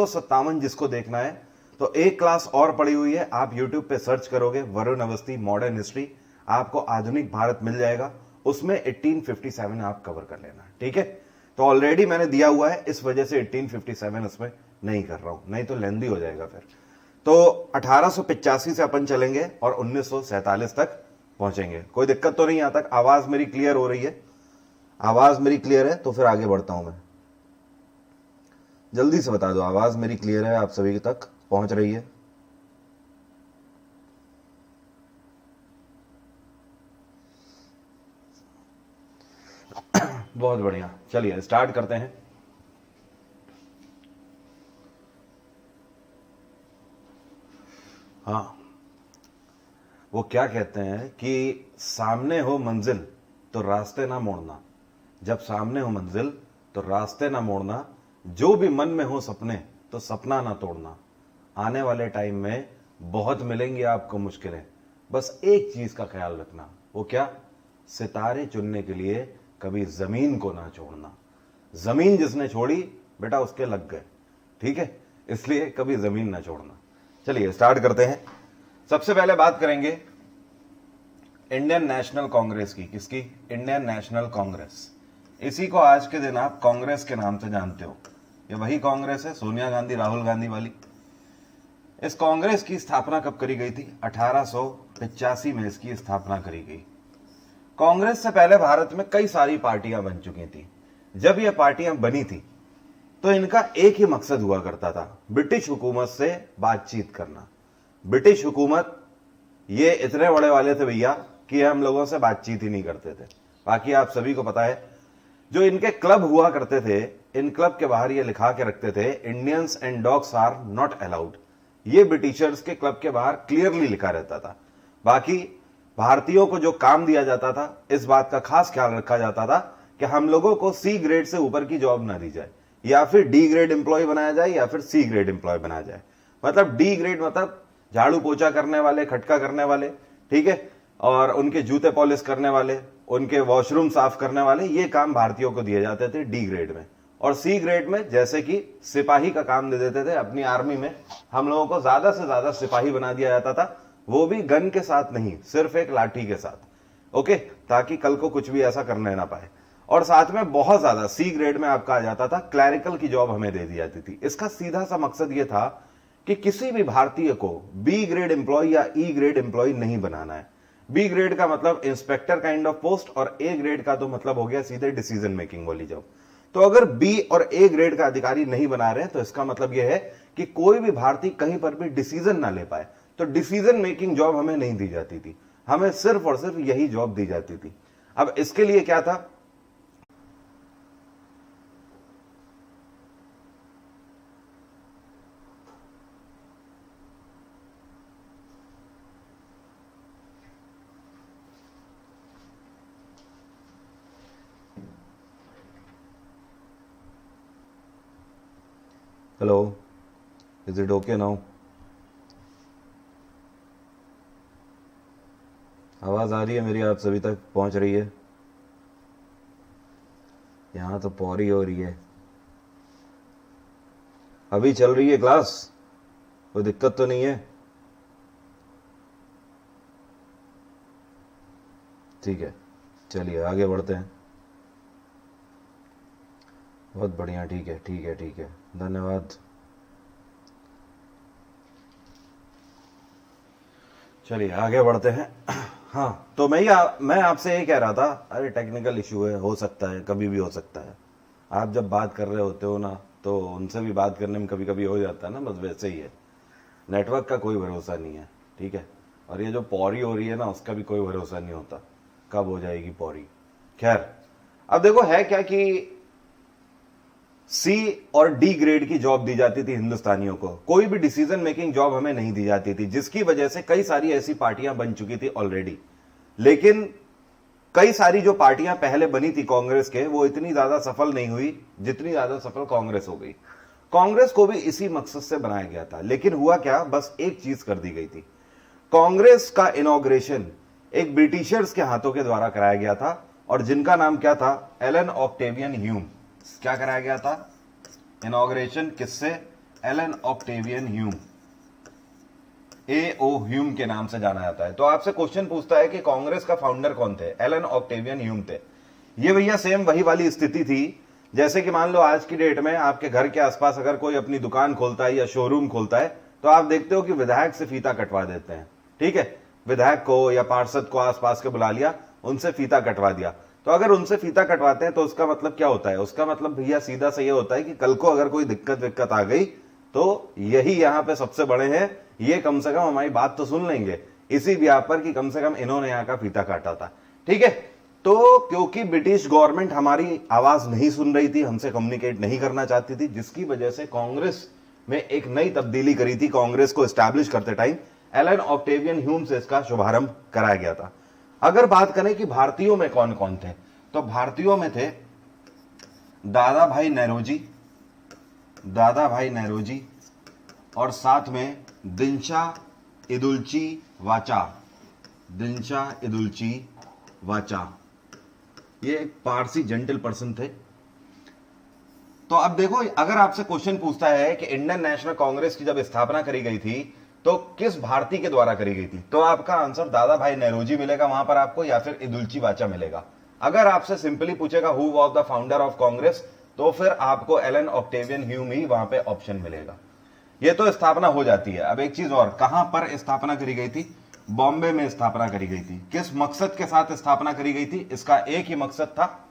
57 जिसको देखना है तो एक क्लास और पड़ी हुई है, आप YouTube पे सर्च करोगे वरुण अवस्थी मॉडर्न हिस्ट्री, आपको आधुनिक भारत मिल जाएगा, उसमें 1857 आप कवर कर लेना, ठीक है। तो ऑलरेडी मैंने दिया हुआ है, इस वजह से 1857 उसमें नहीं कर रहा हूं, नहीं तो लेंदी हो जाएगा फिर। तो 1885 से अपन चलेंगे और 1947 तक पहुंचेंगे। कोई दिक्कत तो नहीं यहां तक? आवाज मेरी क्लियर हो रही है? आवाज मेरी क्लियर है तो फिर आगे बढ़ता हूं मैं। जल्दी से बता दो आवाज मेरी क्लियर है, आप सभी तक पहुंच रही है? बहुत बढ़िया, चलिए स्टार्ट करते हैं। हाँ, वो क्या कहते हैं कि सामने हो मंजिल तो रास्ते ना मोड़ना, जब सामने हो मंजिल तो रास्ते ना मोड़ना, जो भी मन में हो सपने तो सपना ना तोड़ना। आने वाले टाइम में बहुत मिलेंगी आपको मुश्किलें, बस एक चीज का ख्याल रखना, वो क्या? सितारे चुनने के लिए कभी जमीन को ना छोड़ना। जमीन जिसने छोड़ी बेटा उसके लग गए, ठीक है, इसलिए कभी जमीन ना छोड़ना। चलिए स्टार्ट करते हैं। सबसे पहले बात करेंगे इंडियन नेशनल कांग्रेस की। किसकी? Indian national Congress. इसी को आज के दिन आप कांग्रेस के नाम से जानते हो। ये वही कांग्रेस है, सोनिया गांधी राहुल गांधी वाली। इस कांग्रेस की स्थापना कब करी गई थी? 1885 में इसकी स्थापना करी गई। कांग्रेस से पहले भारत में कई सारी पार्टियां बन चुकी थी। जब ये पार्टियां बनी थी तो इनका एक ही मकसद हुआ करता था, ब्रिटिश हुकूमत से बातचीत करना। ब्रिटिश हुकूमत ये इतने बड़े वाले थे भैया कि हम लोगों से बातचीत ही नहीं करते थे। बाकी आप सभी को पता है, जो इनके क्लब हुआ करते थे, इन क्लब के बाहर ये लिखा के रखते थे, Indians and dogs are not allowed. ये ब्रिटिशर्स के क्लब के बाहर क्लियरली लिखा रहता था। बाकी भारतीयों को जो काम दिया जाता था, इस बात का खास ख्याल रखा जाता था कि हम लोगों को सी ग्रेड से ऊपर की जॉब ना दी जाए, या फिर डी ग्रेड एम्प्लॉय बनाया जाए, या फिर सी ग्रेड एम्प्लॉय बनाया जाए। मतलब डी ग्रेड मतलब झाड़ू पोछा करने वाले, खटका करने वाले, ठीक है, और उनके जूते पॉलिश करने वाले, उनके वॉशरूम साफ करने वाले, ये काम भारतीयों को दिए जाते थे डी ग्रेड में। और सी ग्रेड में जैसे कि सिपाही का काम दे देते थे। अपनी आर्मी में हम लोगों को ज्यादा से ज्यादा सिपाही बना दिया जाता था, वो भी गन के साथ नहीं, सिर्फ एक लाठी के साथ, ओके, ताकि कल को कुछ भी ऐसा करने ना पाए। और साथ में बहुत ज्यादा सी ग्रेड में आपका आ जाता था, क्लैरिकल की जॉब हमें दे दी जाती थी। इसका सीधा सा मकसद यह था कि किसी भी भारतीय को बी ग्रेड एम्प्लॉय या ई ग्रेड एम्प्लॉय नहीं बनाना है। बी ग्रेड का मतलब इंस्पेक्टर काइंड ऑफ पोस्ट, और ए ग्रेड का तो मतलब हो गया सीधे डिसीजन मेकिंग वाली जॉब। तो अगर बी और ए ग्रेड का अधिकारी नहीं बना रहे तो इसका मतलब यह है कि कोई भी भारतीय कहीं पर भी डिसीजन ना ले पाए। तो डिसीजन मेकिंग जॉब हमें नहीं दी जाती थी, हमें सिर्फ और सिर्फ यही जॉब दी जाती थी। अब इसके लिए क्या था? Hello, is it okay now? आवाज आ रही है मेरी? आप सभी तक पहुंच रही है? यहां तो पौरी हो रही है। अभी चल रही है क्लास? कोई दिक्कत तो नहीं है? ठीक है, चलिए आगे बढ़ते हैं। बहुत बढ़िया, ठीक है ठीक है ठीक है, धन्यवाद। चलिए आगे बढ़ते हैं। हाँ, तो मैं आपसे ये कह रहा था, अरे टेक्निकल इशू है, हो सकता है, कभी भी हो सकता है। आप जब बात कर रहे होते हो ना, तो उनसे भी बात करने में कभी कभी हो जाता है ना, बस वैसे ही है। नेटवर्क का कोई भरोसा नहीं है, ठीक है। और ये जो पौरी हो रही है ना, उसका भी कोई भरोसा नहीं होता कब हो जाएगी पौरी। खैर, अब देखो है क्या कि सी और डी ग्रेड की जॉब दी जाती थी हिंदुस्तानियों को, कोई भी डिसीजन मेकिंग जॉब हमें नहीं दी जाती थी, जिसकी वजह से कई सारी ऐसी पार्टियां बन चुकी थी ऑलरेडी। लेकिन कई सारी जो पार्टियां पहले बनी थी कांग्रेस के, वो इतनी ज्यादा सफल नहीं हुई जितनी ज्यादा सफल कांग्रेस हो गई। कांग्रेस को भी इसी मकसद से बनाया गया था, लेकिन हुआ क्या, बस एक चीज कर दी गई थी। कांग्रेस का इनॉग्रेशन एक ब्रिटिशर्स के हाथों के द्वारा कराया गया था, और जिनका नाम क्या था? Allan Octavian Hume. क्या कराया गया था? इनॉग्रेशन किससे? Elon Octavian Hume, A.O. Hume के नाम से जाना जाता है। तो आपसे क्वेश्चन पूछता है कि कांग्रेस का फाउंडर कौन थे? एलन ऑक्टेवियन ह्यूम थे। ये भैया सेम वही वाली स्थिति थी जैसे कि मान लो आज की डेट में आपके घर के आसपास अगर कोई अपनी दुकान खोलता है या शोरूम खोलता है तो आप देखते हो कि विधायक से फीता कटवा देते हैं। ठीक है, विधायक को या पार्षद को आसपास के बुला लिया, उनसे फीता कटवा दिया। तो अगर उनसे फीता कटवाते हैं तो उसका मतलब क्या होता है? उसका मतलब भैया सीधा सा ये होता है कि कल को अगर कोई दिक्कत आ गई तो यही यहां पे सबसे बड़े हैं, ये कम से कम हमारी बात तो सुन लेंगे इसी ब्याह पर कि कम से कम इन्होंने यहां का फीता काटा था। ठीक है, तो क्योंकि ब्रिटिश गवर्नमेंट हमारी आवाज नहीं सुन रही थी, हमसे कम्युनिकेट नहीं करना चाहती थी, जिसकी वजह से कांग्रेस में एक नई तब्दीली करी थी। कांग्रेस को एस्टैब्लिश करते टाइम एलन ऑक्टेवियन ह्यूम से इसका शुभारंभ कराया गया था। अगर बात करें कि भारतीयों में कौन कौन थे, तो भारतीयों में थे दादा भाई नेरोजी और साथ में दिनशा इदुल्ची वाचा। ये एक पारसी जेंटल पर्सन थे। तो अब देखो, अगर आपसे क्वेश्चन पूछता है कि इंडियन नेशनल कांग्रेस की जब स्थापना करी गई थी तो किस भारतीय के द्वारा करी गई थी, तो आपका आंसर दादा भाई नेरोजी मिलेगा वहां पर आपको, या फिर इदुल्ची वाचा मिलेगा। अगर आपसे सिंपली पूछेगा who was the founder of Congress, तो फिर आपको एलन ऑक्टेवियन ह्यूम ही वहां पे ऑप्शन मिलेगा। ये तो स्थापना हो जाती है। अब एक चीज और, कहां पर स्थापना करी गई थी? बॉम्बे में स्थापना करी गई थी। किस मकसद के साथ स्थापना करी गई थी? इसका एक ही मकसद था,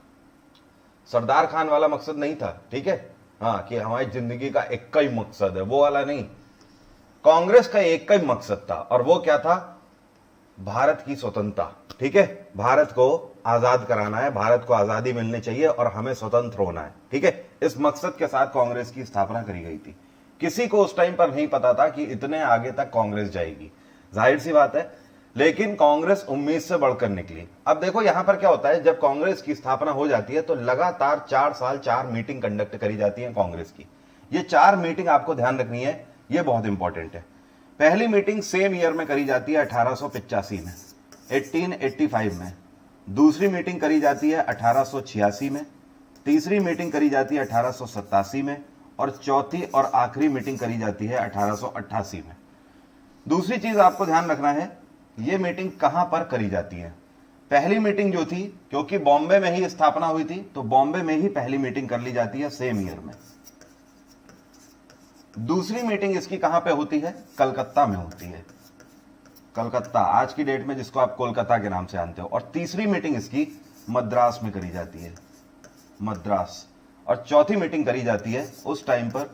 सरदार खान वाला मकसद नहीं था। ठीक है, हाँ, कि हमारी जिंदगी का एक ही मकसद है, वो वाला नहीं। कांग्रेस का एक ही मकसद था, और वो क्या था? भारत की स्वतंत्रता। ठीक है, भारत को आजाद कराना है, भारत को आजादी मिलनी चाहिए और हमें स्वतंत्र होना है। ठीक है, इस मकसद के साथ कांग्रेस की स्थापना करी गई थी। किसी को उस टाइम पर नहीं पता था कि इतने आगे तक कांग्रेस जाएगी, जाहिर सी बात है, लेकिन कांग्रेस उम्मीद से बढ़कर निकली। अब देखो यहां पर क्या होता है, जब कांग्रेस की स्थापना हो जाती है तो लगातार 4 साल 4 मीटिंग कंडक्ट करी जाती है कांग्रेस की। ये 4 मीटिंग आपको ध्यान रखनी है, ये बहुत इंपॉर्टेंट है। पहली मीटिंग सेम ईयर में करी जाती है 1885 में, 1885 में। दूसरी मीटिंग करी जाती है 1886 में, तीसरी मीटिंग करी जाती है 1887 में, और चौथी और आखिरी मीटिंग करी जाती है 1888 में। दूसरी चीज आपको ध्यान रखना है, यह मीटिंग कहां पर करी जाती है। पहली मीटिंग जो थी, क्योंकि बॉम्बे में ही स्थापना हुई थी, तो बॉम्बे में ही पहली मीटिंग कर ली जाती है सेम ईयर में। दूसरी मीटिंग इसकी कहां पे होती है? कलकत्ता में होती है, कलकत्ता, आज की डेट में जिसको आप कोलकाता के नाम से जानते हो। और तीसरी मीटिंग इसकी मद्रास में करी जाती है, मद्रास। और चौथी मीटिंग करी जाती है, उस टाइम पर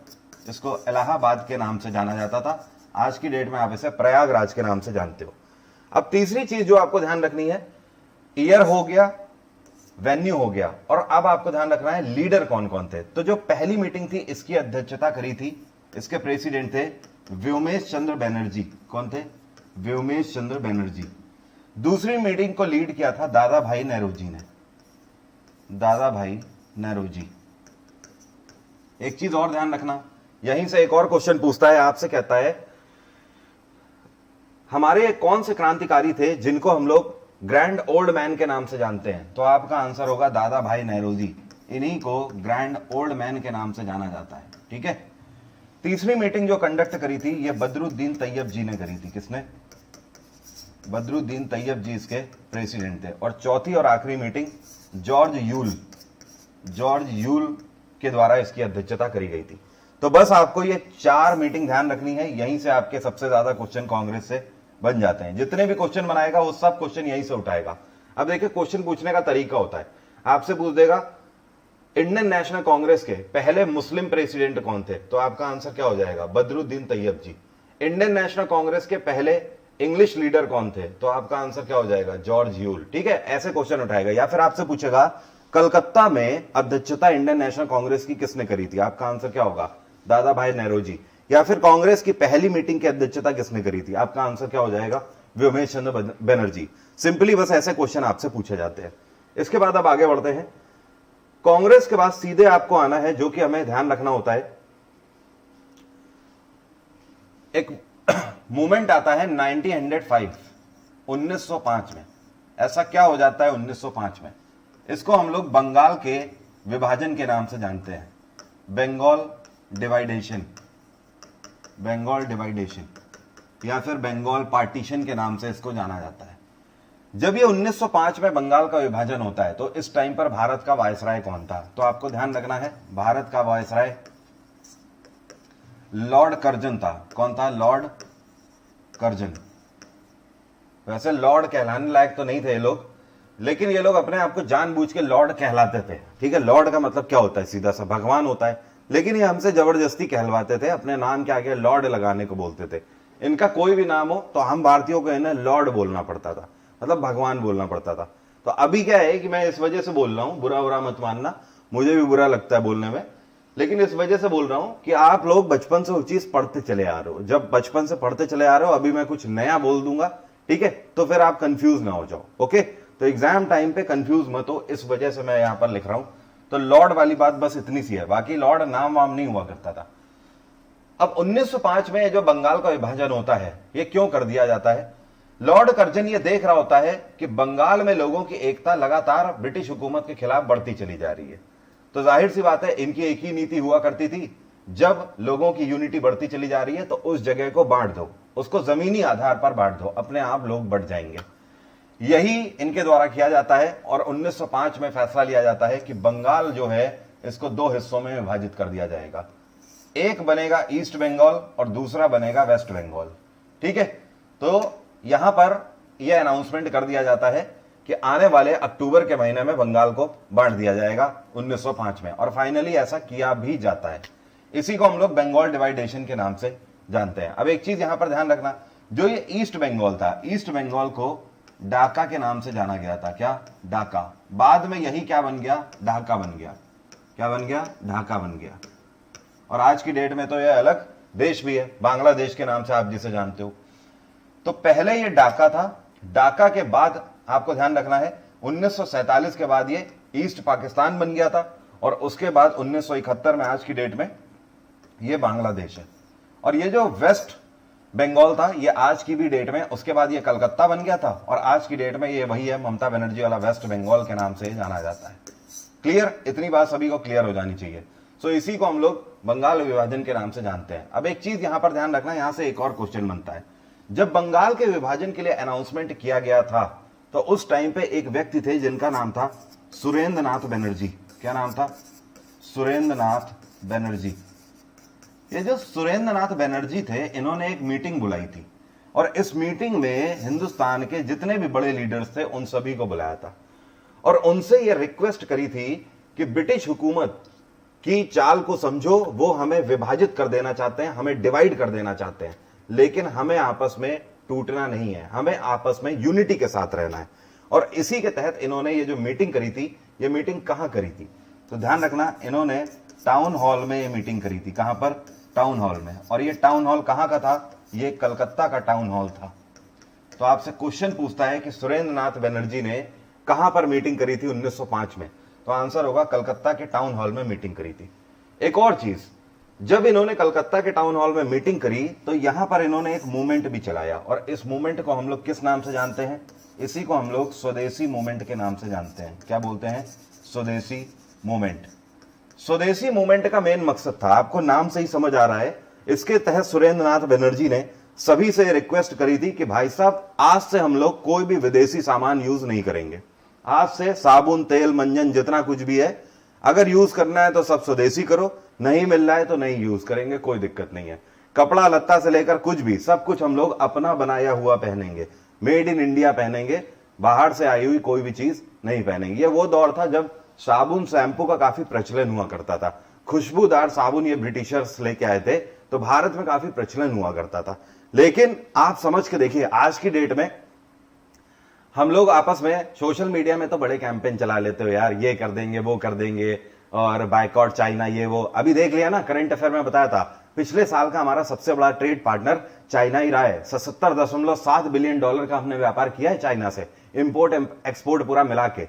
इसको इलाहाबाद के नाम से जाना जाता था, आज की डेट में आप इसे प्रयागराज के नाम से जानते हो। अब तीसरी चीज जो आपको ध्यान रखनी है, ईयर हो गया, वेन्यू हो गया, और अब आपको ध्यान रखना है लीडर कौन कौन थे। तो जो पहली मीटिंग थी इसकी अध्यक्षता करी थी, इसके प्रेसिडेंट थे व्योमेश चंद्र बनर्जी। कौन थे? व्योमेश चंद्र बनर्जी। दूसरी मीटिंग को लीड किया था दादा भाई नेरोजी ने, दादा भाई नेरोजी। एक चीज और ध्यान रखना, यहीं से एक और क्वेश्चन पूछता है आपसे, कहता है हमारे कौन से क्रांतिकारी थे जिनको हम लोग ग्रैंड ओल्ड मैन के नाम से जानते हैं, तो आपका आंसर होगा दादा भाई नेरोजी। इन्हीं को ग्रैंड ओल्ड मैन के नाम से जाना जाता है। ठीक है, तीसरी मीटिंग जो कंडक्ट करी थी ये बदरुद्दीन तैयब जी ने करी थी। किसने? बदरुद्दीन तैयब जी इसके प्रेसिडेंट थे। और चौथी और आखिरी मीटिंग जॉर्ज यूल के द्वारा इसकी अध्यक्षता करी गई थी। तो बस आपको ये 4 मीटिंग ध्यान रखनी है, यहीं से आपके सबसे ज्यादा क्वेश्चन कांग्रेस से बन जाते हैं। जितने भी क्वेश्चन बनाएगा वो सब क्वेश्चन यहीं से उठाएगा। अब देखिए क्वेश्चन पूछने का तरीका होता है, आपसे पूछ देगा इंडियन नेशनल कांग्रेस के पहले मुस्लिम प्रेसिडेंट कौन थे, तो आपका आंसर क्या हो जाएगा? बदरुद्दीन तैयब जी। इंडियन नेशनल कांग्रेस के पहले इंग्लिश लीडर कौन थे, तो आपका आंसर क्या हो जाएगा? George Yule. ठीक है, ऐसे क्वेश्चन उठाएगा। या फिर आपसे पूछेगा कलकत्ता में अध्यक्षता इंडियन नेशनल कांग्रेस की किसने करी थी, आपका आंसर क्या होगा? दादा भाई नेरोजी। या फिर कांग्रेस की पहली मीटिंग की अध्यक्षता किसने करी थी, आपका आंसर क्या हो जाएगा? व्योमेश चंद्र बनर्जी। सिंपली बस ऐसे क्वेश्चन आपसे पूछे जाते हैं। इसके बाद अब आगे बढ़ते हैं। कांग्रेस के बाद सीधे आपको आना है, जो कि हमें ध्यान रखना होता है, एक मूवमेंट आता है 1905 में। ऐसा क्या हो जाता है 1905 में? इसको हम लोग बंगाल के विभाजन के नाम से जानते हैं, बंगाल डिवाइडेशन। बंगाल डिवाइडेशन या फिर बंगाल पार्टीशन के नाम से इसको जाना जाता है। जब ये 1905 में बंगाल का विभाजन होता है तो इस टाइम पर भारत का वायसराय कौन था? तो आपको ध्यान रखना है, भारत का वायसराय लॉर्ड कर्जन था। कौन था? Lord Curzon. वैसे लॉर्ड कहलाने लायक तो नहीं थे ये लोग, लेकिन ये लोग अपने आप को जानबूझ के लॉर्ड कहलाते थे। ठीक है, लॉर्ड का मतलब क्या होता है? सीधा सा भगवान होता है, लेकिन ये हमसे जबरदस्ती कहलवाते थे, अपने नाम के आगे लॉर्ड लगाने को बोलते थे। इनका कोई भी नाम हो तो हम भारतीयों को इन्हें लॉर्ड बोलना पड़ता था, मतलब भगवान बोलना पड़ता था। तो अभी क्या है कि मैं इस वजह से बोल रहा हूं, बुरा बुरा मत मानना, मुझे भी बुरा लगता है बोलने में, लेकिन इस वजह से बोल रहा हूं कि आप लोग बचपन से वो चीज पढ़ते चले आ रहे हो। जब बचपन से पढ़ते चले आ रहे हो, अभी मैं कुछ नया बोल दूंगा, ठीक है, तो फिर आप कंफ्यूज ना हो जाओ। ओके, तो एग्जाम टाइम पे कंफ्यूज मत हो, इस वजह से मैं यहां पर लिख रहा हूं। तो लॉर्ड वाली बात बस इतनी सी है, बाकी लॉर्ड नाम वाम नहीं हुआ करता था। अब 1905 में जो बंगाल का विभाजन होता है, ये क्यों कर दिया जाता है? लॉर्ड कर्जन ये देख रहा होता है कि बंगाल में लोगों की एकता लगातार ब्रिटिश हुकूमत के खिलाफ बढ़ती चली जा रही है। तो जाहिर सी बात है, इनकी एक ही नीति हुआ करती थी, जब लोगों की यूनिटी बढ़ती चली जा रही है तो उस जगह को बांट दो, उसको जमीनी आधार पर बांट दो, अपने आप लोग बढ़ जाएंगे। यही इनके द्वारा किया जाता है और 1905 में फैसला लिया जाता है कि बंगाल जो है इसको दो हिस्सों में विभाजित कर दिया जाएगा। एक बनेगा ईस्ट बंगाल और दूसरा बनेगा वेस्ट बंगाल। ठीक है, तो यहां पर यह अनाउंसमेंट कर दिया जाता है कि आने वाले अक्टूबर के महीने में बंगाल को बांट दिया जाएगा 1905 में, और फाइनली ऐसा किया भी जाता है। इसी को हम लोग बंगाल डिवाइडेशन के नाम से जानते हैं। अब एक चीज यहां पर ध्यान रखना, जो ये ईस्ट बंगाल था, ईस्ट बंगाल को ढाका के नाम से जाना गया था। क्या? ढाका। बाद में यही क्या बन गया? ढाका बन गया। क्या बन गया? ढाका बन गया। और आज की डेट में तो यह अलग देश भी है, बांग्लादेश के नाम से आप जिसे जानते हो। तो पहले ये ढाका था, ढाका के बाद आपको ध्यान रखना है 1947 के बाद ये ईस्ट पाकिस्तान बन गया था, और उसके बाद 1971 में आज की डेट में ये बांग्लादेश है। और ये जो वेस्ट बंगाल था, ये आज की भी डेट में, उसके बाद ये कलकत्ता बन गया था, और आज की डेट में ये वही है, ममता बनर्जी वाला वेस्ट बंगाल के नाम से जाना जाता है। क्लियर? इतनी बात सभी को क्लियर हो जानी चाहिए। सो इसी को हम लोग बंगाल विभाजन के नाम से जानते हैं। अब एक चीज यहां पर ध्यान रखना, यहां से एक और क्वेश्चन बनता है। जब बंगाल के विभाजन के लिए अनाउंसमेंट किया गया था तो उस टाइम पे एक व्यक्ति थे जिनका नाम था सुरेंद्र नाथ बनर्जी। क्या नाम था? सुरेंद्र नाथ बनर्जी। ये जो सुरेंद्र नाथ बनर्जी थे, इन्होंने एक मीटिंग बुलाई थी, और इस मीटिंग में हिंदुस्तान के जितने भी बड़े लीडर्स थे उन सभी को बुलाया था, और उनसे ये रिक्वेस्ट करी थी कि ब्रिटिश हुकूमत की चाल को समझो, वो हमें विभाजित कर देना चाहते हैं, हमें डिवाइड कर देना चाहते हैं, लेकिन हमें आपस में टूटना नहीं है, हमें आपस में यूनिटी के साथ रहना है। और इसी के तहत इन्होंने ये जो मीटिंग करी थी, ये मीटिंग कहां करी थी? तो ध्यान रखना, इन्होंने टाउन हॉल में ये मीटिंग करी थी। कहां पर? टाउन हॉल में। और ये टाउन हॉल कहां का था? ये कलकत्ता का टाउन हॉल था। तो आपसे क्वेश्चन पूछता है कि सुरेंद्र नाथ बनर्जी ने कहां पर मीटिंग करी थी 1905 में? तो आंसर होगा कलकत्ता के टाउन हॉल में मीटिंग करी थी। एक और चीज, जब इन्होंने कलकत्ता के टाउन हॉल में मीटिंग करी तो यहां पर इन्होंने एक मूवमेंट भी चलाया, और इस मूवमेंट को हम लोग किस नाम से जानते हैं? इसी को हम लोग स्वदेशी मूवमेंट के नाम से जानते हैं। क्या बोलते हैं? स्वदेशी मूवमेंट। स्वदेशी मूवमेंट का मेन मकसद था, आपको नाम से ही समझ आ रहा है, इसके तहत सुरेंद्र नाथ बनर्जी ने सभी से रिक्वेस्ट करी थी कि भाई साहब, आज से हम लोग कोई भी विदेशी सामान यूज नहीं करेंगे। आज से साबुन, तेल, मंजन, जितना कुछ भी है, अगर यूज करना है तो सब स्वदेशी करो, नहीं मिल रहा है तो नहीं यूज करेंगे, कोई दिक्कत नहीं है। कपड़ा लत्ता से लेकर कुछ भी, सब कुछ हम लोग अपना बनाया हुआ पहनेंगे, मेड इन इंडिया पहनेंगे, बाहर से आई हुई कोई भी चीज नहीं पहनेंगे। ये वो दौर था जब साबुन, शैम्पू का काफी प्रचलन हुआ करता था। खुशबूदार साबुन ये ब्रिटिशर्स लेके आए थे, तो भारत में काफी प्रचलन हुआ करता था। लेकिन आप समझ के देखिए, आज की डेट में हम लोग आपस में सोशल मीडिया में तो बड़े कैंपेन चला लेते हो यार, ये कर देंगे, वो कर देंगे, और बायकॉट चाइना, ये वो। अभी देख लिया ना, करंट अफेयर में बताया था, पिछले साल का हमारा सबसे बड़ा ट्रेड पार्टनर चाइना ही रहा है। 77.7 बिलियन डॉलर का हमने व्यापार किया है चाइना से, इंपोर्ट एक्सपोर्ट पूरा मिला के।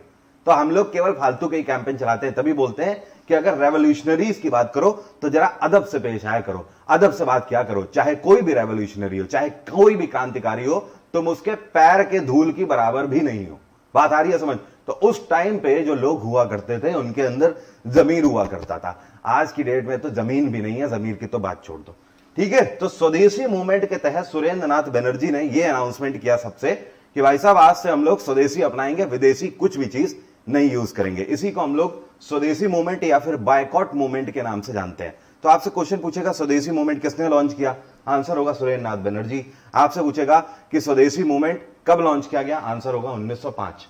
तो हम लोग केवल फालतू के ही कैंपेन चलाते हैं, तभी बोलते हैं कि अगर रेवोल्यूशनरीज की बात करो तो जरा अदब से पेश आया करो, अदब से बात किया करो। चाहे कोई भी रेवोल्यूशनरी हो, चाहे कोई भी क्रांतिकारी हो, तुम उसके पैर के धूल की बराबर भी नहीं हो। बात आ रही है समझ? तो उस टाइम पे जो लोग हुआ करते थे, उनके अंदर जमीर हुआ करता था। आज की डेट में तो जमीन भी नहीं है, जमीर की तो बात छोड़ दो। ठीक है। तो स्वदेशी मूवमेंट के तहत सुरेंद्र नाथ बनर्जी ने यह अनाउंसमेंट किया सबसे कि भाई साहब आज से हम लोग स्वदेशी अपनाएंगे, विदेशी कुछ भी चीज नहीं यूज करेंगे। इसी को हम लोग स्वदेशी मूवमेंट या फिर बायकॉट मूवमेंट के नाम से जानते हैं। तो आपसे क्वेश्चन पूछेगा स्वदेशी मूवमेंट किसने लॉन्च किया, आंसर होगा सुरेंद्र नाथ बनर्जी। आपसे पूछेगा कि स्वदेशी मूवमेंट कब लॉन्च किया गया, आंसर होगा 1905।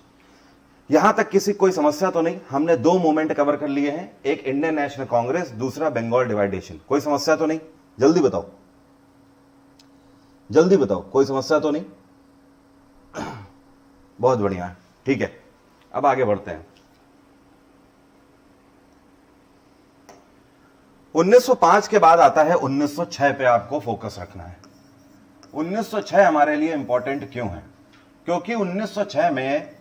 यहां तक किसी कोई समस्या तो नहीं। हमने दो मूवमेंट कवर कर लिए हैं, एक इंडियन नेशनल कांग्रेस, दूसरा बंगाल डिवाइडेशन। कोई समस्या तो नहीं, जल्दी बताओ, जल्दी बताओ, कोई समस्या तो नहीं। बहुत बढ़िया, ठीक है। अब आगे बढ़ते हैं। 1905 के बाद आता है 1906 पे आपको फोकस रखना है। 1906 हमारे लिए इंपॉर्टेंट क्यों है, क्योंकि 1906 में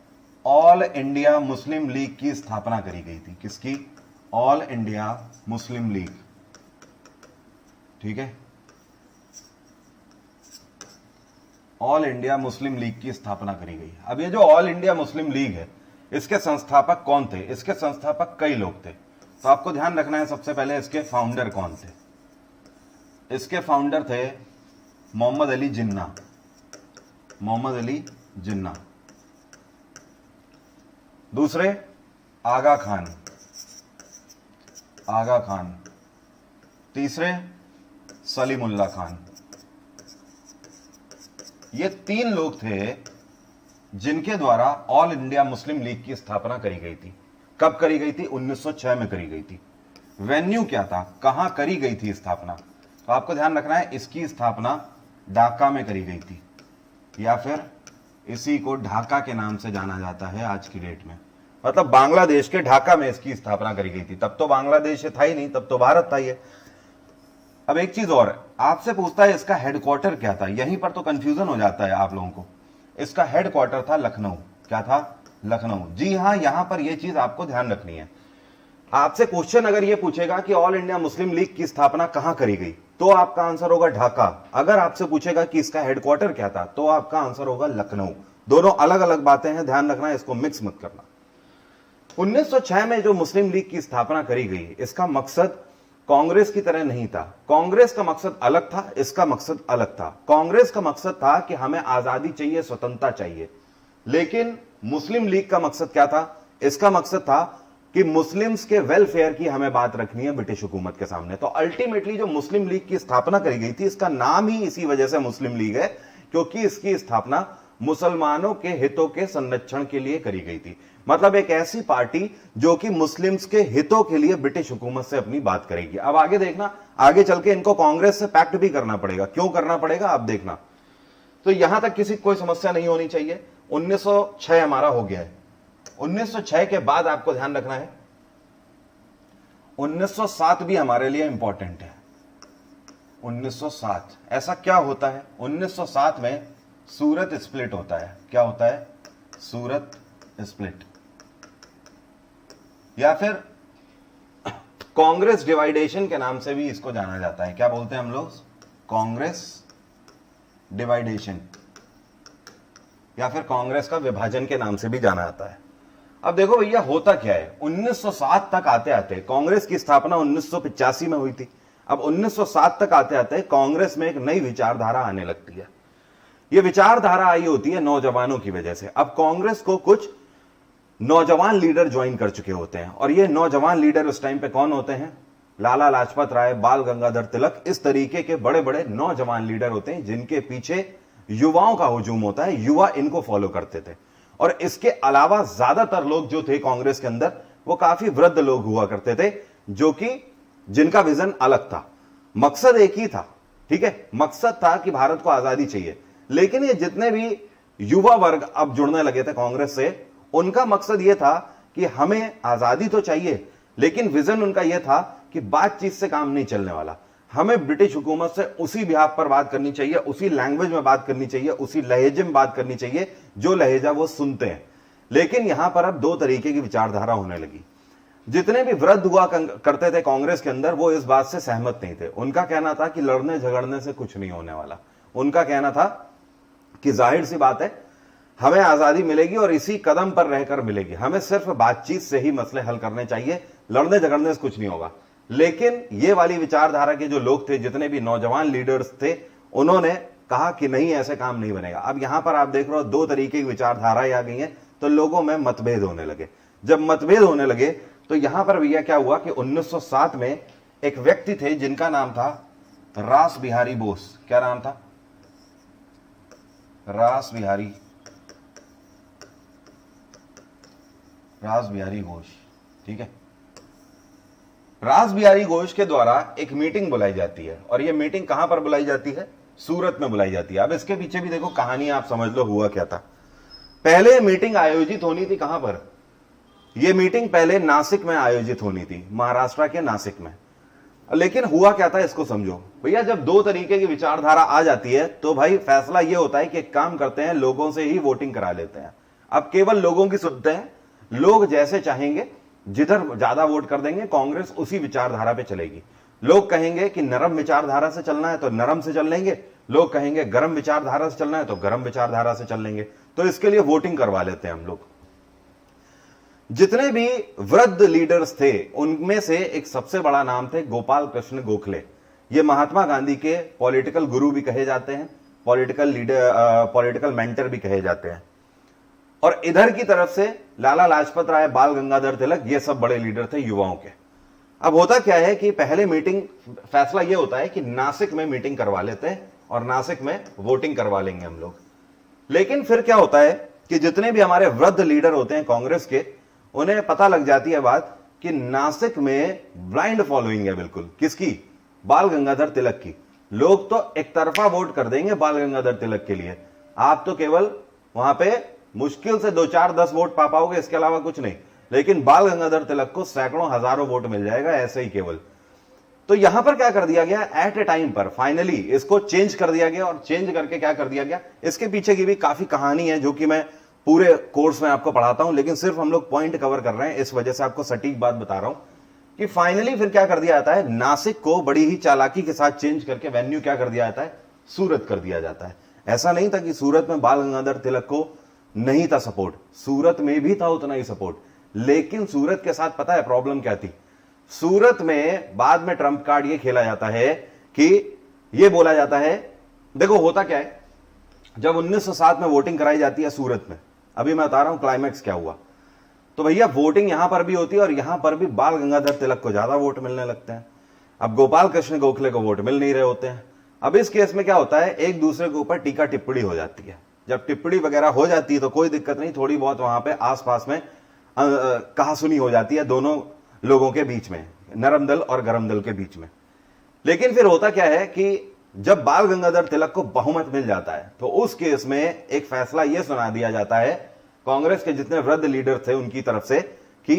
ऑल इंडिया मुस्लिम लीग की स्थापना करी गई थी। किसकी, ऑल इंडिया मुस्लिम लीग, ठीक है। ऑल इंडिया मुस्लिम लीग की स्थापना करी गई। अब ये जो ऑल इंडिया मुस्लिम लीग है, इसके संस्थापक कौन थे, इसके संस्थापक कई लोग थे। तो आपको ध्यान रखना है सबसे पहले इसके फाउंडर कौन थे। इसके फाउंडर थे मोहम्मद अली जिन्ना, मोहम्मद अली जिन्ना। दूसरे आगा खान, आगा खान। तीसरे सलीमुल्लाह खान। ये तीन लोग थे जिनके द्वारा ऑल इंडिया मुस्लिम लीग की स्थापना करी गई थी। कब करी गई थी, 1906 में करी गई थी। वेन्यू क्या था, कहां करी गई थी स्थापना, तो आपको ध्यान रखना है इसकी स्थापना ढाका में करी गई थी, या फिर इसी को ढाका के नाम से जाना जाता है आज की डेट में। मतलब बांग्लादेश के ढाका में इसकी स्थापना करी गई थी। तब तो बांग्लादेश था ही नहीं, तब तो भारत था ये। अब एक चीज और आपसे पूछता है इसका हेडक्वार्टर क्या था, यहीं पर तो कंफ्यूजन हो जाता है आप लोगों को। इसका हेडक्वार्टर था लखनऊ। क्या था, लखनऊ। जी हां, यहां पर यह चीज आपको ध्यान रखनी है। आपसे क्वेश्चन अगर यह पूछेगा कि ऑल इंडिया मुस्लिम लीग की स्थापना कहां करी गई, तो आपका आंसर होगा ढाका। अगर आपसे पूछेगा कि इसका हेडक्वार्टर क्या था, तो आपका आंसर होगा लखनऊ। दोनों अलग अलग बातें हैं, ध्यान रखना है, इसको मिक्स मत करना। 1906 में जो मुस्लिम लीग की स्थापना करी गई, इसका मकसद कांग्रेस की तरह नहीं था। कांग्रेस का मकसद अलग था, इसका मकसद अलग था। कांग्रेस का मकसद था कि हमें आजादी चाहिए, स्वतंत्रता चाहिए। लेकिन मुस्लिम लीग का मकसद क्या था, इसका मकसद था कि मुस्लिम्स के वेलफेयर की हमें बात रखनी है ब्रिटिश हुकूमत के सामने। तो अल्टीमेटली जो मुस्लिम लीग की स्थापना करी गई थी, इसका नाम ही इसी वजह से मुस्लिम लीग है, क्योंकि इसकी स्थापना मुसलमानों के हितों के संरक्षण के लिए करी गई थी। मतलब एक ऐसी पार्टी जो कि मुस्लिम्स के हितों के लिए ब्रिटिश हुकूमत से अपनी बात करेगी। अब आगे देखना, आगे चल के इनको कांग्रेस से पैक्ट भी करना पड़ेगा। क्यों करना पड़ेगा, आप देखना। तो यहां तक किसी कोई समस्या नहीं होनी चाहिए। 1906 हमारा हो गया है। 1906 के बाद आपको ध्यान रखना है 1907 भी हमारे लिए इंपॉर्टेंट है। 1907 ऐसा क्या होता है, 1907 में सूरत स्प्लिट होता है। क्या होता है, सूरत स्प्लिट, या फिर कांग्रेस डिवाइडेशन के नाम से भी इसको जाना जाता है। क्या बोलते हैं हम लोग, कांग्रेस डिवाइडेशन, या फिर कांग्रेस का विभाजन के नाम से भी जाना जाता है। अब देखो भैया होता क्या है, 1907 तक आते आते कांग्रेस की स्थापना 1985 में हुई थी। अब 1907 तक आते आते कांग्रेस में एक नई विचारधारा आने लगती है। यह विचारधारा आई होती है नौजवानों की वजह से। अब कांग्रेस को कुछ नौजवान लीडर ज्वाइन कर चुके होते हैं, और ये नौजवान लीडर उस टाइम पे कौन होते हैं, लाला लाजपत राय, बाल गंगाधर तिलक, इस तरीके के बड़े बड़े नौजवान लीडर होते हैं जिनके पीछे युवाओं का हुजूम होता है। युवा इनको फॉलो करते थे। और इसके अलावा ज्यादातर लोग जो थे कांग्रेस के अंदर, वो काफी वृद्ध लोग हुआ करते थे, जो कि जिनका विजन अलग था। मकसद एक ही था, ठीक है, मकसद था कि भारत को आजादी चाहिए। लेकिन ये जितने भी युवा वर्ग अब जुड़ने लगे थे कांग्रेस से, उनका मकसद यह था कि हमें आजादी तो चाहिए, लेकिन विजन उनका यह था कि बातचीत से काम नहीं चलने वाला। हमें ब्रिटिश हुकूमत से उसी बिहाफ पर बात करनी चाहिए, उसी लैंग्वेज में बात करनी चाहिए, उसी लहजे में बात करनी चाहिए जो लहजा वो सुनते हैं। लेकिन यहां पर अब दो तरीके की विचारधारा होने लगी। जितने भी वृद्ध हुआ करते थे कांग्रेस के अंदर, वो इस बात से सहमत नहीं थे। उनका कहना था कि लड़ने झगड़ने से कुछ नहीं होने वाला। उनका कहना था कि जाहिर सी बात है, हमें आजादी मिलेगी और इसी कदम पर रहकर मिलेगी, हमें सिर्फ बातचीत से ही मसले हल करने चाहिए, लड़ने झगड़ने से कुछ नहीं होगा। लेकिन ये वाली विचारधारा के जो लोग थे, जितने भी नौजवान लीडर्स थे, उन्होंने कहा कि नहीं, ऐसे काम नहीं बनेगा। अब यहां पर आप देख रहे हो दो तरीके की विचारधाराएं आ गई हैं, तो लोगों में मतभेद होने लगे। जब मतभेद होने लगे तो यहां पर भैया क्या हुआ कि 1907 में एक व्यक्ति थे जिनका नाम था रास बिहारी बोस। क्या नाम था? रास बिहारी घोष। ठीक है, रास बिहारी घोष के द्वारा एक मीटिंग बुलाई जाती है, और यह मीटिंग कहां पर बुलाई जाती है? सूरत में बुलाई जाती है। अब इसके पीछे भी देखो कहानी, आप समझ लो हुआ क्या था। पहले मीटिंग आयोजित होनी थी कहां पर? यह मीटिंग पहले नासिक में आयोजित होनी थी, महाराष्ट्र के नासिक में। लेकिन हुआ क्या था, इसको समझो भैया। जब दो तरीके की विचारधारा आ जाती है तो भाई फैसला यह होता है कि एक काम करते हैं, लोगों से ही वोटिंग करा लेते हैं। अब केवल लोगों की सुनते हैं, लोग जैसे चाहेंगे, जिधर ज्यादा वोट कर देंगे कांग्रेस उसी विचारधारा पे चलेगी। लोग कहेंगे कि नरम विचारधारा से चलना है तो नरम से चल लेंगे, लोग कहेंगे गर्म विचारधारा से चलना है तो गर्म विचारधारा से चल लेंगे। तो इसके लिए वोटिंग करवा लेते हैं हम लोग। जितने भी वृद्ध लीडर्स थे उनमें से एक सबसे बड़ा नाम थे गोपाल कृष्ण गोखले। ये महात्मा गांधी के पॉलिटिकल गुरु भी कहे जाते हैं, पॉलिटिकल लीडर, पॉलिटिकल मेंटर भी कहे जाते हैं। और इधर की तरफ से लाला लाजपत राय, बाल गंगाधर तिलक, ये सब बड़े लीडर थे युवाओं के। अब होता क्या है कि पहले मीटिंग, फैसला यह होता है कि नासिक में मीटिंग करवा लेते हैं और नासिक में वोटिंग करवा लेंगे हम लोग। लेकिन फिर क्या होता है कि जितने भी हमारे वृद्ध लीडर होते हैं कांग्रेस के, उन्हें पता लग जाती है बात कि नासिक में ब्लाइंड फॉलोइंग है बिल्कुल। किसकी? बाल गंगाधर तिलक की। लोग तो एक तरफा वोट कर देंगे बाल गंगाधर तिलक के लिए। आप तो केवल वहां पे मुश्किल से 2, 4, 10 वोट पा पाओगे, इसके अलावा कुछ नहीं। लेकिन बाल गंगाधर तिलक को सैकड़ों हजारों वोट मिल जाएगा ऐसे ही केवल। तो यहां पर क्या कर दिया गया, एट ए टाइम पर फाइनली इसको चेंज कर दिया गया। और चेंज करके क्या कर दिया गया, इसके पीछे की भी काफी कहानी है जो कि मैं पूरे कोर्स में आपको पढ़ाता हूं, लेकिन सिर्फ हम लोग पॉइंट कवर कर रहे हैं, इस वजह से आपको सटीक बात बता रहा हूं कि फाइनली फिर क्या कर दिया जाता है, नासिक को बड़ी ही चालाकी के साथ चेंज करके वेन्यू क्या कर दिया जाता है, सूरत कर दिया जाता है। ऐसा नहीं था कि सूरत में बाल गंगाधर तिलक को नहीं था सपोर्ट, सूरत में भी था उतना ही सपोर्ट। लेकिन सूरत के साथ पता है प्रॉब्लम क्या थी? सूरत में बाद में ट्रंप कार्ड ये खेला जाता है कि ये बोला जाता है, देखो होता क्या है, जब 1907 में वोटिंग कराई जाती है सूरत में, अभी मैं बता रहा हूं क्लाइमैक्स क्या हुआ। तो भैया वोटिंग यहां पर भी होती है और यहां पर भी बाल गंगाधर तिलक को ज्यादा वोट मिलने लगते हैं। अब गोपाल कृष्ण गोखले को वोट मिल नहीं रहे होते हैं। अब इस केस में क्या होता है, एक दूसरे के ऊपर टीका टिप्पणी हो जाती है। जब टिप्पणी वगैरह हो जाती है तो कोई दिक्कत नहीं, थोड़ी बहुत वहां पे आसपास में कहासुनी हो जाती है दोनों लोगों के बीच में, नरम दल और गरम दल के बीच में। लेकिन फिर होता क्या है कि जब बाल गंगाधर तिलक को बहुमत मिल जाता है तो उस केस में एक फैसला यह सुना दिया जाता है कांग्रेस के जितने वृद्ध लीडर थे उनकी तरफ से कि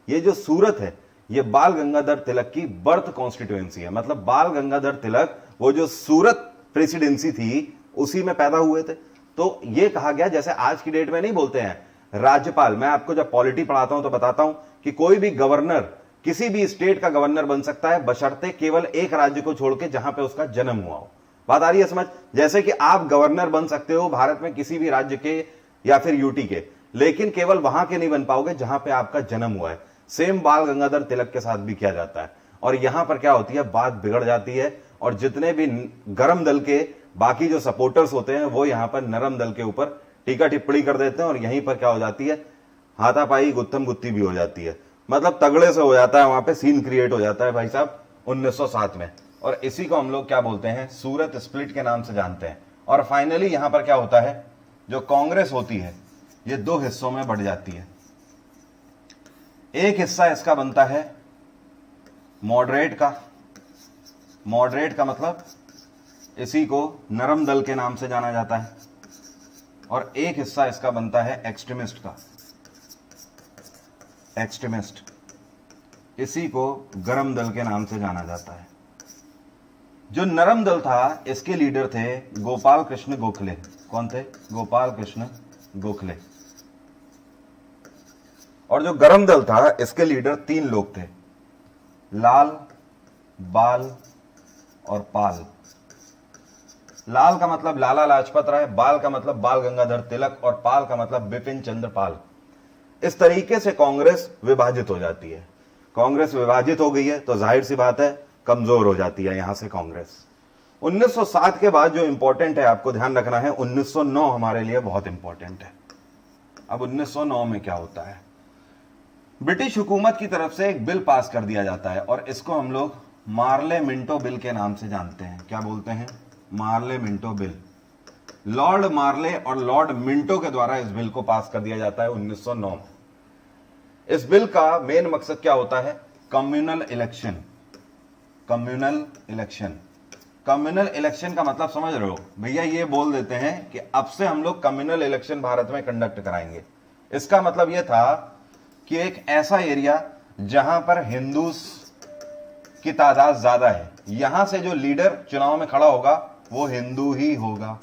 ये जो सूरत है ये बाल गंगाधर तिलक की बर्थ कॉन्स्टिट्यूएंसी है। मतलब बाल गंगाधर तिलक वो जो सूरत प्रेसिडेंसी थी उसी में पैदा हुए थे। तो ये कहा गया, जैसे आज की डेट में नहीं बोलते हैं राज्यपाल, मैं आपको जब पॉलिटी पढ़ाता हूं तो बताता हूं कि कोई भी गवर्नर किसी भी स्टेट का गवर्नर बन सकता है बशर्ते केवल एक राज्य को छोड़ के जहां पे उसका जन्म हुआ हो। बात आ रही है समझ? जैसे कि आप गवर्नर बन सकते हो भारत में किसी भी राज्य के या फिर यूटी के, लेकिन केवल वहां के नहीं बन पाओगे जहां पे आपका जन्म हुआ है। सेम बाल गंगाधर तिलक के साथ भी किया जाता है। और यहां पर क्या होती है, बात बिगड़ जाती है और जितने भी गरम दल के बाकी जो सपोर्टर्स होते हैं वो यहां पर नरम दल के ऊपर टीका टिप्पणी कर देते हैं और यहीं पर क्या हो जाती है, हाथापाई गुत्थम गुत्ती भी हो जाती है। मतलब तगड़े से हो जाता है, वहां पे सीन क्रिएट हो जाता है भाई साहब 1907 में। और इसी को हम लोग क्या बोलते हैं, सूरत स्प्लिट के नाम से जानते हैं। और फाइनली यहां पर क्या होता है, जो कांग्रेस होती है ये दो हिस्सों में बढ़ जाती है। एक हिस्सा इसका बनता है मॉडरेट का, मॉडरेट का मतलब इसी को नरम दल के नाम से जाना जाता है। और एक हिस्सा इसका बनता है एक्सट्रीमिस्ट का, एक्सट्रीमिस्ट, इसी को गरम दल के नाम से जाना जाता है। जो नरम दल था इसके लीडर थे गोपाल कृष्ण गोखले। कौन थे? गोपाल कृष्ण गोखले। और जो गरम दल था इसके लीडर 3 लोग थे, लाल, बाल और पाल। लाल का मतलब लाला लाजपत राय, बाल का मतलब बाल गंगाधर तिलक और पाल का मतलब बिपिन चंद्र पाल। इस तरीके से कांग्रेस विभाजित हो जाती है। कांग्रेस विभाजित हो गई है तो जाहिर सी बात है कमजोर हो जाती है यहां से कांग्रेस। 1907 के बाद जो इंपॉर्टेंट है आपको ध्यान रखना है, 1909 हमारे लिए बहुत इंपॉर्टेंट है। अब 1909 में क्या होता है, ब्रिटिश हुकूमत की तरफ से एक बिल पास कर दिया जाता है और इसको हम लोग मार्ले मिंटो बिल के नाम से जानते हैं। क्या बोलते हैं? Morley Minto bill. लॉर्ड मार्ले और लॉर्ड मिंटो के द्वारा इस बिल को पास कर दिया जाता है 1909 में। इस बिल का मेन मकसद क्या होता है? Communal election. Communal election. Communal election का मतलब समझ रहे हो भैया? ये बोल देते हैं कि अब से हम लोग कम्युनल इलेक्शन भारत में कंडक्ट कराएंगे। इसका मतलब यह था कि एक ऐसा एरिया जहां पर हिंदू की तादाद ज्यादा है, यहां से जो लीडर चुनाव में खड़ा होगा वो हिंदू ही होगा,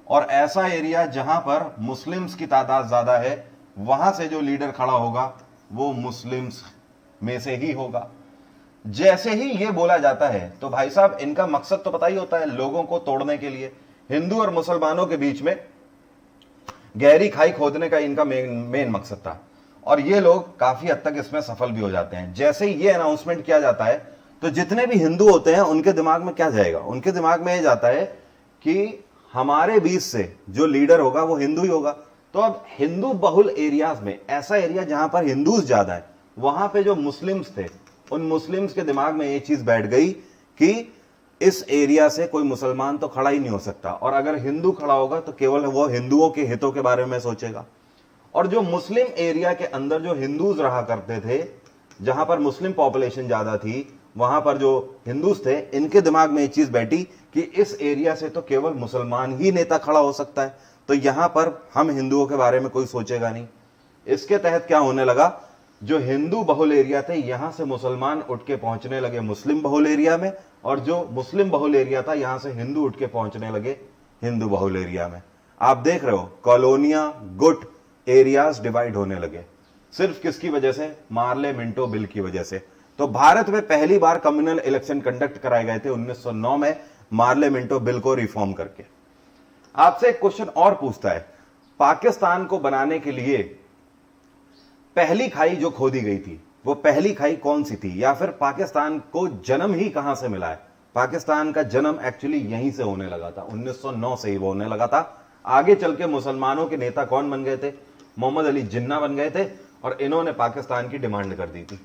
और ऐसा एरिया जहां पर मुस्लिम्स की तादाद ज्यादा है, वहां से जो लीडर खड़ा होगा वो मुस्लिम्स में से ही होगा। जैसे ही ये बोला जाता है तो भाई साहब इनका मकसद तो पता ही होता है, लोगों को तोड़ने के लिए। हिंदू और मुसलमानों के बीच में गहरी खाई खोदने का इनका मेन मकसद था, और ये लोग काफी हद तक इसमें सफल भी हो जाते हैं। जैसे ही ये अनाउंसमेंट किया जाता है तो जितने भी हिंदू होते हैं उनके दिमाग में क्या जाएगा? उनके दिमाग में ये जाता है कि हमारे बीच से जो लीडर होगा वो हिंदू ही होगा। तो अब हिंदू बहुल एरियाज में, ऐसा एरिया जहां पर हिंदूज ज्यादा है, वहां पे जो मुस्लिम्स थे, उन मुस्लिम्स के दिमाग में ये चीज बैठ गई कि इस एरिया से कोई मुसलमान तो खड़ा ही नहीं हो सकता, और अगर हिंदू खड़ा होगा तो केवल वो हिंदुओं के हितों के बारे में सोचेगा। और जो मुस्लिम एरिया के अंदर जो हिंदूज रहा करते थे, जहां पर मुस्लिम पॉपुलेशन ज्यादा थी, वहां पर जो हिंदूज थे, इनके दिमाग में एक चीज बैठी कि इस एरिया से तो केवल मुसलमान ही नेता खड़ा हो सकता है, तो यहां पर हम हिंदुओं के बारे में कोई सोचेगा नहीं। इसके तहत क्या होने लगा, जो हिंदू बहुल एरिया थे यहां से मुसलमान उठ के पहुंचने लगे मुस्लिम बहुल एरिया में, और जो मुस्लिम बहुल एरिया था यहां से हिंदू उठ के पहुंचने लगे हिंदू बहुल एरिया में। आप देख रहे हो कॉलोनिया, गुट एरियाज डिवाइड होने लगे, सिर्फ किसकी वजह से? मार्ले मिंटो बिल की वजह से। तो भारत में पहली बार कम्युनल इलेक्शन कंडक्ट कराए गए थे 1909 में, मार्ले मिंटो बिल को रिफॉर्म करके। आपसे एक क्वेश्चन और पूछता है, पाकिस्तान को बनाने के लिए पहली खाई जो खोदी गई थी वो पहली खाई कौन सी थी, या फिर पाकिस्तान को जन्म ही कहां से मिला है? पाकिस्तान का जन्म एक्चुअली यहीं से होने लगा था, 1909 से ही वो होने लगा था। आगे चल के मुसलमानों के नेता कौन बन गए थे? मोहम्मद अली जिन्ना बन गए थे, और इन्होंने पाकिस्तान की डिमांड कर दी थी।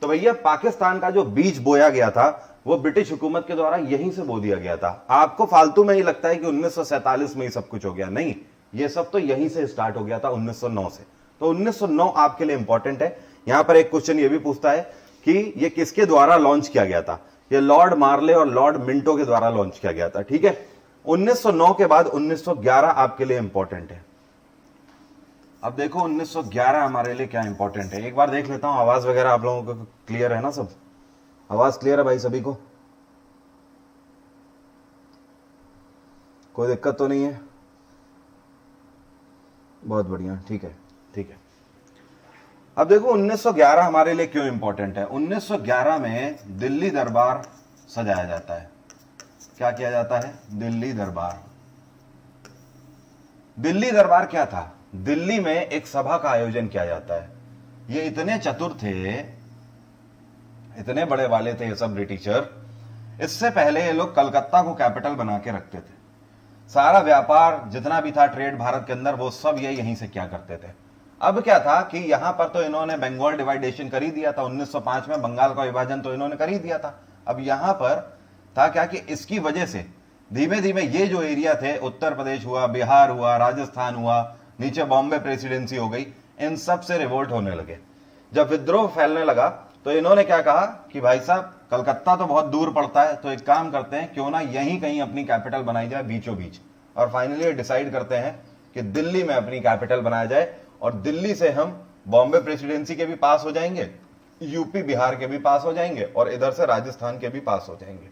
तो भैया पाकिस्तान का जो बीज बोया गया था वो ब्रिटिश हुकूमत के द्वारा यहीं से बो दिया गया था। आपको फालतू में ही लगता है कि 1947 में ही सब कुछ हो गया, नहीं, ये सब तो यहीं से स्टार्ट हो गया था 1909 से। तो 1909 आपके लिए इंपॉर्टेंट है। यहां पर एक क्वेश्चन ये भी पूछता है कि ये किसके द्वारा लॉन्च किया गया था? ये लॉर्ड मार्ले और लॉर्ड मिंटो के द्वारा लॉन्च किया गया था। ठीक है, 1909 के बाद 1911 आपके लिए इंपॉर्टेंट है। अब देखो 1911 हमारे लिए क्या इंपॉर्टेंट है, एक बार देख लेता हूं। आवाज वगैरह आप लोगों को क्लियर है ना? सब आवाज क्लियर है भाई सभी को? कोई दिक्कत तो नहीं है? बहुत बढ़िया, ठीक है ठीक है। अब देखो 1911 हमारे लिए क्यों इंपॉर्टेंट है। 1911 में दिल्ली दरबार सजाया जाता है। क्या किया जाता है? दिल्ली दरबार। दिल्ली दरबार क्या था? दिल्ली में एक सभा का आयोजन किया जाता है। ये इतने चतुर थे, इतने बड़े वाले थे ये सब ब्रिटिशर, इससे पहले ये लोग कलकत्ता को कैपिटल बना के रखते थे। सारा व्यापार जितना भी था ट्रेड भारत के अंदर, वो सब ये यहीं से क्या करते थे। अब क्या था कि यहां पर तो इन्होंने बंगाल डिवाइडेशन कर ही दिया था, 1905 में बंगाल का विभाजन तो इन्होंने कर ही दिया था। अब यहां पर था क्या कि इसकी वजह से धीमे धीमे ये जो एरिया थे, उत्तर प्रदेश हुआ, बिहार हुआ, राजस्थान हुआ, नीचे बॉम्बे प्रेसिडेंसी हो गई, इन सब से रिवोल्ट होने लगे। जब विद्रोह फैलने लगा तो इन्होंने क्या कहा कि भाई साहब कलकत्ता तो बहुत दूर पड़ता है, तो एक काम करते हैं, क्यों ना यहीं कहीं अपनी कैपिटल बनाई जाए बीचों बीच। और फाइनली डिसाइड करते हैं कि दिल्ली में अपनी कैपिटल बनाया जाए, और दिल्ली से हम बॉम्बे प्रेसिडेंसी के भी पास हो जाएंगे, यूपी बिहार के भी पास हो जाएंगे, और इधर से राजस्थान के भी पास हो जाएंगे।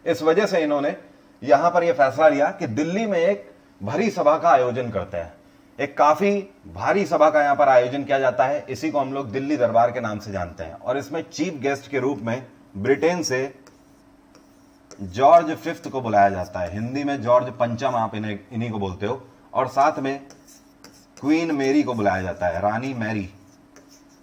इस वजह से इन्होंने यहां पर यह फैसला लिया कि दिल्ली में एक भरी सभा का आयोजन करते हैं। एक काफी भारी सभा का यहां पर आयोजन किया जाता है, इसी को हम लोग दिल्ली दरबार के नाम से जानते हैं। और इसमें चीफ गेस्ट के रूप में ब्रिटेन से जॉर्ज फिफ्थ को बुलाया जाता है, हिंदी में जॉर्ज पंचम आप इन्हीं को बोलते हो, और साथ में क्वीन मेरी को बुलाया जाता है, रानी मैरी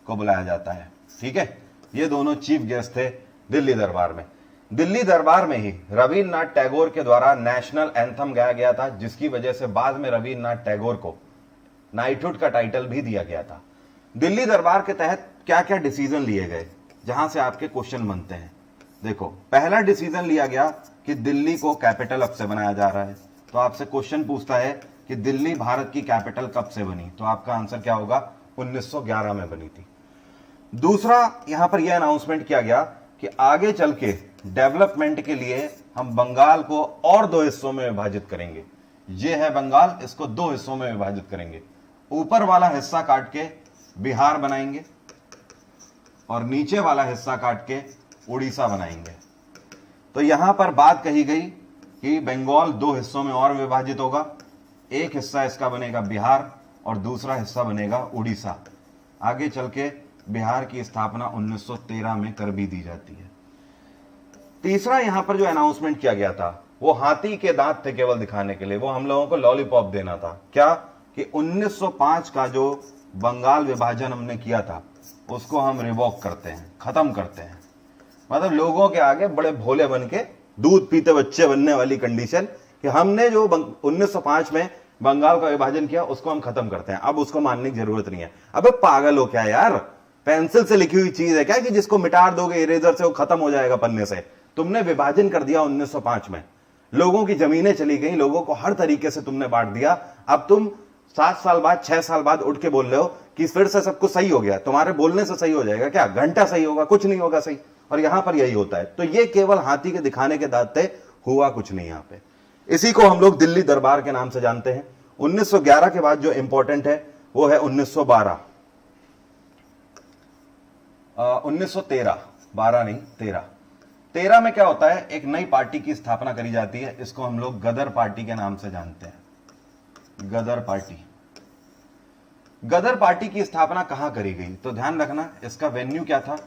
को बुलाया जाता है। ठीक है, ये दोनों चीफ गेस्ट थे दिल्ली दरबार में। दिल्ली दरबार में ही रविन्द्रनाथ टैगोर के द्वारा नेशनल एंथम गाया गया था, जिसकी वजह से बाद में रविन्द्रनाथ टैगोर को नाइटहुड का टाइटल भी दिया गया था। दिल्ली दरबार के तहत क्या क्या डिसीजन लिए गए, जहां से आपके क्वेश्चन बनते हैं। देखो, पहला डिसीजन लिया गया कि दिल्ली को कैपिटल अब से बनाया जा रहा है। तो आपसे क्वेश्चन पूछता है कि दिल्ली भारत की कैपिटल कब से बनी, तो आपका आंसर क्या होगा, 1911 में बनी थी। दूसरा, यहां पर यह अनाउंसमेंट किया गया कि आगे चल के डेवलपमेंट के लिए हम बंगाल को और 2 हिस्सों में विभाजित करेंगे। यह है बंगाल, इसको 2 हिस्सों में विभाजित करेंगे। ऊपर वाला हिस्सा काट के बिहार बनाएंगे और नीचे वाला हिस्सा काट के उड़ीसा बनाएंगे। तो यहां पर बात कही गई कि बंगाल 2 हिस्सों में और विभाजित होगा। एक हिस्सा इसका बनेगा बिहार और दूसरा हिस्सा बनेगा उड़ीसा। आगे चल के बिहार की स्थापना 1913 में कर भी दी जाती है। तीसरा, यहां पर जो अनाउंसमेंट किया गया था वो हाथी के दांत थे केवल दिखाने के लिए, वो हम लोगों को लॉलीपॉप देना था। क्या कि 1905 का जो बंगाल विभाजन हमने किया था उसको हम रिवॉक करते हैं, खत्म करते हैं। मतलब लोगों के आगे बड़े भोले बन के दूध पीते बच्चे बनने वाली कंडीशन कि हमने जो 1905 में बंगाल का विभाजन किया उसको हम खत्म करते हैं, अब उसको मानने की जरूरत नहीं है। अबे पागल हो क्या यार, पेंसिल से लिखी हुई चीज है क्या कि जिसको मिटा दोगे इरेजर से वो खत्म हो जाएगा पन्ने से। तुमने विभाजन कर दिया 1905 में, लोगों की जमीनें चली गई, लोगों को हर तरीके से तुमने बांट दिया। अब तुम 7 साल बाद 6 साल बाद उठ के बोल रहे हो कि फिर से सब कुछ सही हो गया। तुम्हारे बोलने से सही हो जाएगा क्या? घंटा सही होगा, कुछ नहीं होगा सही। और यहां पर यही होता है। तो ये केवल हाथी के दिखाने के दांत थे, हुआ कुछ नहीं यहां पे। इसी को हम लोग दिल्ली दरबार के नाम से जानते हैं। 1911 के बाद जो इंपॉर्टेंट है वो है 1912 1913, 12 नहीं 13। 13 में क्या होता है, एक नई पार्टी की स्थापना करी जाती है। इसको हम लोग गदर पार्टी के नाम से जानते हैं। गदर पार्टी। गदर पार्टी की स्थापना कहां करी गई, तो ध्यान रखना इसका वेन्यू क्या था।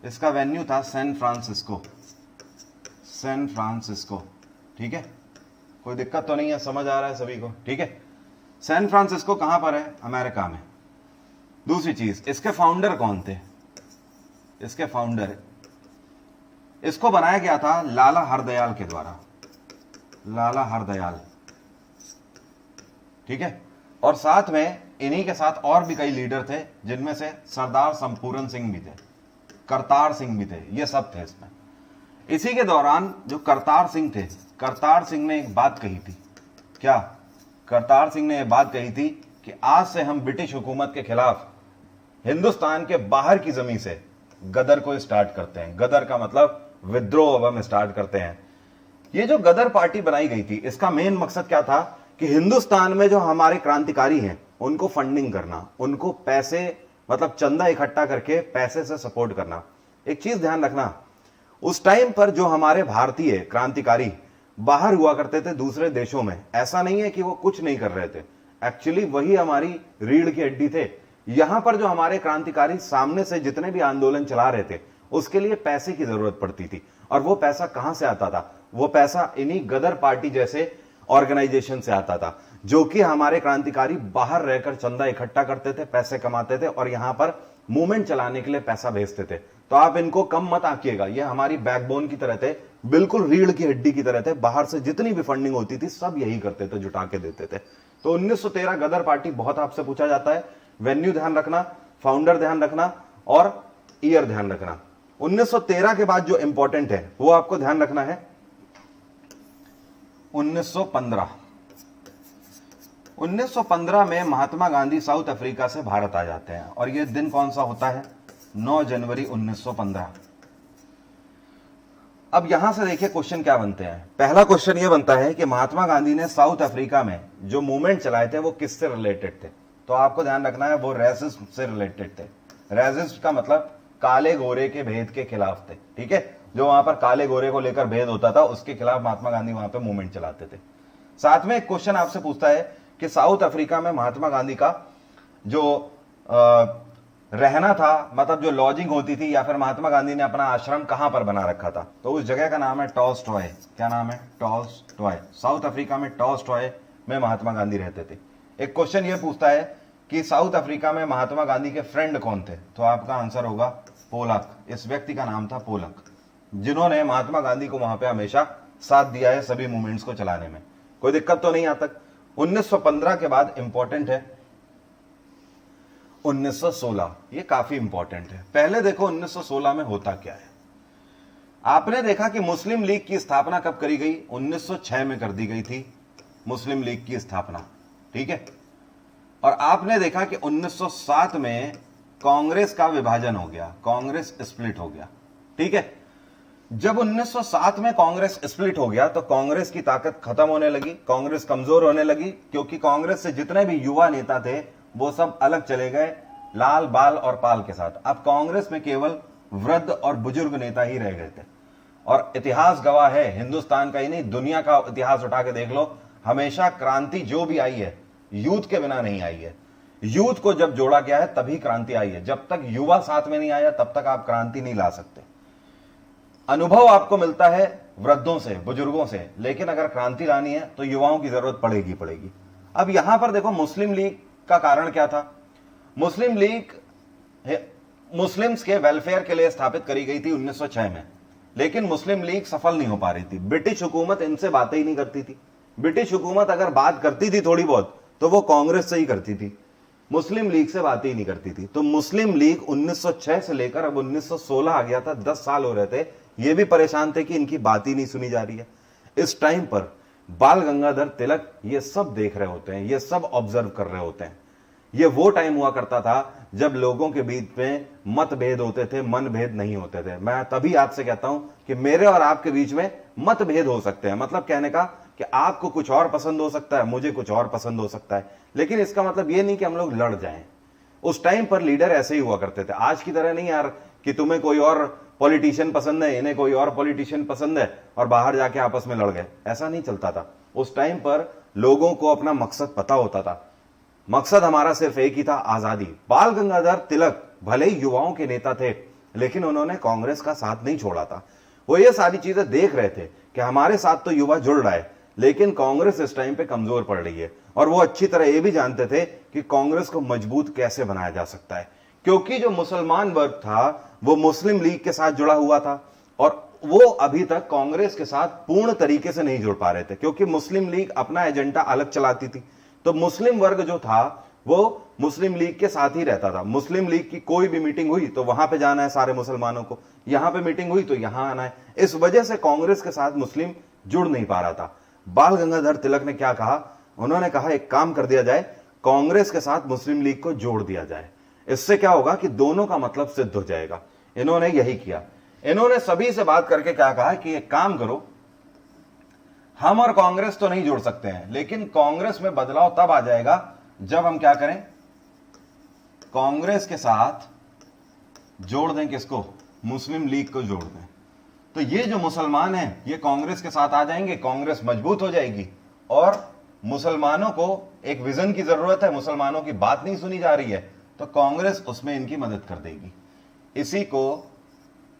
इसका वेन्यू था सैन फ्रांसिस्को। सैन फ्रांसिस्को, ठीक है, कोई दिक्कत तो नहीं है, समझ आ रहा है सभी को, ठीक है। सैन फ्रांसिस्को कहां पर है, अमेरिका में। दूसरी चीज, इसके फाउंडर कौन थे, इसके फाउंडर, इसको बनाया गया था लाला हरदयाल के द्वारा। लाला हरदयाल, ठीक है। और साथ में इन्हीं के साथ और भी कई लीडर थे, जिनमें से सरदार संपूर्ण सिंह भी थे, करतार सिंह भी थे, ये सब थे इसमें। इसी के दौरान जो करतार सिंह थे, करतार सिंह ने एक बात कही थी। क्या? करतार सिंह ने एक बात कही थी कि आज से हम ब्रिटिश हुकूमत के खिलाफ हिंदुस्तान के बाहर की जमीन से गदर को स्टार्ट करते हैं। गदर का मतलब विद्रोह अब हम स्टार्ट करते हैं। ये जो गदर पार्टी बनाई गई थी, इसका मेन मकसद क्या था कि हिंदुस्तान में जो हमारे क्रांतिकारी हैं उनको फंडिंग करना, उनको पैसे मतलब चंदा इकट्ठा करके पैसे से सपोर्ट करना। एक चीज ध्यान रखना, उस टाइम पर जो हमारे भारतीय क्रांतिकारी बाहर हुआ करते थे दूसरे देशों में, ऐसा नहीं है कि वो कुछ नहीं कर रहे थे, एक्चुअली वही हमारी रीढ़ की हड्डी थे। यहां पर जो हमारे क्रांतिकारी सामने से जितने भी आंदोलन चला रहे थे उसके लिए पैसे की जरूरत पड़ती थी। और वो पैसा कहां से आता था? वो पैसा इन्हीं गदर पार्टी जैसे ऑर्गेनाइजेशन से आता था, जो कि हमारे क्रांतिकारी बाहर रहकर चंदा इकट्ठा करते थे, पैसे कमाते थे और यहां पर मूवमेंट चलाने के लिए पैसा भेजते थे। तो आप इनको कम मत आंकिएगा, ये हमारी बैकबोन की तरह थे, बिल्कुल रीढ़ की हड्डी की तरह थे। बाहर से जितनी भी फंडिंग होती थी सब यही करते थे, जुटा के देते थे। तो 1913 गदर पार्टी बहुत आपसे पूछा जाता है। वेन्यू ध्यान रखना, फाउंडर ध्यान रखना और ईयर ध्यान रखना। 1913 के बाद जो इंपॉर्टेंट है वो आपको ध्यान रखना है 1915। 1915 में महात्मा गांधी साउथ अफ्रीका से भारत आ जाते हैं और यह दिन कौन सा होता है? 9 जनवरी 1915। अब यहां से देखिए क्वेश्चन क्या बनते हैं। पहला क्वेश्चन यह बनता है कि महात्मा गांधी ने साउथ अफ्रीका में जो मूवमेंट चलाए थे वो किससे रिलेटेड थे? तो आपको ध्यान रखना है वो रेसिस्ट से रिलेटेड थे। रेसिस्ट का मतलब काले गोरे के भेद के खिलाफ थे, ठीक है। जो वहां पर काले गोरे को लेकर भेद होता था उसके खिलाफ महात्मा गांधी वहां पर मूवमेंट चलाते थे। साथ में एक क्वेश्चन आपसे पूछता है कि साउथ अफ्रीका में महात्मा गांधी का जो रहना था, मतलब जो लॉजिंग होती थी या फिर महात्मा गांधी ने अपना आश्रम कहां पर बना रखा था, तो उस जगह का नाम है टॉल्स्टॉय। क्या नाम है? टॉल्स्टॉय। साउथ अफ्रीका में टॉल्स्टॉय में महात्मा गांधी रहते थे। एक क्वेश्चन यह पूछता है कि साउथ अफ्रीका में महात्मा गांधी के फ्रेंड कौन थे, तो आपका आंसर होगा पोलक, इस व्यक्ति का नाम था पोलक, जिन्होंने महात्मा गांधी को वहां पे हमेशा साथ दिया है सभी मूवमेंट्स को चलाने में। कोई दिक्कत तो नहीं आता। 1915 के बाद इंपॉर्टेंट है 1916, ये काफी इंपॉर्टेंट है। पहले देखो 1916 में होता क्या है। आपने देखा कि मुस्लिम लीग की स्थापना कब करी गई? 1906 में कर दी गई थी मुस्लिम लीग की स्थापना, ठीक है। और आपने देखा कि 1907 में कांग्रेस का विभाजन हो गया, कांग्रेस स्प्लिट हो गया, ठीक है। जब 1907 में कांग्रेस स्प्लिट हो गया तो कांग्रेस की ताकत खत्म होने लगी, कांग्रेस कमजोर होने लगी, क्योंकि कांग्रेस से जितने भी युवा नेता थे वो सब अलग चले गए लाल, बाल और पाल के साथ। अब कांग्रेस में केवल वृद्ध और बुजुर्ग नेता ही रह गए थे। और इतिहास गवाह है, हिंदुस्तान का ही नहीं दुनिया का इतिहास उठा के देख लो, हमेशा क्रांति जो भी आई है यूथ के बिना नहीं आई है। यूथ को जब जोड़ा गया है तभी क्रांति आई है। जब तक युवा साथ में नहीं आया तब तक आप क्रांति नहीं ला सकते। अनुभव आपको मिलता है वृद्धों से, बुजुर्गों से, लेकिन अगर क्रांति लानी है तो युवाओं की जरूरत पड़ेगी। अब यहां पर देखो मुस्लिम लीग का कारण क्या था? मुस्लिम लीग मुस्लिम्स के वेलफेयर के लिए स्थापित करी गई थी 1906 में, लेकिन मुस्लिम लीग सफल नहीं हो पा रही थी। ब्रिटिश हुकूमत इनसे बातें ही नहीं करती थी। ब्रिटिश हुकूमत अगर बात करती थी थोड़ी बहुत तो वो कांग्रेस से ही करती थी, मुस्लिम लीग से बातें ही नहीं करती थी। तो मुस्लिम लीग 1906 से लेकर अब 1916 आ गया था, 10 साल हो रहे थे, ये भी परेशान थे कि इनकी बात ही नहीं सुनी जा रही है। इस टाइम पर बाल गंगाधर तिलक ये सब देख रहे होते हैं, ये सब ऑब्जर्व कर रहे होते हैं। ये वो टाइम हुआ करता था जब लोगों के बीच में मतभेद होते थे, मनभेद नहीं होते थे। मैं तभी आपसे कहता हूं कि मेरे और आपके बीच में मतभेद हो सकते हैं, मतलब कहने का कि आपको कुछ और पसंद हो सकता है, मुझे कुछ और पसंद हो सकता है, लेकिन इसका मतलब ये नहीं कि हम लोग लड़ जाएं। उस टाइम पर लीडर ऐसे ही हुआ करते थे। आज की तरह नहीं यार कि तुम्हें कोई और पॉलिटिशियन पसंद है, इन्हें कोई और पॉलिटिशियन पसंद है और बाहर जाके आपस में लड़ गए, ऐसा नहीं चलता था। उस टाइम पर लोगों को अपना मकसद पता होता था। मकसद हमारा सिर्फ एक ही था, आजादी। बाल गंगाधर तिलक भले ही युवाओं के नेता थे, लेकिन उन्होंने कांग्रेस का साथ नहीं छोड़ा था। वो ये सारी चीजें देख रहे थे कि हमारे साथ तो युवा जुड़ रहा है, लेकिन कांग्रेस इस टाइम पे कमजोर पड़ रही है। और वो अच्छी तरह ये भी जानते थे कि कांग्रेस को मजबूत कैसे बनाया जा सकता है, क्योंकि जो मुसलमान वर्ग था वो मुस्लिम लीग के साथ जुड़ा हुआ था और वो अभी तक कांग्रेस के साथ पूर्ण तरीके से नहीं जुड़ पा रहे थे, क्योंकि मुस्लिम लीग अपना एजेंडा अलग चलाती थी। तो मुस्लिम वर्ग जो था वो मुस्लिम लीग के साथ ही रहता था। मुस्लिम लीग की कोई भी मीटिंग हुई तो वहां पे जाना है सारे मुसलमानों को, यहां पे मीटिंग हुई तो यहां आना है। इस वजह से कांग्रेस के साथ मुस्लिम जुड़ नहीं पा रहा था। बाल गंगाधर तिलक ने क्या कहा? उन्होंने कहा एक काम कर दिया जाए, कांग्रेस के साथ मुस्लिम लीग को जोड़ दिया जाए। इससे क्या होगा कि दोनों का मतलब सिद्ध हो जाएगा। इन्होंने यही किया। इन्होंने सभी से बात करके क्या कहा कि एक काम करो, हम और कांग्रेस तो नहीं जोड़ सकते हैं, लेकिन कांग्रेस में बदलाव तब आ जाएगा जब हम क्या करें, कांग्रेस के साथ जोड़ दें किसको? मुस्लिम लीग को जोड़ दें। तो ये जो मुसलमान हैं ये कांग्रेस के साथ आ जाएंगे, कांग्रेस मजबूत हो जाएगी। और मुसलमानों को एक विजन की जरूरत है, मुसलमानों की बात नहीं सुनी जा रही है, तो कांग्रेस उसमें इनकी मदद कर देगी। इसी को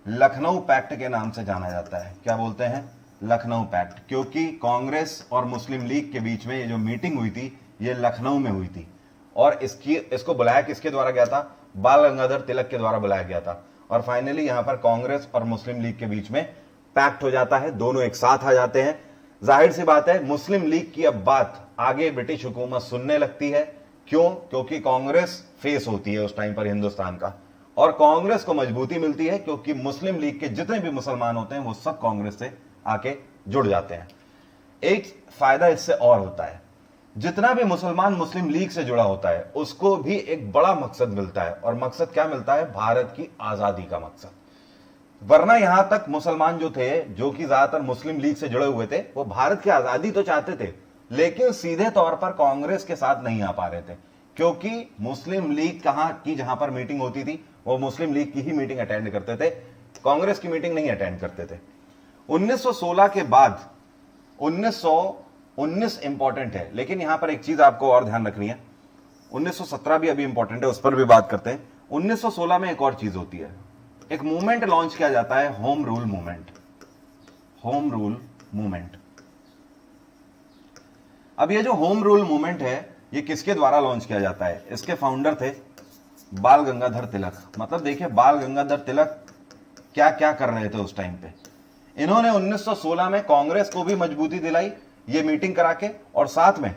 लखनऊ पैक्ट के नाम से जाना जाता है। क्या बोलते हैं? लखनऊ पैक्ट। क्योंकि कांग्रेस और मुस्लिम लीग के बीच में ये जो मीटिंग हुई थी ये लखनऊ में हुई थी और इसको बुलाया किसके द्वारा गया था? बाल गंगाधर तिलक के द्वारा बुलाया गया था। और फाइनली यहां पर कांग्रेस और मुस्लिम लीग के बीच में पैक्ट हो जाता है, दोनों एक साथ आ जाते हैं। जाहिर सी बात है मुस्लिम लीग की अब बात आगे ब्रिटिश हुकूमत सुनने लगती है। क्यों? क्योंकि कांग्रेस फेस होती है उस टाइम पर हिंदुस्तान का, और कांग्रेस को मजबूती मिलती है क्योंकि मुस्लिम लीग के जितने भी मुसलमान होते हैं वो सब कांग्रेस से आके जुड़ जाते हैं। एक फायदा इससे और होता है, जितना भी मुसलमान मुस्लिम लीग से जुड़ा होता है उसको भी एक बड़ा मकसद मिलता है। और मकसद क्या मिलता है? भारत की आजादी का मकसद। वरना यहां तक मुसलमान जो थे, जो कि ज्यादातर मुस्लिम लीग से जुड़े हुए थे, वो भारत की आजादी तो चाहते थे, लेकिन सीधे तौर पर कांग्रेस के साथ नहीं आ पा रहे थे, क्योंकि मुस्लिम लीग कहां की जहां पर मीटिंग होती थी वो मुस्लिम लीग की ही मीटिंग अटेंड करते थे, कांग्रेस की मीटिंग नहीं अटेंड करते थे। 1916 के बाद 1919 इंपॉर्टेंट है, लेकिन यहां पर एक चीज आपको और ध्यान रखनी है। 1917 भी अभी इंपॉर्टेंट है, उस पर भी बात करते हैं। 1916 में एक और चीज होती है, एक मूवमेंट लॉन्च किया जाता है, home rule movement. Home rule movement. अब ये जो होम रूल मूवमेंट है ये किसके द्वारा लॉन्च किया जाता है? इसके फाउंडर थे बाल गंगाधर तिलक। मतलब देखिए बाल गंगाधर तिलक क्या क्या कर रहे थे उस टाइम पे। इन्होंने 1916 में कांग्रेस को भी मजबूती दिलाई ये मीटिंग करा के, और साथ में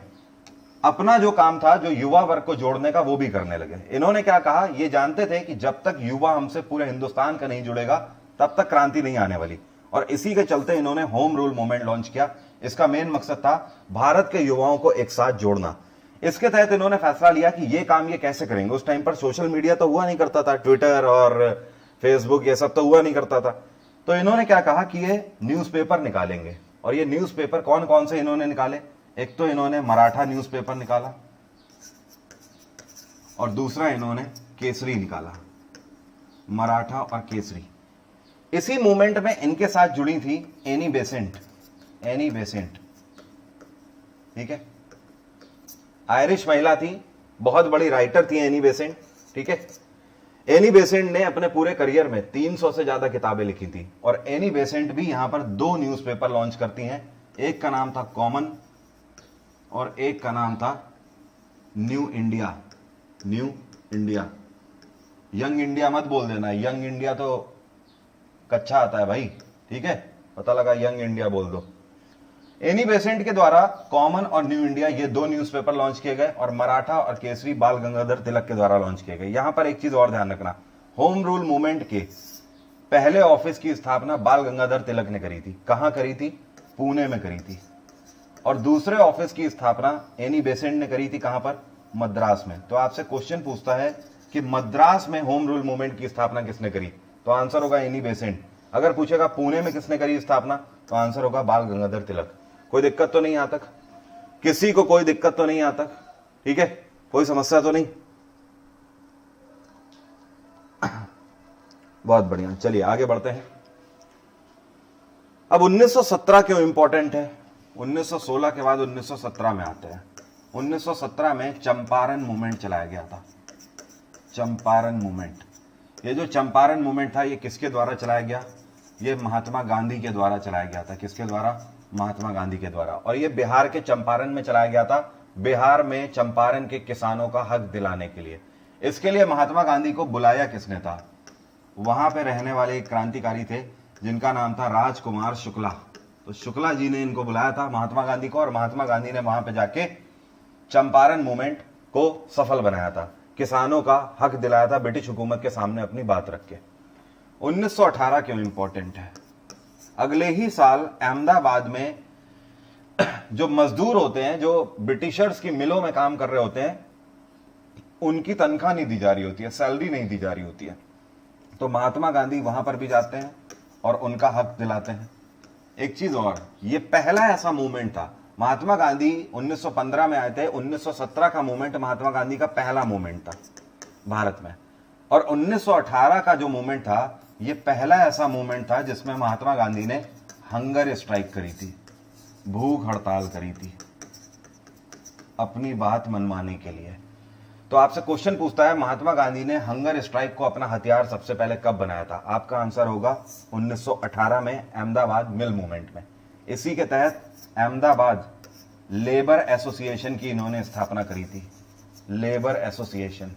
अपना जो काम था जो युवा वर्ग को जोड़ने का वो भी करने लगे। इन्होंने क्या कहा, ये जानते थे कि जब तक युवा हमसे पूरे हिंदुस्तान का नहीं जुड़ेगा तब तक क्रांति नहीं आने वाली, और इसी के चलते इन्होंने होम रूल मूवमेंट लॉन्च किया। इसका मेन मकसद था भारत के युवाओं को एक साथ जोड़ना। इसके तहत इन्होंने फैसला लिया कि ये काम ये कैसे करेंगे। उस टाइम पर सोशल मीडिया तो हुआ नहीं करता था, ट्विटर और फेसबुक ये सब तो हुआ नहीं करता था। तो इन्होंने क्या कहा कि ये न्यूज़पेपर निकालेंगे, और ये न्यूज़पेपर कौन कौन से इन्होंने निकाले। एक तो इन्होंने मराठा न्यूज़पेपर निकाला, और दूसरा इन्होंने केसरी निकाला, मराठा और केसरी। इसी मूवमेंट में इनके साथ जुड़ी थी एनी बेसेंट। एनी बेसेंट, ठीक है, आयरिश महिला थी, बहुत बड़ी राइटर थी एनी बेसेंट, ठीक है। एनी बेसेंट ने अपने पूरे करियर में 300 से ज्यादा किताबें लिखी थी, और एनी बेसेंट भी यहां पर 2 न्यूज़पेपर लॉन्च करती हैं। एक का नाम था कॉमन और एक का नाम था new India. New India, young India मत बोल देना, यंग इंडिया तो कच्चा आता है भाई, ठीक है, पता लगा यंग इंडिया बोल दो। एनी बेसेंट के द्वारा कॉमन और न्यू इंडिया ये 2 न्यूज़पेपर लॉन्च किए गए, और मराठा और केसरी बाल गंगाधर तिलक के द्वारा लॉन्च किए गए। यहां पर एक चीज और ध्यान रखना, होम रूल मूवमेंट के पहले ऑफिस की स्थापना बाल गंगाधर तिलक ने करी थी। कहां करी थी? पुणे में करी थी। और दूसरे ऑफिस की स्थापना एनी बेसेंट ने करी थी कहां पर? मद्रास में। तो आपसे क्वेश्चन पूछता है कि मद्रास में होम रूल मूवमेंट की स्थापना किसने करी, तो आंसर होगा एनी बेसेंट। अगर पूछेगा पुणे में किसने करी स्थापना, तो आंसर होगा बाल गंगाधर तिलक। कोई दिक्कत तो नहीं यहां तक? किसी को कोई दिक्कत तो नहीं यहां तक? ठीक है, कोई समस्या तो नहीं? बहुत बढ़िया, चलिए आगे बढ़ते हैं। अब 1917 क्यों इंपॉर्टेंट है? 1916 के बाद 1917 में आते हैं। 1917 में चंपारण मूवमेंट चलाया गया था। चंपारण मूवमेंट, ये जो चंपारण मूवमेंट था ये किसके द्वारा चलाया गया? ये महात्मा गांधी के द्वारा चलाया गया था। किसके द्वारा? महात्मा गांधी के द्वारा। और ये बिहार के चंपारण में चलाया गया था, बिहार में चंपारण के किसानों का हक दिलाने के लिए। इसके लिए महात्मा गांधी को बुलाया किसने था? वहां पे रहने वाले एक क्रांतिकारी थे जिनका नाम था राजकुमार शुक्ला। तो शुक्ला जी ने इनको बुलाया था महात्मा गांधी को, और महात्मा गांधी ने वहां पे जाके चंपारण मूवमेंट को सफल बनाया था, किसानों का हक दिलाया था ब्रिटिश हुकूमत के सामने अपनी बात रख के। 1918 क्यों इंपॉर्टेंट है? अगले ही साल अहमदाबाद में जो मजदूर होते हैं, जो ब्रिटिशर्स की मिलों में काम कर रहे होते हैं, उनकी तनख्वाह नहीं दी जा रही होती है, सैलरी नहीं दी जा रही होती है। तो महात्मा गांधी वहां पर भी जाते हैं और उनका हक दिलाते हैं। एक चीज और, ये पहला ऐसा मूवमेंट था। महात्मा गांधी 1915 में आए थे, 1917 का मूवमेंट महात्मा गांधी का पहला मूवमेंट था भारत में, और 1918 का जो मूवमेंट था ये पहला ऐसा मूवमेंट था जिसमें महात्मा गांधी ने हंगर स्ट्राइक करी थी, भूख हड़ताल करी थी अपनी बात मनवाने के लिए। तो आपसे क्वेश्चन पूछता है महात्मा गांधी ने हंगर स्ट्राइक को अपना हथियार सबसे पहले कब बनाया था? आपका आंसर होगा 1918 में अहमदाबाद मिल मूवमेंट में। इसी के तहत अहमदाबाद लेबर एसोसिएशन की इन्होंने स्थापना करी थी। लेबर एसोसिएशन,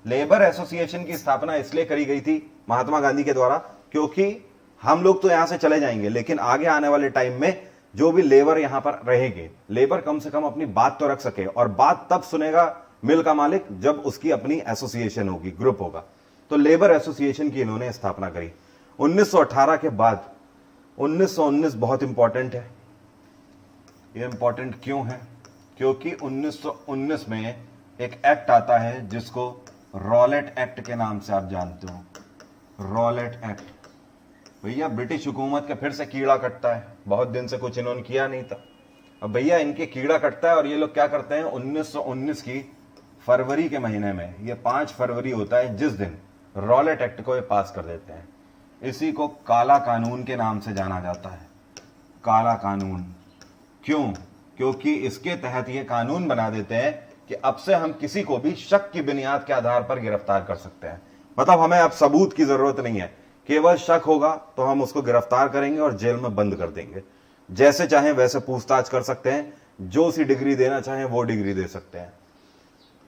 लेबर एसोसिएशन की स्थापना इसलिए करी गई थी महात्मा गांधी के द्वारा क्योंकि हम लोग तो यहां से चले जाएंगे, लेकिन आगे आने वाले टाइम में जो भी लेबर यहां पर रहेंगे, लेबर कम से कम अपनी बात तो रख सके, और बात तब सुनेगा मिल का मालिक जब उसकी अपनी एसोसिएशन होगी, ग्रुप होगा। तो लेबर एसोसिएशन की इन्होंने स्थापना करी। 1918 के बाद 1919 बहुत इंपॉर्टेंट है। ये इंपॉर्टेंट क्यों है? क्योंकि 1919 में एक एक्ट आता है जिसको रॉलेट एक्ट के नाम से आप जानते हो। रॉलेट एक्ट, भैया ब्रिटिश हुकूमत का फिर से कीड़ा कटता है। बहुत दिन से कुछ इन्होंने किया नहीं था, अब भैया इनके कीड़ा कटता है, और ये लोग क्या करते हैं 1919 की फरवरी के महीने में, ये 5 फरवरी होता है जिस दिन रॉलेट एक्ट को ये पास कर देते हैं। इसी को काला कानून के नाम से जाना जाता है। काला कानून क्यों? क्योंकि इसके तहत ये कानून बना देते हैं कि अब से हम किसी को भी शक की बुनियाद के आधार पर गिरफ्तार कर सकते हैं। मतलब हमें अब सबूत की जरूरत नहीं है, केवल शक होगा तो हम उसको गिरफ्तार करेंगे और जेल में बंद कर देंगे। जैसे चाहें वैसे पूछताछ कर सकते हैं, जो सी डिग्री देना चाहें वो डिग्री दे सकते हैं।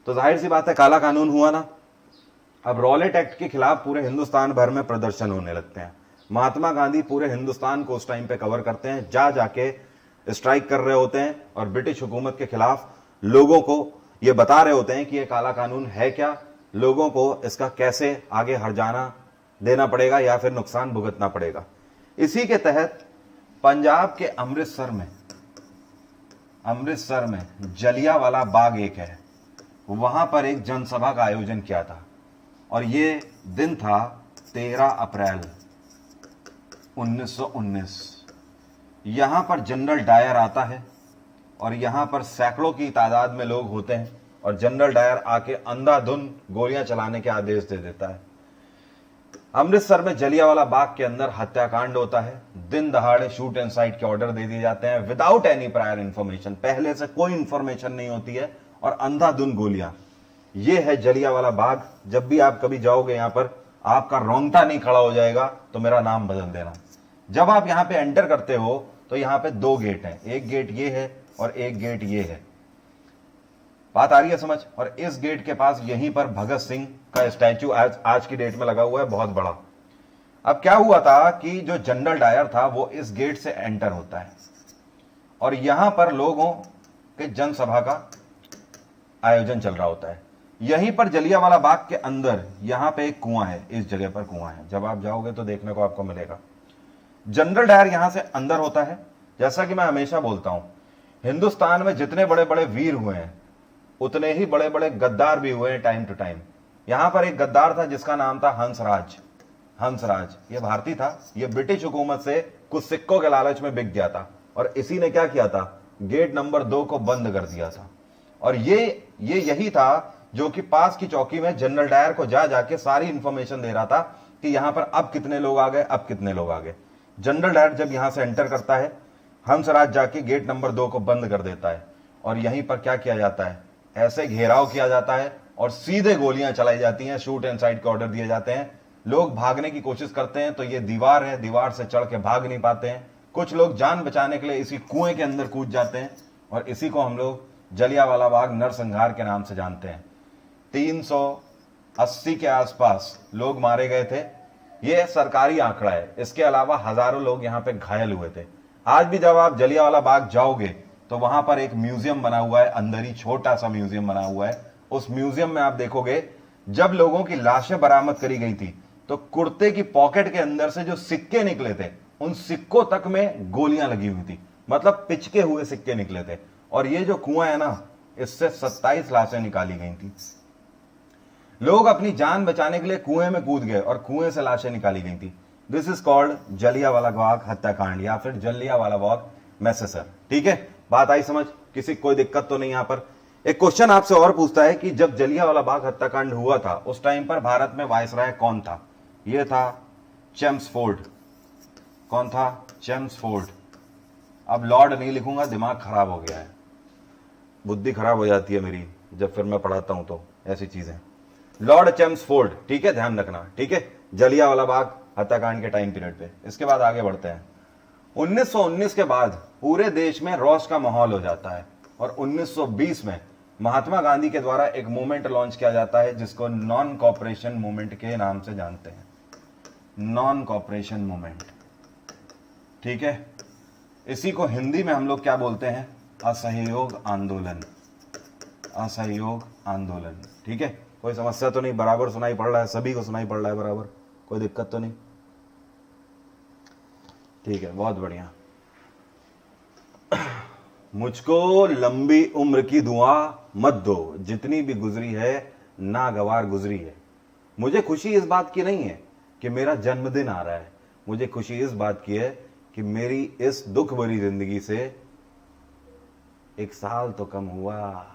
तो जाहिर सी बात है काला कानून हुआ ना। अब रॉलेट एक्ट के खिलाफ पूरे हिंदुस्तान भर में प्रदर्शन होने लगते हैं। महात्मा गांधी पूरे हिंदुस्तान को उस टाइम पे कवर करते हैं, जाके स्ट्राइक कर रहे होते हैं और ब्रिटिश हुकूमत के खिलाफ लोगों को ये बता रहे होते हैं कि ये काला कानून है क्या, लोगों को इसका कैसे आगे हर्जाना देना पड़ेगा या फिर नुकसान भुगतना पड़ेगा। इसी के तहत पंजाब के अमृतसर में जलियांवाला बाग एक है, वहां पर एक जनसभा का आयोजन किया था और ये दिन था 13 अप्रैल 1919। यहां पर जनरल डायर आता है और यहां पर सैकड़ों की तादाद में लोग होते हैं और जनरल डायर आके अंधाधुंध गोलियां चलाने के आदेश दे देता है। अमृतसर में जलियांवाला बाग के अंदर हत्याकांड होता है। दिन दहाड़े शूट एंड साइट के ऑर्डर दे दिए जाते हैं विदाउट एनी प्रायर इंफॉर्मेशन, पहले से कोई इंफॉर्मेशन नहीं होती है और अंधाधुंध गोलियां। यह है जलियांवाला बाग। जब भी आप कभी जाओगे यहां पर आपका रोंगटा नहीं खड़ा हो जाएगा तो मेरा नाम बदल देना। जब आप यहां पे एंटर करते हो तो यहां पे 2 गेट हैं, एक गेट ये है और एक गेट ये है। बात आ रही है समझ? और इस गेट के पास यहीं पर भगत सिंह का स्टैचू आज की डेट में लगा हुआ है, बहुत बड़ा। अब क्या हुआ था कि जो जनरल डायर था वो इस गेट से एंटर होता है और यहां पर लोगों के जनसभा का आयोजन चल रहा होता है। यहीं पर जलियांवाला बाग के अंदर यहां पे एक कुआं है, इस जगह पर कुआं है, जब आप जाओगे तो देखने को आपको मिलेगा। जनरल डायर यहां से अंदर होता है। जैसा कि मैं हमेशा बोलता हूं, हिंदुस्तान में जितने बड़े बड़े वीर हुए हैं उतने ही बड़े बड़े गद्दार भी हुए हैं टाइम टू टाइम। यहां पर एक गद्दार था जिसका नाम था हंसराज। ये भारतीय था, ये ब्रिटिश हुकूमत से कुछ सिक्कों के लालच में बिक गया था और इसी ने क्या किया था, गेट नंबर 2 को बंद कर दिया था। और ये यही था जो कि पास की चौकी में जनरल डायर को जाके सारी इंफॉर्मेशन दे रहा था कि यहां पर अब कितने लोग आ गए। जनरल डायर जब यहां से एंटर करता है, हंसराज जाके गेट नंबर 2 को बंद कर देता है और यहीं पर क्या किया जाता है, ऐसे घेराव किया जाता है और सीधे गोलियां चलाई जाती हैं, शूट एंड साइट के ऑर्डर दिए जाते हैं। लोग भागने की कोशिश करते हैं तो ये दीवार है, दीवार से चढ़ के भाग नहीं पाते हैं। कुछ लोग जान बचाने के लिए इसी कुएं के अंदर कूद जाते हैं और इसी को हम लोग जलियांवाला बाग नरसंहार के नाम से जानते हैं। 380 के आसपास लोग मारे गए थे, यह सरकारी आंकड़ा है। इसके अलावा हजारों लोग यहां पे घायल हुए थे। आज भी जब आप जलियांवाला बाग जाओगे तो वहां पर एक म्यूजियम बना हुआ है, अंदर ही छोटा सा म्यूजियम बना हुआ है। उस म्यूजियम में आप देखोगे जब लोगों की लाशें बरामद करी गई थी तो कुर्ते की पॉकेट के अंदर से जो सिक्के निकले थे उन सिक्कों तक में गोलियां लगी हुई थी, मतलब पिचके हुए सिक्के निकले थे। और ये जो कुआं है ना, इससे 27 लाशें निकाली गई थी। लोग अपनी जान बचाने के लिए कुएं में कूद गए और कुएं से लाशें निकाली गई थी। This is called Jallianwala Bagh हत्याकांड या फिर जलियांवाला बाग मैसेसर। ठीक है, बात आई समझ? किसी कोई दिक्कत तो नहीं? यहां पर एक क्वेश्चन आपसे और पूछता है कि जब जलियांवाला बाग हत्याकांड हुआ था उस टाइम पर भारत में वायसराय कौन था? यह था चेम्सफोर्ड। कौन था? चेम्सफोर्ड। अब लॉर्ड नहीं लिखूंगा, दिमाग खराब हो गया है, बुद्धि खराब हो जाती है मेरी जब फिर मैं पढ़ाता हूं तो ऐसी चीजें। लॉर्ड चेम्सफोर्ड, ठीक है, ध्यान रखना। ठीक है, जलियांवाला बाग हत्याकांड के टाइम पीरियड पे। इसके बाद आगे बढ़ते हैं। 1919 के बाद पूरे देश में रोष का माहौल हो जाता है और 1920 में महात्मा गांधी के द्वारा एक मूवमेंट लॉन्च किया जाता है जिसको नॉन कॉपरेशन मूवमेंट के नाम से जानते हैं। नॉन कॉपरेशन मूवमेंट, ठीक है। इसी को हिंदी में हम लोग क्या बोलते हैं? असहयोग आंदोलन। असहयोग आंदोलन, ठीक है। कोई समस्या तो नहीं? बराबर सुनाई पड़ रहा है? सभी को सुनाई पड़ रहा है बराबर? कोई दिक्कत तो नहीं? ठीक है, बहुत बढ़िया। मुझको लंबी उम्र की दुआ मत दो, जितनी भी गुजरी है नागवार गुजरी है। मुझे खुशी इस बात की नहीं है कि मेरा जन्मदिन आ रहा है, मुझे खुशी इस बात की है कि मेरी इस दुख भरी जिंदगी से 1 साल तो कम हुआ।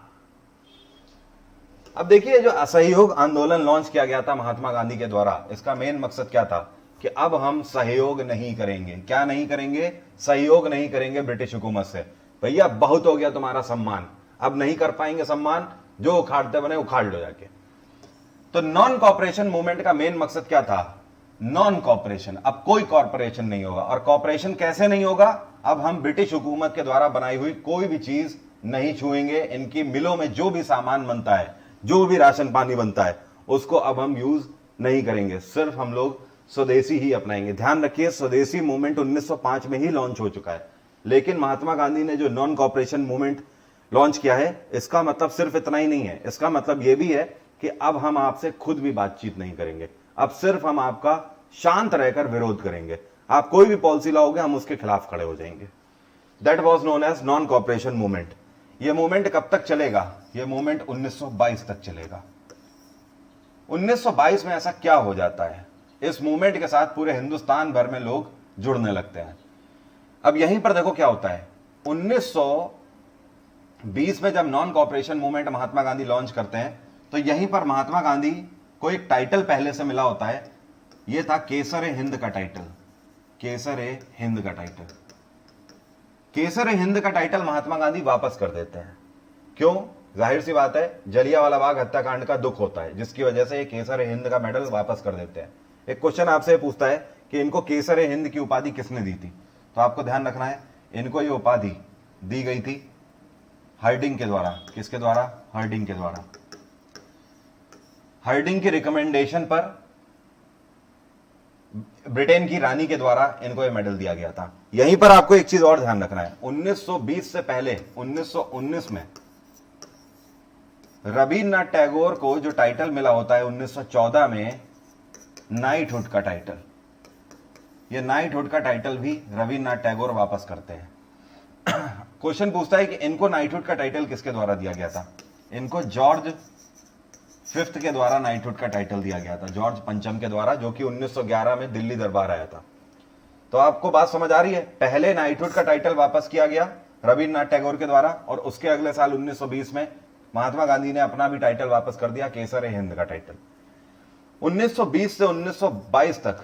अब देखिए, जो असहयोग आंदोलन लॉन्च किया गया था महात्मा गांधी के द्वारा, इसका मेन मकसद क्या था कि अब हम सहयोग नहीं करेंगे। क्या नहीं करेंगे? सहयोग नहीं करेंगे ब्रिटिश हुकूमत से। भैया बहुत हो गया तुम्हारा सम्मान, अब नहीं कर पाएंगे सम्मान, जो उखाड़ते बने उखाड़ लो जाके। तो नॉन कॉपरेशन मूवमेंट का मेन मकसद क्या था? Non cooperation. अब कोई कॉर्पोरेशन नहीं होगा। और कॉपरेशन कैसे नहीं होगा? अब हम ब्रिटिश हुकूमत के द्वारा बनाई हुई कोई भी चीज नहीं छुएंगे। इनकी मिलों में जो भी सामान बनता है, जो भी राशन पानी बनता है, उसको अब हम यूज नहीं करेंगे, सिर्फ हम लोग स्वदेशी ही अपनाएंगे। ध्यान रखिए, स्वदेशी मूवमेंट 1905 में ही लॉन्च हो चुका है, लेकिन महात्मा गांधी ने जो नॉन कॉपरेशन मूवमेंट लॉन्च किया है, इसका मतलब सिर्फ इतना ही नहीं है। इसका मतलब यह भी है कि अब हम आपसे खुद भी बातचीत नहीं करेंगे, अब सिर्फ हम आपका शांत रहकर विरोध करेंगे। आप कोई भी पॉलिसी लाओगे, हम उसके खिलाफ खड़े हो जाएंगे। That was known as non cooperation movement. यह मूवमेंट कब तक चलेगा? यह मूवमेंट 1922 तक चलेगा। 1922 में ऐसा क्या हो जाता है, इस मूवमेंट के साथ पूरे हिंदुस्तान भर में लोग जुड़ने लगते हैं। अब यहीं पर देखो क्या होता है। 1920 में जब non cooperation movement Mahatma Gandhi launch करते हैं, तो यहीं पर महात्मा गांधी को एक टाइटल पहले से मिला होता है। यह था केसर हिंद का टाइटल। केसर हिंद का टाइटल, केसर हिंद का टाइटल महात्मा गांधी वापस कर देते हैं। क्यों? जाहिर सी बात है, जलियांवाला बाग हत्याकांड का दुख होता है, जिसकी वजह से ये केसर हिंद का मेडल वापस कर देते हैं। एक क्वेश्चन आपसे पूछता है कि इनको केसर हिंद की उपाधि किसने दी थी, तो आपको ध्यान रखना है, इनको ये उपाधि दी गई थी हार्डिंग के द्वारा। किसके द्वारा? हार्डिंग के द्वारा। हार्डिंग की रिकमेंडेशन पर ब्रिटेन की रानी के द्वारा इनको यह मेडल दिया गया था। यहीं पर आपको एक चीज और ध्यान रखना है, 1920 से पहले 1919 में रविन्द्रनाथ टैगोर को जो टाइटल मिला होता है 1914 में, नाइटहुड का टाइटल, ये नाइटहुड का टाइटल भी रविन्द्रनाथ टैगोर वापस करते हैं। क्वेश्चन पूछता है कि इनको नाइटहुड का टाइटल किसके द्वारा दिया गया था? इनको जॉर्ज फिफ्थ के द्वारा नाइटहुड का टाइटल दिया गया था, जॉर्ज पंचम के द्वारा, जो कि 1911 में दिल्ली दरबार आया था। तो आपको बात समझ आ रही है? पहले नाइटहुड का टाइटल वापस किया गया रविन्द्रनाथ टैगोर के द्वारा, और उसके अगले साल 1920 में महात्मा गांधी ने अपना भी टाइटल वापस कर दिया, केसर हिंद का टाइटल। 1920 से 1922 तक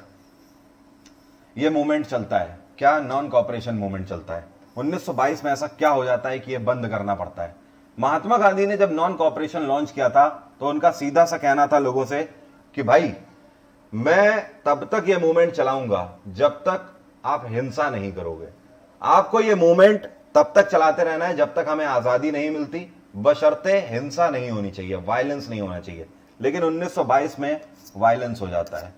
यह मूवमेंट चलता है। क्या? नॉन कॉपरेशन मूवमेंट चलता है। 1922 में ऐसा क्या हो जाता है कि यह बंद करना पड़ता है? महात्मा गांधी ने जब नॉन कॉपरेशन लॉन्च किया था, तो उनका सीधा सा कहना था लोगों से कि भाई, मैं तब तक यह मूवमेंट चलाऊंगा जब तक आप हिंसा नहीं करोगे। आपको यह मूवमेंट तब तक चलाते रहना है जब तक हमें आजादी नहीं मिलती, बशर्ते हिंसा नहीं होनी चाहिए, वायलेंस नहीं होना चाहिए। लेकिन 1922 में वायलेंस हो जाता है।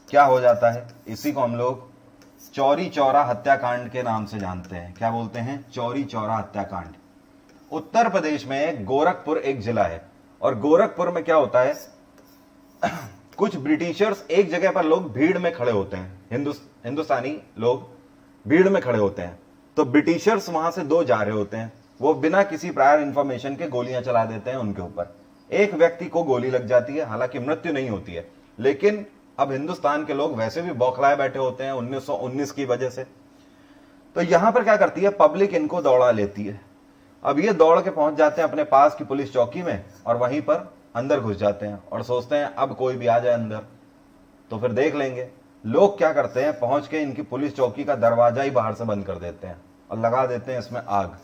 क्या हो जाता है? इसी को हम लोग चौरी चौरा हत्याकांड के नाम से जानते हैं। क्या बोलते हैं? चौरी चौरा हत्याकांड। उत्तर प्रदेश में गोरखपुर एक जिला है, और गोरखपुर में क्या होता है, कुछ ब्रिटिशर्स एक जगह पर लोग भीड़ में खड़े होते हैं, हिंदुस्तानी लोग भीड़ में खड़े होते हैं। तो ब्रिटिशर्स वहां से दो जा रहे होते हैं, वो बिना किसी प्रायर इंफॉर्मेशन के गोलियां चला देते हैं उनके ऊपर। एक व्यक्ति को गोली लग जाती है, हालांकि मृत्यु नहीं होती है, लेकिन अब हिंदुस्तान के लोग वैसे भी बौखलाए बैठे होते हैं 1919 की वजह से। तो यहां पर क्या करती है, पब्लिक इनको दौड़ा लेती है। अब ये दौड़ के पहुंच जाते हैं अपने पास की पुलिस चौकी में, और वहीं पर अंदर घुस जाते हैं और सोचते हैं अब कोई भी आ जाए अंदर तो फिर देख लेंगे। लोग क्या करते हैं, पहुंच के इनकी पुलिस चौकी का दरवाजा ही बाहर से बंद कर देते हैं और लगा देते हैं इसमें आग।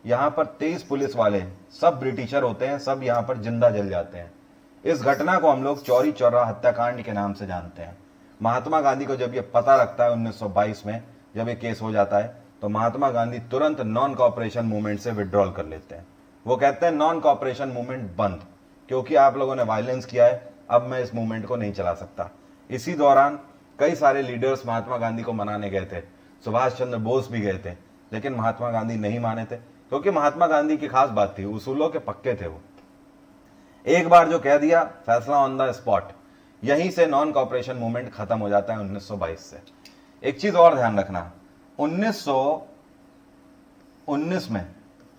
यहां पर 23 पुलिस वाले, सब ब्रिटिशर होते हैं, सब यहां पर जिंदा जल जाते हैं। इस घटना को हम लोग चौरी चौरा हत्याकांड के नाम से जानते हैं। महात्मा गांधी को जब यह पता लगता है 1922 में, जब ये केस हो जाता है, तो महात्मा गांधी तुरंत नॉन कॉपरेशन मूवमेंट से विड्रॉल कर लेते हैं। वो कहते हैं नॉन कॉपरेशन मूवमेंट बंद, क्योंकि आप लोगों ने वायलेंस किया है, अब मैं इस मूवमेंट को नहीं चला सकता। इसी दौरान कई सारे लीडर्स महात्मा गांधी को मनाने गए थे, सुभाष चंद्र बोस भी गए थे, लेकिन महात्मा गांधी नहीं माने थे, क्योंकि महात्मा गांधी की खास बात थी, उसूलों के पक्के थे। वो एक बार जो कह दिया, फैसला ऑन द स्पॉट। यहीं से नॉन कॉपरेशन मूवमेंट खत्म हो जाता है 1922 से। एक चीज और ध्यान रखना, 1919 में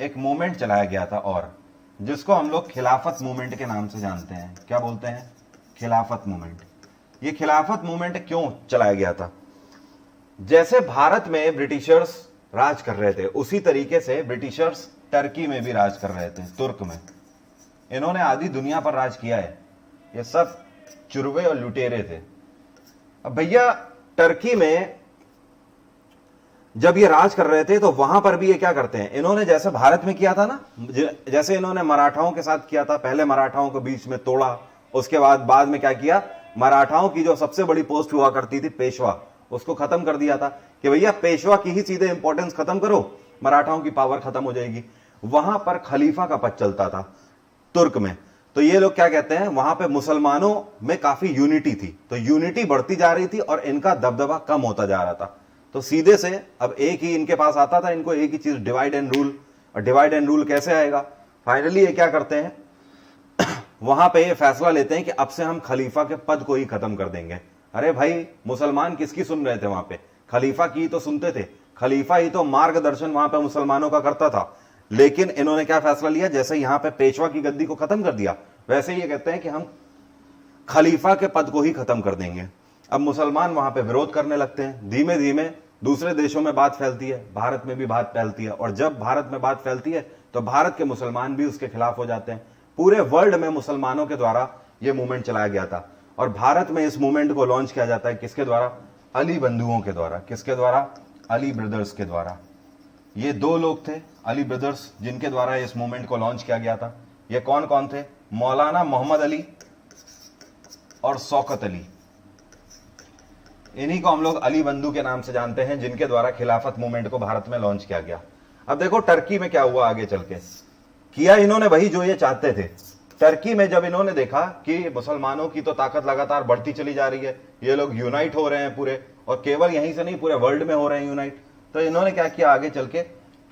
एक मूवमेंट चलाया गया था, और जिसको हम लोग खिलाफत मूवमेंट के नाम से जानते हैं। क्या बोलते हैं? खिलाफत मूवमेंट। ये खिलाफत मूवमेंट क्यों चलाया गया था? जैसे भारत में ब्रिटिशर्स राज कर रहे थे, उसी तरीके से ब्रिटिशर्स टर्की में भी राज कर रहे थे, तुर्क में। इन्होंने आधी दुनिया पर राज किया है। ये सब चुरवे और लुटेरे थे। अब भैया, टर्की में जब ये राज कर रहे थे, तो वहां पर भी ये क्या करते हैं, इन्होंने जैसे भारत में किया था ना, जैसे इन्होंने मराठाओं के साथ किया था, पहले मराठाओं को बीच में तोड़ा, उसके बाद में क्या किया, मराठाओं की जो सबसे बड़ी पोस्ट हुआ करती थी पेशवा, उसको खत्म कर दिया था कि भैया पेशवा की ही सीधे इंपॉर्टेंस खत्म करो, मराठाओं की पावर खत्म हो जाएगी। वहां पर खलीफा का पद चलता था तुर्क में। तो ये लोग क्या कहते हैं, वहां पे मुसलमानों में काफी यूनिटी थी, तो यूनिटी बढ़ती जा रही थी और इनका दबदबा कम होता जा रहा था। तो सीधे से अब एक ही इनके पास आता था, इनको एक ही चीज, डिवाइड एंड रूल। और डिवाइड एंड रूल कैसे आएगा? फाइनली ये क्या करते हैं, वहां पे ये फैसला लेते हैं कि अब से हम खलीफा के पद को ही खत्म कर देंगे। अरे भाई, मुसलमान किसकी सुन रहे थे वहां पे? खलीफा की तो सुनते थे, खलीफा ही तो मार्गदर्शन वहां पे मुसलमानों का करता था। लेकिन इन्होंने क्या फैसला लिया, जैसे यहां पे पेशवा की गद्दी को खत्म कर दिया, वैसे ये कहते हैं कि हम खलीफा के पद को ही खत्म कर देंगे। अब मुसलमान वहां पे विरोध करने लगते हैं। धीमे धीमे दूसरे देशों में बात फैलती है, भारत में भी बात फैलती है, और जब भारत में बात फैलती है तो भारत के मुसलमान भी उसके खिलाफ हो जाते हैं। पूरे वर्ल्ड में मुसलमानों के द्वारा यह मूवमेंट चलाया गया था, और भारत में इस मूवमेंट को लॉन्च किया जाता है किसके द्वारा? अली बंधुओं के द्वारा। किसके द्वारा? अली ब्रदर्स के द्वारा। ये दो लोग थे, अली ब्रदर्स, जिनके द्वारा इस मूवमेंट को लॉन्च किया गया था। ये कौन कौन थे? मौलाना मोहम्मद अली और शौकत अली। इन्हीं को हम लोग अली बंधु के नाम से जानते हैं, जिनके द्वारा खिलाफत मूवमेंट को भारत में लॉन्च किया गया। अब देखो टर्की में क्या हुआ आगे चल के। किया इन्होंने वही जो ये चाहते थे। टर्की में जब इन्होंने देखा कि मुसलमानों की तो ताकत लगातार बढ़ती चली जा रही है, ये लोग यूनाइट हो रहे हैं पूरे, और केवल यहीं से नहीं पूरे वर्ल्ड में हो रहे हैं यूनाइट, तो इन्होंने क्या किया आगे चल के,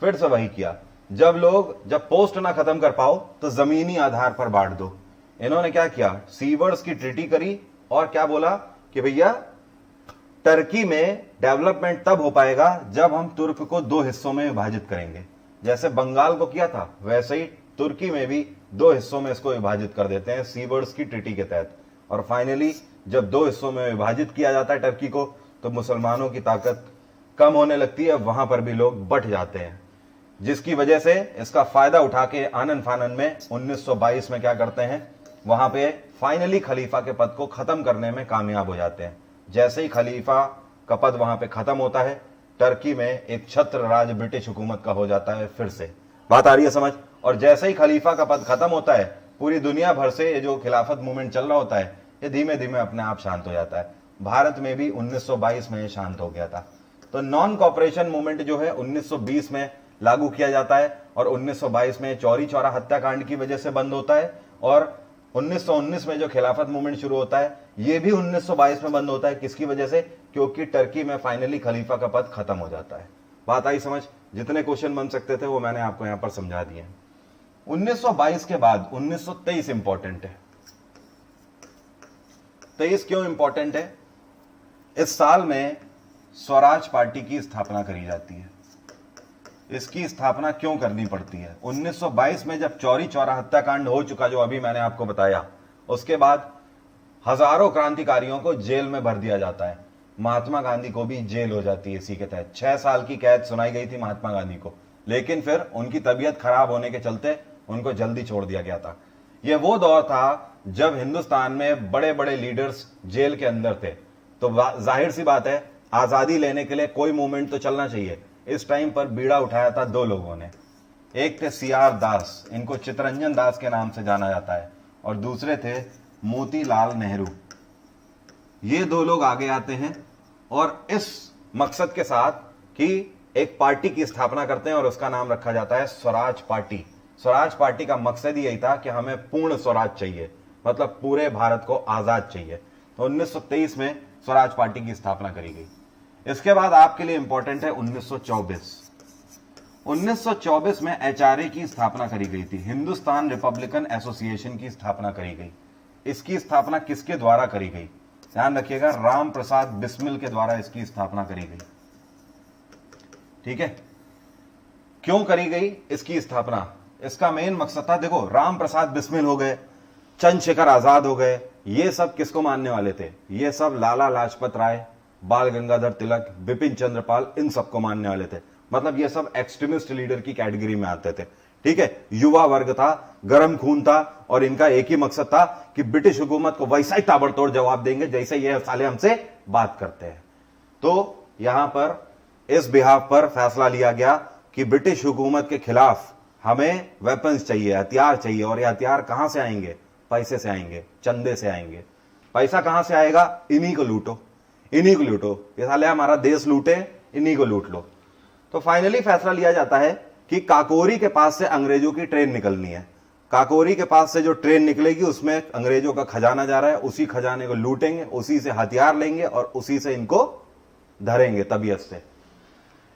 फिर से वही किया। जब पोस्ट ना खत्म कर पाओ तो जमीनी आधार पर बांट दो। इन्होंने क्या किया, सीवर्स की ट्रीटी करी, और क्या बोला कि भैया टर्की में डेवलपमेंट तब हो पाएगा जब हम तुर्क को दो हिस्सों में विभाजित करेंगे। जैसे बंगाल को किया था, वैसे ही तुर्की में भी दो हिस्सों में इसको विभाजित कर देते हैं सीवर्स की ट्रीटी के तहत। और फाइनली जब दो हिस्सों में विभाजित किया जाता है टर्की को, तो मुसलमानों की ताकत कम होने लगती है, वहां पर भी लोग बट जाते हैं, जिसकी वजह से इसका फायदा उठा के आनन फानन में 1922 में क्या करते हैं, वहां पे फाइनली खलीफा के पद को खत्म करने में कामयाब हो जाते हैं। जैसे ही खलीफा का पद वहां पे खत्म होता है, टर्की में एक छत्र राज ब्रिटिश हुकूमत का हो जाता है। फिर से बात आ रही है समझ? और जैसे ही खलीफा का पद खत्म होता है, पूरी दुनिया भर से ये जो खिलाफत मूवमेंट चल रहा होता है, ये धीमे धीमे अपने आप शांत हो जाता है। भारत में भी 1922 में शांत हो गया था। तो नॉन कॉपरेशन मूवमेंट जो है 1920 में लागू किया जाता है, और 1922 में चौरी चौरा हत्याकांड की वजह से बंद होता है, और 1919 में जो खिलाफत मूवमेंट शुरू होता है, यह भी 1922 में बंद होता है। किसकी वजह से? क्योंकि टर्की में फाइनली खलीफा का पद खत्म हो जाता है। बात आई समझ? जितने क्वेश्चन बन सकते थे वो मैंने आपको यहां पर समझा दिए। 1922 के बाद 1923 इंपॉर्टेंट है। 23 क्यों इंपॉर्टेंट है? इस साल में स्वराज पार्टी की स्थापना करी जाती है। इसकी स्थापना क्यों करनी पड़ती है? 1922 में जब चौरी चौरा हत्याकांड हो चुका, जो अभी मैंने आपको बताया, उसके बाद हजारों क्रांतिकारियों को जेल में भर दिया जाता है। महात्मा गांधी को भी जेल हो जाती है इसी के तहत। 6 साल की कैद सुनाई गई थी महात्मा गांधी को, लेकिन फिर उनकी तबीयत खराब होने के चलते उनको जल्दी छोड़ दिया गया था। यह वो दौर था जब हिंदुस्तान में बड़े बड़े लीडर्स जेल के अंदर थे। तो जाहिर सी बात है, आजादी लेने के लिए कोई मूवमेंट तो चलना चाहिए। इस टाइम पर बीड़ा उठाया था दो लोगों ने। एक थे सीआर दास, इनको चितरंजन दास के नाम से जाना जाता है, और दूसरे थे मोतीलाल नेहरू। ये दो लोग आगे आते हैं और इस मकसद के साथ कि एक पार्टी की स्थापना करते हैं, और उसका नाम रखा जाता है स्वराज पार्टी। स्वराज पार्टी का मकसद ही यही था कि हमें पूर्ण स्वराज चाहिए, मतलब पूरे भारत को आजाद चाहिए। तो 1923 में स्वराज पार्टी की स्थापना करी गई। इसके बाद आपके लिए इंपॉर्टेंट है 1924। 1924 में एचआरए की स्थापना करी गई थी, हिंदुस्तान रिपब्लिकन एसोसिएशन की स्थापना करी गई। इसकी स्थापना किसके द्वारा करी गई? ध्यान रखिएगा, राम प्रसाद बिस्मिल के द्वारा इसकी स्थापना करी गई। ठीक है, क्यों करी गई इसकी स्थापना? इसका मेन मकसद था, देखो, राम प्रसाद बिस्मिल हो गए, चंद्रशेखर आजाद हो गए, ये सब किसको मानने वाले थे? ये सब लाला लाजपत राय, बाल गंगाधर तिलक, बिपिन चंद्र पाल, इन सबको मानने वाले थे। मतलब ये सब एक्सट्रीमिस्ट लीडर की कैटेगरी में आते थे। ठीक है, युवा वर्ग था, गर्म खून था, और इनका एक ही मकसद था कि ब्रिटिश हुकूमत को वैसा ही ताबड़तोड़ जवाब देंगे जैसे ये साले हमसे बात करते हैं। तो यहां पर इस बिहाफ पर फैसला लिया गया कि ब्रिटिश हुकूमत के खिलाफ हमें वेपन्स चाहिए, हथियार चाहिए, और ये हथियार कहां से आएंगे? पैसे से आएंगे, चंदे से आएंगे। पैसा कहां से आएगा? इन्हीं को लूटो, इन्हीं को लूटो, ये साले हमारा देश लूटे, इन्हीं को लूट लो। तो फाइनली फैसला लिया जाता है कि काकोरी के पास से अंग्रेजों की ट्रेन निकलनी है। काकोरी के पास से जो ट्रेन निकलेगी उसमें अंग्रेजों का खजाना जा रहा है, उसी खजाने को लूटेंगे, उसी से हथियार लेंगे और उसी से इनको धरेंगे तबीयत से।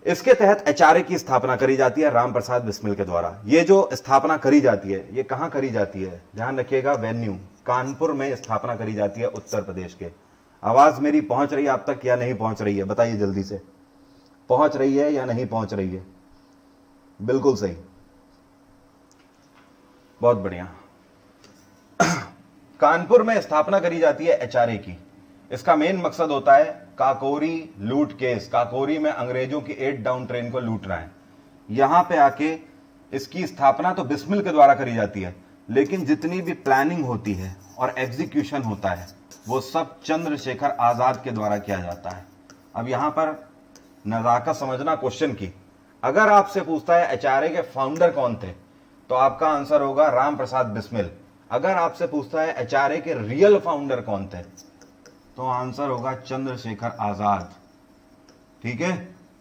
इसके तहत एचआरए की स्थापना करी जाती है राम प्रसाद बिस्मिल के द्वारा। ये जो स्थापना करी जाती है ये कहां करी जाती है, ध्यान रखिएगा, वेन्यू कानपुर में स्थापना करी जाती है, उत्तर प्रदेश के। आवाज मेरी पहुंच रही है आप तक या नहीं पहुंच रही है, बताइए जल्दी से, पहुंच रही है या नहीं पहुंच रही है? बिल्कुल सही, बहुत बढ़िया। कानपुर में स्थापना करी जाती है एचआरए की। इसका मेन मकसद होता है काकोरी लूट केस। काकोरी में अंग्रेजों की 8 डाउन ट्रेन को लूटना है। यहां पे आके इसकी स्थापना तो बिस्मिल के द्वारा करी जाती है, लेकिन जितनी भी प्लानिंग होती है और एग्जीक्यूशन होता है वो सब चंद्रशेखर आजाद के द्वारा किया जाता है। अब यहां पर नजाकत समझना क्वेश्चन की। अगर आपसे पूछता है एचआरए के फाउंडर कौन थे तो आपका आंसर होगा राम प्रसाद बिस्मिल। अगर आपसे पूछता है एचआरए के रियल फाउंडर कौन थे तो आंसर होगा चंद्रशेखर आजाद। ठीक है,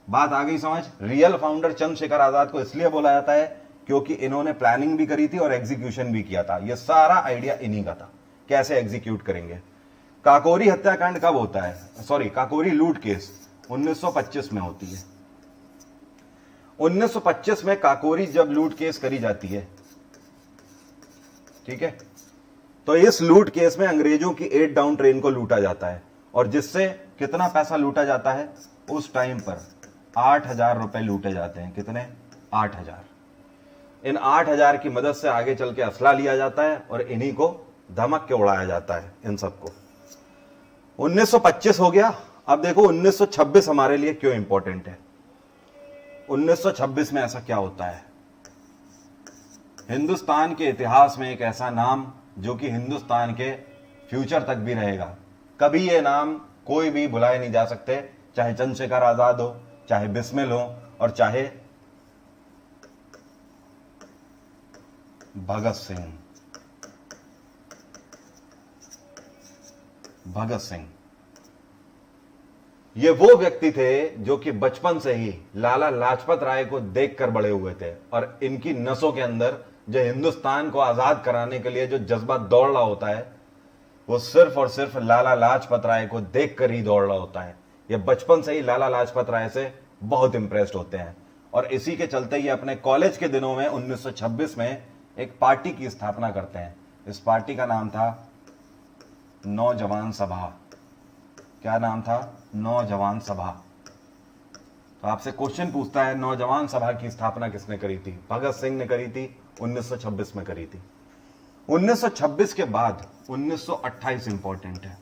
बात आ गई समझ। रियल फाउंडर चंद्रशेखर आजाद को इसलिए बोला जाता है क्योंकि इन्होंने प्लानिंग भी करी थी और एग्जीक्यूशन भी किया था। यह सारा आइडिया इन्हीं का था, कैसे एग्जीक्यूट करेंगे। काकोरी हत्याकांड कब होता है, सॉरी काकोरी लूट केस 1925 में होती है। 1925 में काकोरी जब लूट केस करी जाती है, ठीक है, तो इस लूट केस में अंग्रेजों की 8 डाउन ट्रेन को लूटा जाता है और जिससे कितना पैसा लूटा जाता है, उस टाइम पर 8,000 रुपए लूटे जाते हैं। कितने? 8,000। इन 8,000 की मदद से आगे चल के असला लिया जाता है और इन्हीं को धमक के उड़ाया जाता है, इन सबको। 1925 हो गया। अब देखो 1926 हमारे लिए क्यों इंपॉर्टेंट है। 1926 में ऐसा क्या होता है? हिंदुस्तान के इतिहास में एक ऐसा नाम जो कि हिंदुस्तान के फ्यूचर तक भी रहेगा। कभी ये नाम कोई भी भुलाए नहीं जा सकते, चाहे चंद्रशेखर आजाद हो, चाहे बिस्मिल हो और चाहे भगत सिंह। भगत सिंह ये वो व्यक्ति थे जो कि बचपन से ही लाला लाजपत राय को देखकर बड़े हुए थे और इनकी नसों के अंदर जो हिंदुस्तान को आजाद कराने के लिए जो जज्बा दौड़ रहा होता है वो सिर्फ और सिर्फ लाला लाजपत राय को देखकर ही दौड़ रहा होता है। ये बचपन से ही लाला लाजपत राय से बहुत इंप्रेस्ड होते हैं और इसी के चलते ये अपने कॉलेज के दिनों में 1926 में एक पार्टी की स्थापना करते हैं। इस पार्टी का नाम था नौजवान सभा। क्या नाम था? नौजवान सभा। तो आपसे क्वेश्चन पूछता है नौजवान सभा की स्थापना किसने करी थी? भगत सिंह ने करी थी, 1926 में करी थी। 1926 के बाद 1928 इंपॉर्टेंट है।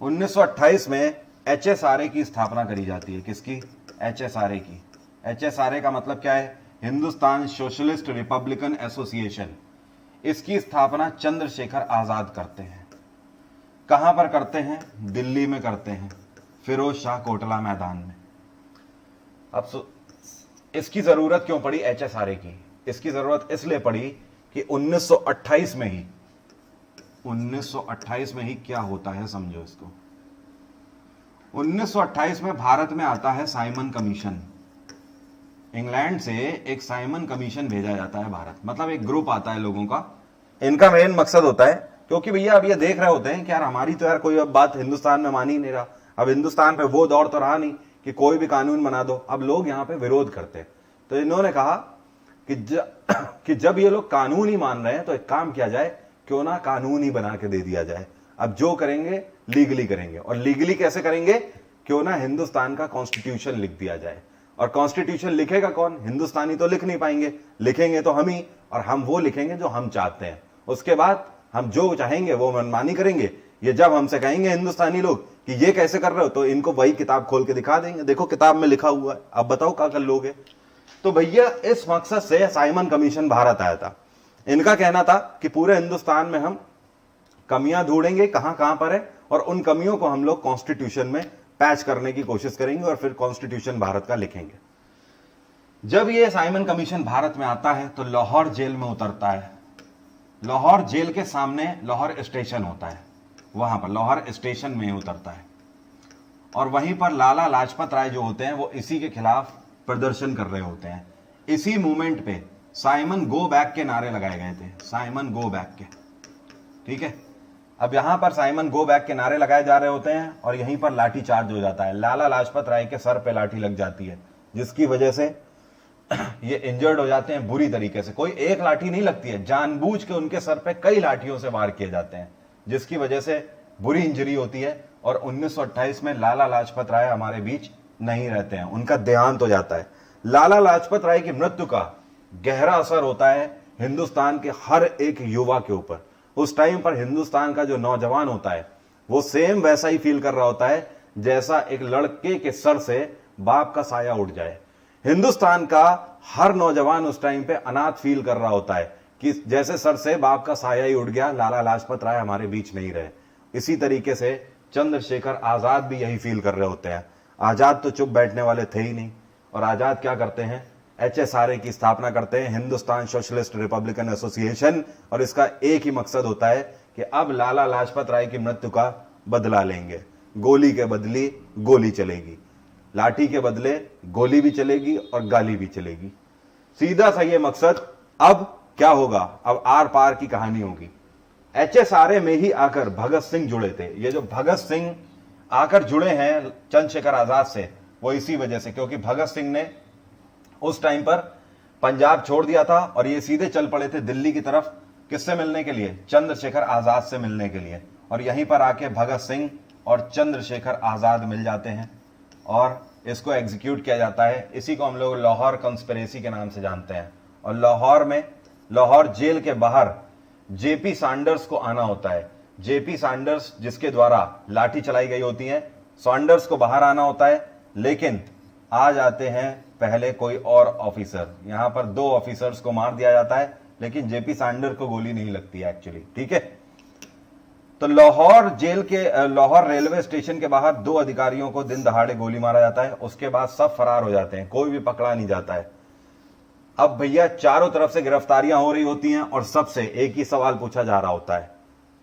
1928 में एचएसआरए की स्थापना करी जाती है। किसकी? एचएसआरए की। एचएसआरए का मतलब क्या है? Hindustan socialist Republican association. इसकी स्थापना चंद्रशेखर आजाद करते हैं। कहां पर करते हैं? दिल्ली में करते हैं, फिरोज शाह कोटला मैदान में। अब इसकी जरूरत क्यों पड़ी एचएसआरए की? इसकी जरूरत इसलिए पड़ी कि 1928 में ही क्या होता है समझो इसको। 1928 में भारत में आता है साइमन कमीशन। इंग्लैंड से एक साइमन कमीशन भेजा जाता है भारत, मतलब एक ग्रुप आता है लोगों का। इनका मेन मकसद होता है, क्योंकि भैया अब ये देख रहे होते हैं कि यार हमारी तो यार कोई अब बात हिंदुस्तान में मान ही नहीं रहा। अब हिंदुस्तान पे वो दौर तो रहा नहीं कि कोई भी कानून बना दो, अब लोग यहां पे विरोध करते हैं। तो इन्होंने कहा कि जब ये लोग कानून ही मान रहे हैं तो एक काम किया जाए, क्यों ना कानून ही बना के दे दिया जाए। अब जो करेंगे लीगली करेंगे, और लीगली कैसे करेंगे? क्यों ना हिंदुस्तान का कॉन्स्टिट्यूशन लिख दिया जाए। और कॉन्स्टिट्यूशन लिखेगा कौन? हिंदुस्तानी तो लिख नहीं पाएंगे, लिखेंगे तो हम ही, और हम वो लिखेंगे जो हम चाहते हैं। उसके बाद हम जो चाहेंगे वो मनमानी करेंगे। ये जब हमसे कहेंगे हिंदुस्तानी लोग कि ये कैसे कर रहे हो, तो इनको वही किताब खोल के दिखा देंगे, देखो किताब में लिखा हुआ है, अब बताओ क्या कर लोगे। तो भैया इस मकसद से साइमन कमीशन भारत आया था। इनका कहना था कि पूरे हिंदुस्तान में हम कमियां ढूंढेंगे कहां कहां पर है, और उन कमियों को हम लोग कॉन्स्टिट्यूशन में पैच करने की कोशिश करेंगे और फिर कॉन्स्टिट्यूशन भारत का लिखेंगे। जब ये साइमन कमीशन भारत में आता है तो लाहौर जेल में उतरता है। लाहौर जेल के सामने लाहौर स्टेशन होता है, वहां पर लाहौर स्टेशन में उतरता है, और वहीं पर लाला लाजपत राय जो होते हैं वो इसी के खिलाफ प्रदर्शन कर रहे होते हैं। इसी मूवमेंट पे साइमन गो बैक के नारे लगाए गए थे, साइमन गो बैक के, ठीक है। अब यहां पर साइमन गो बैक के नारे लगाए जा रहे होते हैं और यहीं पर लाठी चार्ज हो जाता है। लाला लाजपत राय के सर पे लाठी लग जाती है, जिसकी वजह से ये इंजर्ड हो जाते हैं बुरी तरीके से। कोई एक लाठी नहीं लगती है, जानबूझ के उनके सर पे कई लाठियों से वार किए जाते हैं, जिसकी वजह से बुरी इंजरी होती है और 1928 में लाला लाजपत राय हमारे बीच नहीं रहते हैं, उनका देहांत हो जाता है। लाला लाजपत राय की मृत्यु का गहरा असर होता है हिंदुस्तान के हर एक युवा के ऊपर। उस टाइम पर हिंदुस्तान का जो नौजवान होता है वो सेम वैसा ही फील कर रहा होता है जैसा एक लड़के के सर से बाप का साया उठ जाए। हिंदुस्तान का हर नौजवान उस टाइम पे अनाथ फील कर रहा होता है कि जैसे सर से बाप का साया ही उठ गया, लाला लाजपत राय हमारे बीच नहीं रहे। इसी तरीके से चंद्रशेखर आजाद भी यही फील कर रहे होते हैं। आजाद तो चुप बैठने वाले थे ही नहीं, और आजाद क्या करते हैं, HSRA की स्थापना करते हैं, हिंदुस्तान सोशलिस्ट रिपब्लिकन एसोसिएशन, और इसका एक ही मकसद होता है कि अब लाला लाजपत राय की मृत्यु का बदला लेंगे। गोली के बदले गोली चलेगी, लाठी के बदले गोली भी चलेगी और गाली भी चलेगी, सीधा सा ये मकसद। अब क्या होगा, अब आर पार की कहानी होगी। HSRA में ही आकर भगत सिंह जुड़े थे। ये जो भगत सिंह आकर जुड़े हैं चंद्रशेखर आजाद से, वो इसी वजह से, क्योंकि भगत सिंह ने उस टाइम पर पंजाब छोड़ दिया था और ये सीधे चल पड़े थे दिल्ली की तरफ। किससे मिलने के लिए, चंद्रशेखर आजाद से मिलने के लिए। और यहीं पर आके भगत सिंह और चंद्रशेखर आजाद मिल जाते हैं और इसको एग्जीक्यूट किया जाता है। इसी को हम लोग लाहौर कॉन्स्पिरेसी के नाम से जानते हैं। और लाहौर में, लाहौर जेल के बाहर जेपी सैंडर्स को आना होता है। जेपी सैंडर्स जिसके द्वारा लाठी चलाई गई होती है, सैंडर्स को बाहर आना होता है, लेकिन आ जाते हैं पहले कोई और ऑफिसर। यहां पर 2 ऑफिसर्स को मार दिया जाता है, लेकिन जेपी सैंडर्स को गोली नहीं लगती है एक्चुअली, ठीक है। तो लाहौर जेल के, लाहौर रेलवे स्टेशन के बाहर 2 अधिकारियों को दिन दहाड़े गोली मारा जाता है। उसके बाद सब फरार हो जाते हैं, कोई भी पकड़ा नहीं जाता है। अब भैया चारों तरफ से गिरफ्तारियां हो रही होती हैं और सबसे एक ही सवाल पूछा जा रहा होता है,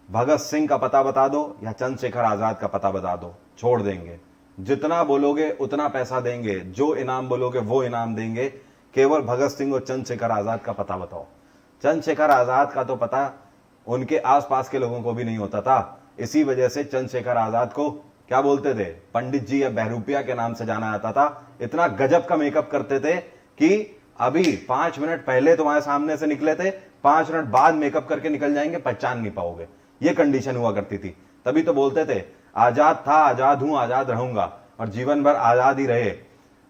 भगत सिंह का पता बता दो या चंद्रशेखर आजाद का पता बता दो, छोड़ देंगे। जितना बोलोगे उतना पैसा देंगे, जो इनाम बोलोगे वो इनाम देंगे, केवल भगत सिंह और चंद्रशेखर आजाद का पता बताओ। चंद्रशेखर आजाद का तो पता उनके आसपास के लोगों को भी नहीं होता था। इसी वजह से चंद्रशेखर आजाद को क्या बोलते थे, पंडित जी या बहरूपिया के नाम से जाना जाता था। इतना गजब का मेकअप करते थे कि अभी 5 मिनट पहले तुम्हारे सामने से निकले थे, 5 मिनट बाद मेकअप करके निकल जाएंगे, पहचान नहीं पाओगे। ये कंडीशन हुआ करती थी। तभी तो बोलते थे आजाद था, आजाद हूं, आजाद रहूंगा, और जीवन भर आजाद ही रहे।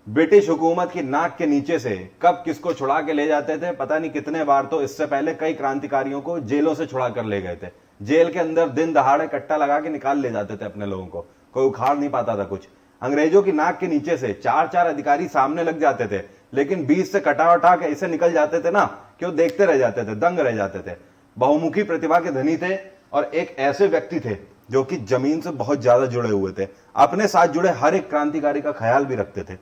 ब्रिटिश हुकूमत की नाक के नीचे से कब किसको छुड़ा के ले जाते थे पता नहीं कितने बार। तो इससे पहले कई क्रांतिकारियों को जेलों से छुड़ा कर ले गए थे। जेल के अंदर दिन दहाड़े कट्टा लगा के निकाल ले जाते थे अपने लोगों को, कोई उखाड़ नहीं पाता था कुछ। अंग्रेजों की नाक के नीचे से 4-4 अधिकारी सामने लग जाते थे, लेकिन बीच से कटा उठा के ऐसे निकल जाते थे ना कि वो देखते रह जाते थे, दंग रह जाते थे। बहुमुखी प्रतिभा के धनी थे और एक ऐसे व्यक्ति थे जो कि जमीन से बहुत ज्यादा जुड़े हुए थे। अपने साथ जुड़े हर एक क्रांतिकारी का ख्याल भी रखते थे,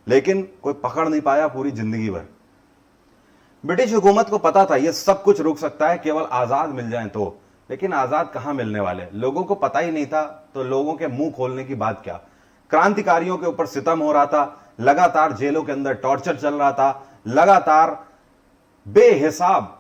लेकिन कोई पकड़ नहीं पाया पूरी जिंदगी भर। ब्रिटिश हुकूमत को पता था ये सब कुछ रुक सकता है केवल आजाद मिल जाए तो, लेकिन आजाद कहां मिलने वाले, लोगों को पता ही नहीं था। तो लोगों के मुंह खोलने की बात क्या, क्रांतिकारियों के ऊपर सितम हो रहा था, लगातार जेलों के अंदर टॉर्चर चल रहा था, लगातार बेहिसाब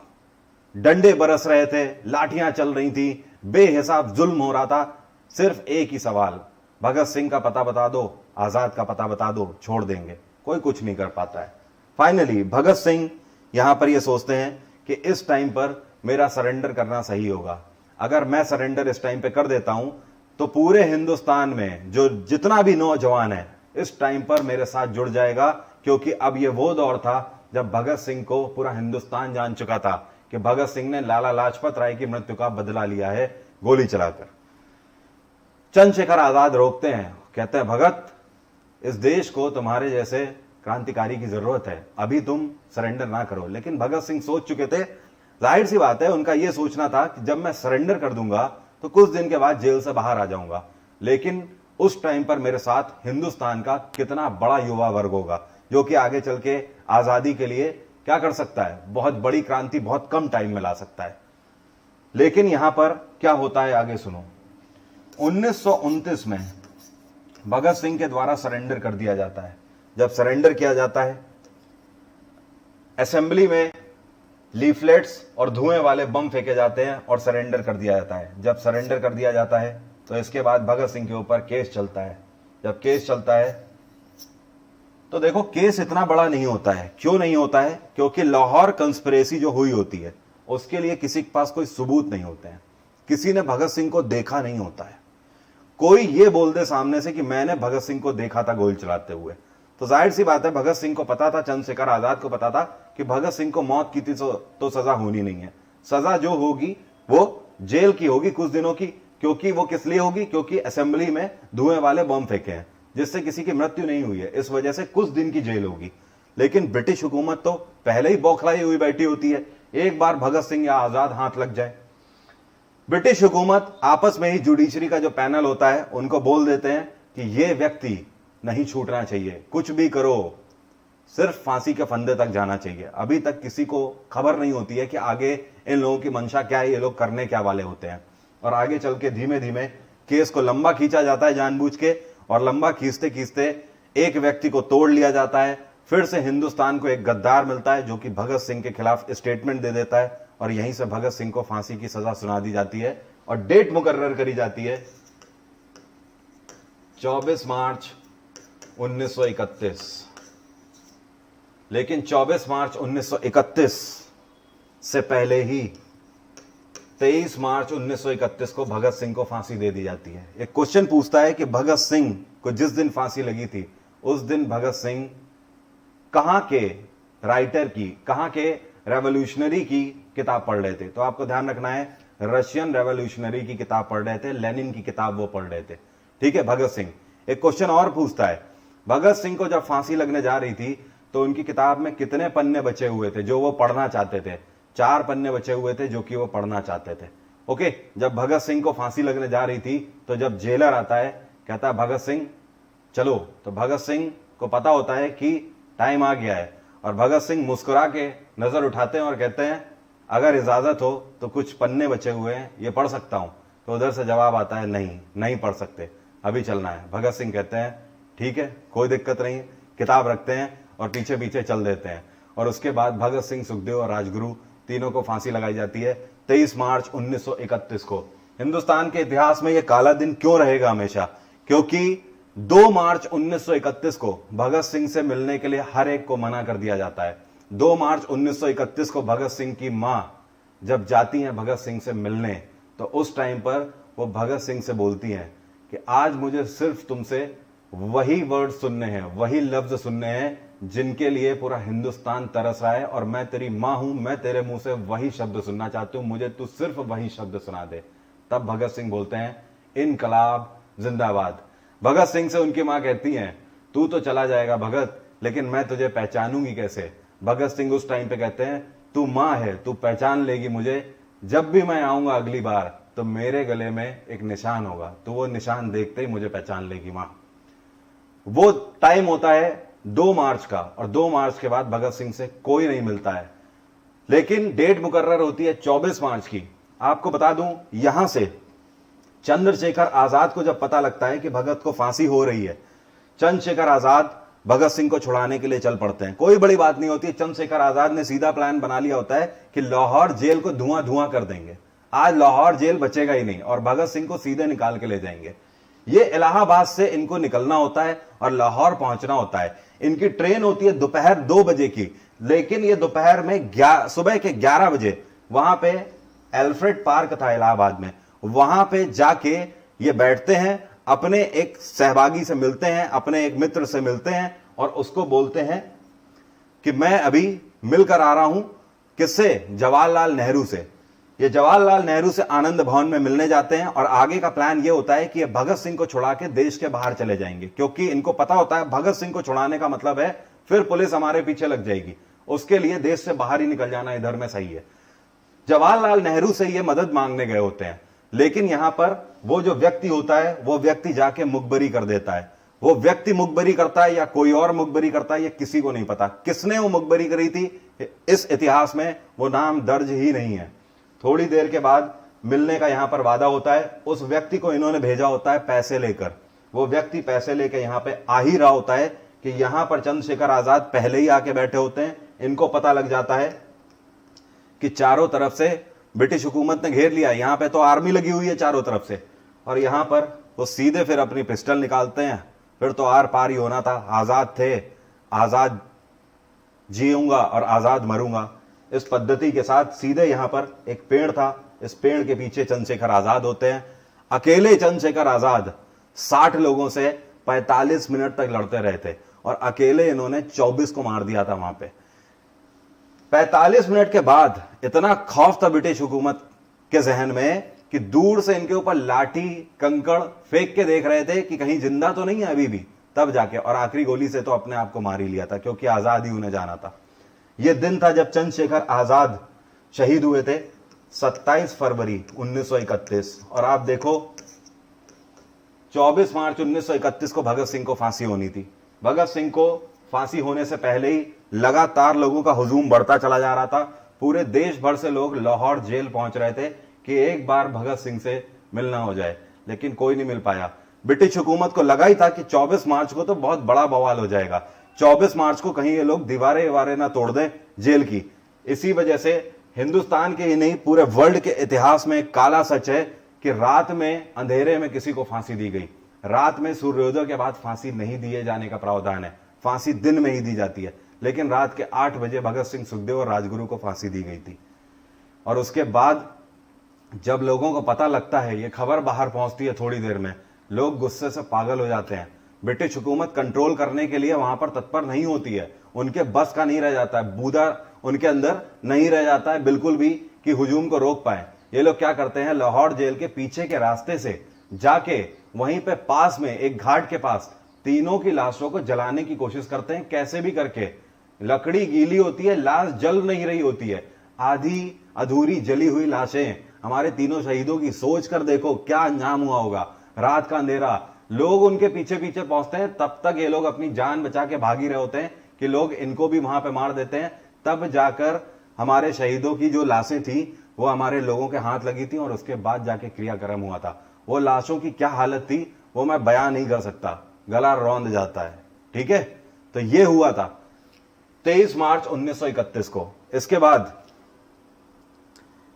डंडे बरस रहे थे, लाठियां चल रही थी, बेहिसाब जुल्म हो रहा था। सिर्फ एक ही सवाल, भगत सिंह का पता बता दो, आजाद का पता बता दो, छोड़ देंगे। कोई कुछ नहीं कर पाता है। फाइनली भगत सिंह यहां पर ये सोचते हैं कि इस टाइम पर मेरा सरेंडर करना सही होगा। अगर मैं सरेंडर इस टाइम पे कर देता हूं तो पूरे हिंदुस्तान में जो जितना भी नौजवान है इस टाइम पर मेरे साथ जुड़ जाएगा, क्योंकि अब ये वो दौर था जब भगत सिंह को पूरा हिंदुस्तान जान चुका था कि भगत सिंह ने लाला लाजपत राय की मृत्यु का बदला लिया है गोली चलाकर। चंद्रशेखर आजाद रोकते हैं, कहते हैं भगत इस देश को तुम्हारे जैसे क्रांतिकारी की जरूरत है, अभी तुम सरेंडर ना करो। लेकिन भगत सिंह सोच चुके थे, जाहिर सी बात है उनका यह सोचना था कि जब मैं सरेंडर कर दूंगा तो कुछ दिन के बाद जेल से बाहर आ जाऊंगा, लेकिन उस टाइम पर मेरे साथ हिंदुस्तान का कितना बड़ा युवा वर्ग होगा जो कि आगे चल के आजादी के लिए क्या कर सकता है, बहुत बड़ी क्रांति बहुत कम टाइम में ला सकता है। लेकिन यहां पर क्या होता है आगे सुनो। 1929 में भगत सिंह के द्वारा सरेंडर कर दिया जाता है। जब सरेंडर किया जाता है, असेंबली में लीफलेट्स और धुएं वाले बम फेंके जाते हैं और सरेंडर कर दिया जाता है। जब सरेंडर कर दिया जाता है तो इसके बाद भगत सिंह के ऊपर केस चलता है। जब केस चलता है तो देखो केस इतना बड़ा नहीं होता है। क्यों नहीं होता है? क्योंकि लाहौर कंस्पिरेसी जो हुई होती है उसके लिए किसी के पास कोई सबूत नहीं होते हैं। किसी ने भगत सिंह को देखा नहीं होता है। कोई ये बोल दे सामने से कि मैंने भगत सिंह को देखा था गोली चलाते हुए, तो जाहिर सी बात है भगत सिंह को पता था, चंद्रशेखर आजाद को पता था कि भगत सिंह को मौत की थी तो सजा होनी नहीं है। सजा जो होगी वो जेल की होगी कुछ दिनों की। क्योंकि वो किस लिए होगी? क्योंकि असेंबली में धुएं वाले बम फेंके हैं जिससे किसी की मृत्यु नहीं हुई है, इस वजह से कुछ दिन की जेल होगी। लेकिन ब्रिटिश हुकूमत तो पहले ही बौखलाई हुई बैठी होती है, एक बार भगत सिंह या आजाद हाथ लग जाए। ब्रिटिश हुकूमत आपस में ही जुडिशरी का जो पैनल होता है उनको बोल देते हैं कि ये व्यक्ति नहीं छूटना चाहिए, कुछ भी करो, सिर्फ फांसी के फंदे तक जाना चाहिए। अभी तक किसी को खबर नहीं होती है कि आगे इन लोगों की मंशा क्या है, ये लोग करने क्या वाले होते हैं। और आगे चल के धीमे धीमे केस को लंबा खींचा जाता है जानबूझ के, और लंबा खींचते खींचते एक व्यक्ति को तोड़ लिया जाता है। फिर से हिंदुस्तान को एक गद्दार मिलता है जो कि भगत सिंह के खिलाफ स्टेटमेंट दे देता है, और यहीं से भगत सिंह को फांसी की सजा सुना दी जाती है और डेट मुकर्रर करी जाती है 24 मार्च 1931। लेकिन 24 मार्च 1931 से पहले ही 23 मार्च 1931 को भगत सिंह को फांसी दे दी जाती है। एक क्वेश्चन पूछता है कि भगत सिंह को जिस दिन फांसी लगी थी उस दिन भगत सिंह कहां के राइटर की, कहां के रेवोल्यूशनरी की किताब पढ़ रहे थे? तो आपको ध्यान रखना है रशियन रेवोल्यूशनरी की किताब पढ़ रहे थे, लेनिन की किताब वो पढ़ रहे थे। ठीक है, भगत सिंह। एक क्वेश्चन और पूछता है, भगत सिंह को जब फांसी लगने जा रही थी तो उनकी किताब में कितने पन्ने बचे हुए थे जो वो पढ़ना चाहते थे? 4 पन्ने बचे हुए थे जो कि वो पढ़ना चाहते थे। ओके, जब भगत सिंह को फांसी लगने जा रही थी तो जब जेलर आता है, कहता है भगत सिंह चलो, तो भगत सिंह को पता होता है कि टाइम आ गया है, और भगत सिंह मुस्कुरा के नजर उठाते हैं और कहते हैं अगर इजाजत हो तो कुछ पन्ने बचे हुए हैं, ये पढ़ सकता हूं। तो उधर से जवाब आता है नहीं, नहीं पढ़ सकते, अभी चलना है। भगत सिंह कहते हैं ठीक है, कोई दिक्कत नहीं, किताब रखते हैं और पीछे पीछे चल देते हैं। और उसके बाद भगत सिंह, सुखदेव और राजगुरु तीनों को फांसी लगाई जाती है 23 मार्च 1931 को। हिंदुस्तान के इतिहास में यह काला दिन क्यों रहेगा हमेशा? क्योंकि 2 मार्च 1931 को भगत सिंह से मिलने के लिए हर एक को मना कर दिया जाता है। 2 मार्च 1931 को भगत सिंह की मां जब जाती हैं भगत सिंह से मिलने, तो उस टाइम पर वो भगत सिंह से बोलती हैं कि आज मुझे सिर्फ तुमसे वही वर्ड सुनने हैं, वही लफ्ज सुनने हैं जिनके लिए पूरा हिंदुस्तान तरस रहा है, और मैं तेरी मां हूं, मैं तेरे मुंह से वही शब्द सुनना चाहती हूं, मुझे तू सिर्फ वही शब्द सुना दे। तब भगत सिंह बोलते हैं इनकलाब जिंदाबाद। भगत सिंह से उनकी मां कहती हैं तू तो चला जाएगा भगत, लेकिन मैं तुझे पहचानूंगी कैसे? भगत सिंह उस टाइम पे कहते हैं तू मां है, तू पहचान लेगी मुझे, जब भी मैं आऊंगा अगली बार तो मेरे गले में एक निशान होगा, तो वो निशान देखते ही मुझे पहचान लेगी मां। वो टाइम होता है 2 मार्च का, और 2 मार्च के बाद भगत सिंह से कोई नहीं मिलता है। लेकिन डेट मुकर्रर होती है 24 मार्च की। आपको बता दूं, यहां से चंद्रशेखर आजाद को जब पता लगता है कि भगत को फांसी हो रही है, चंद्रशेखर आजाद भगत सिंह को छुड़ाने के लिए चल पड़ते हैं। कोई बड़ी बात नहीं होती, चंद्रशेखर आजाद ने सीधा प्लान बना लिया होता है कि लाहौर जेल को धुआं धुआं कर देंगे, आज लाहौर जेल बचेगा ही नहीं, और भगत सिंह को सीधे निकाल के ले जाएंगे। ये इलाहाबाद से इनको निकलना होता है और लाहौर पहुंचना होता है। इनकी ट्रेन होती है दोपहर 2 बजे की, लेकिन ये दोपहर में सुबह के 11 बजे वहां पे एल्फ्रेड पार्क था इलाहाबाद में, वहां पे जाके ये बैठते हैं, अपने एक सहभागी से मिलते हैं, अपने एक मित्र से मिलते हैं, और उसको बोलते हैं कि मैं अभी मिलकर आ रहा हूं। किससे? जवाहरलाल नेहरू से। ये जवाहरलाल नेहरू से आनंद भवन में मिलने जाते हैं, और आगे का प्लान ये होता है कि ये भगत सिंह को छुड़ा के देश के बाहर चले जाएंगे, क्योंकि इनको पता होता है भगत सिंह को छुड़ाने का मतलब है फिर पुलिस हमारे पीछे लग जाएगी, उसके लिए देश से बाहर ही निकल जाना इधर में सही है। जवाहरलाल नेहरू से ये मदद मांगने गए होते हैं, लेकिन यहां पर वो जो व्यक्ति होता है वो व्यक्ति जाके मुखबरी कर देता है। वो व्यक्ति मुखबरी करता है या कोई और मुखबरी करता है, ये किसी को नहीं पता। किसने वो मुखबरी करी थी इस इतिहास में वो नाम दर्ज ही नहीं है। थोड़ी देर के बाद मिलने का यहां पर वादा होता है, उस व्यक्ति को इन्होंने भेजा होता है पैसे लेकर। वो व्यक्ति पैसे लेकर यहां पे आ ही रहा होता है कि यहां पर चंद्रशेखर आजाद पहले ही आके बैठे होते हैं। इनको पता लग जाता है कि चारों तरफ से ब्रिटिश हुकूमत ने घेर लिया, यहां पे तो आर्मी लगी हुई है चारों तरफ से, और यहां पर वो सीधे फिर अपनी पिस्टल निकालते हैं, फिर तो आर पार ही होना था। आजाद थे, आजाद जीऊंगा और आजाद मरूंगा, इस पद्धति के साथ सीधे यहां पर एक पेड़ था, इस पेड़ के पीछे चंद्रशेखर आजाद होते हैं। अकेले चंद्रशेखर आजाद 60 लोगों से 45 मिनट तक लड़ते रहे थे और अकेले इन्होंने 24 को मार दिया था वहां पे। 45 मिनट के बाद इतना खौफ था ब्रिटिश हुकूमत के जहन में कि दूर से इनके ऊपर लाठी कंकड़ फेंक के देख रहे थे कि कहीं जिंदा तो नहीं है अभी भी, तब जाके, और आखिरी गोली से तो अपने आप को मार ही लिया था, क्योंकि आजाद ही उन्हें जाना था। यह दिन था जब चंद्रशेखर आजाद शहीद हुए थे, 27 फरवरी 1931। और आप देखो 24 मार्च 1931 को भगत सिंह को फांसी होनी थी। भगत सिंह को फांसी होने से पहले ही लगातार लोगों का हुजूम बढ़ता चला जा रहा था। पूरे देश भर से लोग लाहौर जेल पहुंच रहे थे कि एक बार भगत सिंह से मिलना हो जाए, लेकिन कोई नहीं मिल पाया। ब्रिटिश हुकूमत को लगा ही था कि 24 मार्च को तो बहुत बड़ा बवाल हो जाएगा, 24 मार्च को कहीं ये लोग दीवारें वारें ना तोड़ दें जेल की। इसी वजह से हिंदुस्तान के ही नहीं पूरे वर्ल्ड के इतिहास में एक काला सच है कि रात में अंधेरे में किसी को फांसी दी गई। रात में सूर्योदय के बाद फांसी नहीं दिए जाने का प्रावधान है, फांसी दिन में ही दी जाती है, लेकिन रात के 8 बजे भगत सिंह, सुखदेव और राजगुरु को फांसी दी गई थी। और उसके बाद जब लोगों को पता लगता है, ये खबर बाहर पहुंचती है, थोड़ी देर में लोग गुस्से से पागल हो जाते हैं। ब्रिटिश हुकूमत कंट्रोल करने के लिए वहां पर तत्पर नहीं होती है, उनके बस का नहीं रह जाता है, बूदा उनके अंदर नहीं रह जाता है बिल्कुल भी कि हुजूम को रोक पाए। ये लोग क्या करते हैं, लाहौर जेल के पीछे के रास्ते से जाके वहीं पे पास में एक घाट के पास तीनों की लाशों को जलाने की कोशिश करते हैं, कैसे भी करके। लकड़ी गीली होती है, लाश जल नहीं रही होती है, आधी अधूरी जली हुई लाशें। हमारे तीनों शहीदों की सोच कर देखो क्या अंजाम हुआ होगा। रात का अंधेरा, लोग उनके पीछे पीछे पहुंचते हैं, तब तक ये लोग अपनी जान बचा के भाग ही रहे होते हैं कि लोग इनको भी वहां पे मार देते हैं। तब जाकर हमारे शहीदों की जो लाशें थी वो हमारे लोगों के हाथ लगी थी और उसके बाद जाके क्रियाक्रम हुआ था। वो लाशों की क्या हालत थी वो मैं बयान नहीं कर सकता, गला रौंद जाता है। ठीक है, तो ये हुआ था 23 मार्च 1931 को। इसके बाद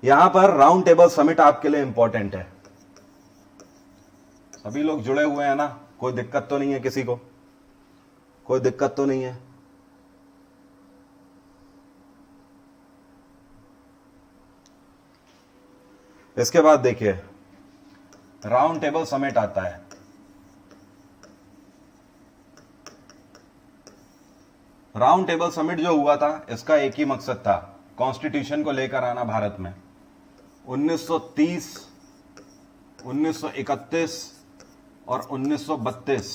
यहां पर राउंड टेबल समिट आपके लिए इंपॉर्टेंट है। सभी लोग जुड़े हुए हैं ना, कोई दिक्कत तो नहीं है किसी को, कोई दिक्कत तो नहीं है। इसके बाद देखिए राउंड टेबल समिट आता है। राउंड टेबल समिट जो हुआ था इसका एक ही मकसद था, कॉन्स्टिट्यूशन को लेकर आना भारत में। 1930, 1931 और 1932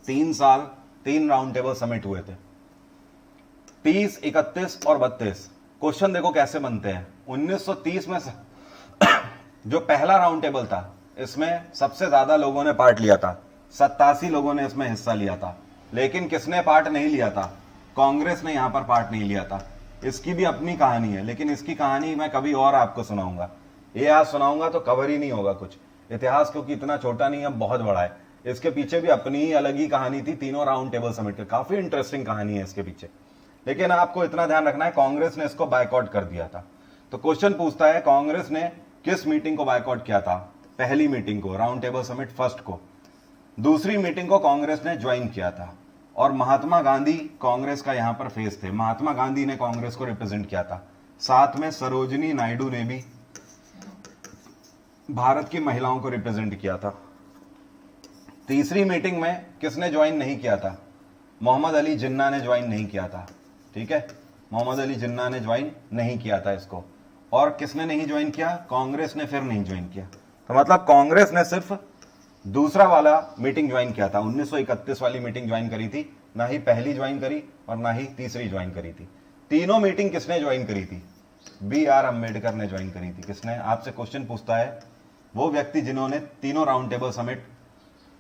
3 साल 3 राउंड टेबल समिट हुए थे। 30, 31 और 32। क्वेश्चन देखो कैसे बनते हैं। 1930 में जो पहला राउंड टेबल था इसमें सबसे ज्यादा लोगों ने पार्ट लिया था, 87 लोगों ने इसमें हिस्सा लिया था। लेकिन किसने पार्ट नहीं लिया था? कांग्रेस ने यहां पर पार्ट नहीं लिया था। इसकी भी अपनी कहानी है, लेकिन इसकी कहानी मैं कभी और आपको सुनाऊंगा। ये आज सुनाऊंगा तो कवर ही नहीं होगा कुछ। इतिहास क्योंकि इतना छोटा नहीं है, बहुत बड़ा है। इसके पीछे भी अपनी ही अलग ही कहानी थी, तीनों राउंड टेबल समिट की। काफी इंटरेस्टिंग कहानी है इसके पीछे। लेकिन आपको इतना ध्यान रखना है, कांग्रेस ने इसको बायकॉट कर दिया था। तो क्वेश्चन पूछता है कांग्रेस ने किस मीटिंग को बायकॉट किया था? पहली मीटिंग को, राउंड टेबल समिट फर्स्ट को। दूसरी मीटिंग को कांग्रेस ने ज्वाइन किया था और महात्मा गांधी कांग्रेस का यहां पर फेस थे। महात्मा गांधी ने कांग्रेस को रिप्रेजेंट किया था। साथ में सरोजिनी नायडू ने भी भारत की महिलाओं को रिप्रेजेंट किया था। तीसरी मीटिंग में किसने ज्वाइन नहीं किया था? मोहम्मद अली जिन्ना ने ज्वाइन नहीं किया था। ठीक है, मोहम्मद अली जिन्ना ने ज्वाइन नहीं किया था इसको। और किसने नहीं ज्वाइन किया? कांग्रेस ने फिर नहीं ज्वाइन किया। तो मतलब कांग्रेस ने सिर्फ दूसरा वाला मीटिंग ज्वाइन किया था, 1931 वाली मीटिंग ज्वाइन करी थी, ना ही पहली ज्वाइन करी और ना ही तीसरी ज्वाइन करी थी। तीनों मीटिंग किसने ज्वाइन करी थी? B.R. अम्बेडकर ने ज्वाइन करी थी। किसने? आपसे क्वेश्चन पूछता है वो व्यक्ति जिन्होंने तीनों राउंड टेबल समिट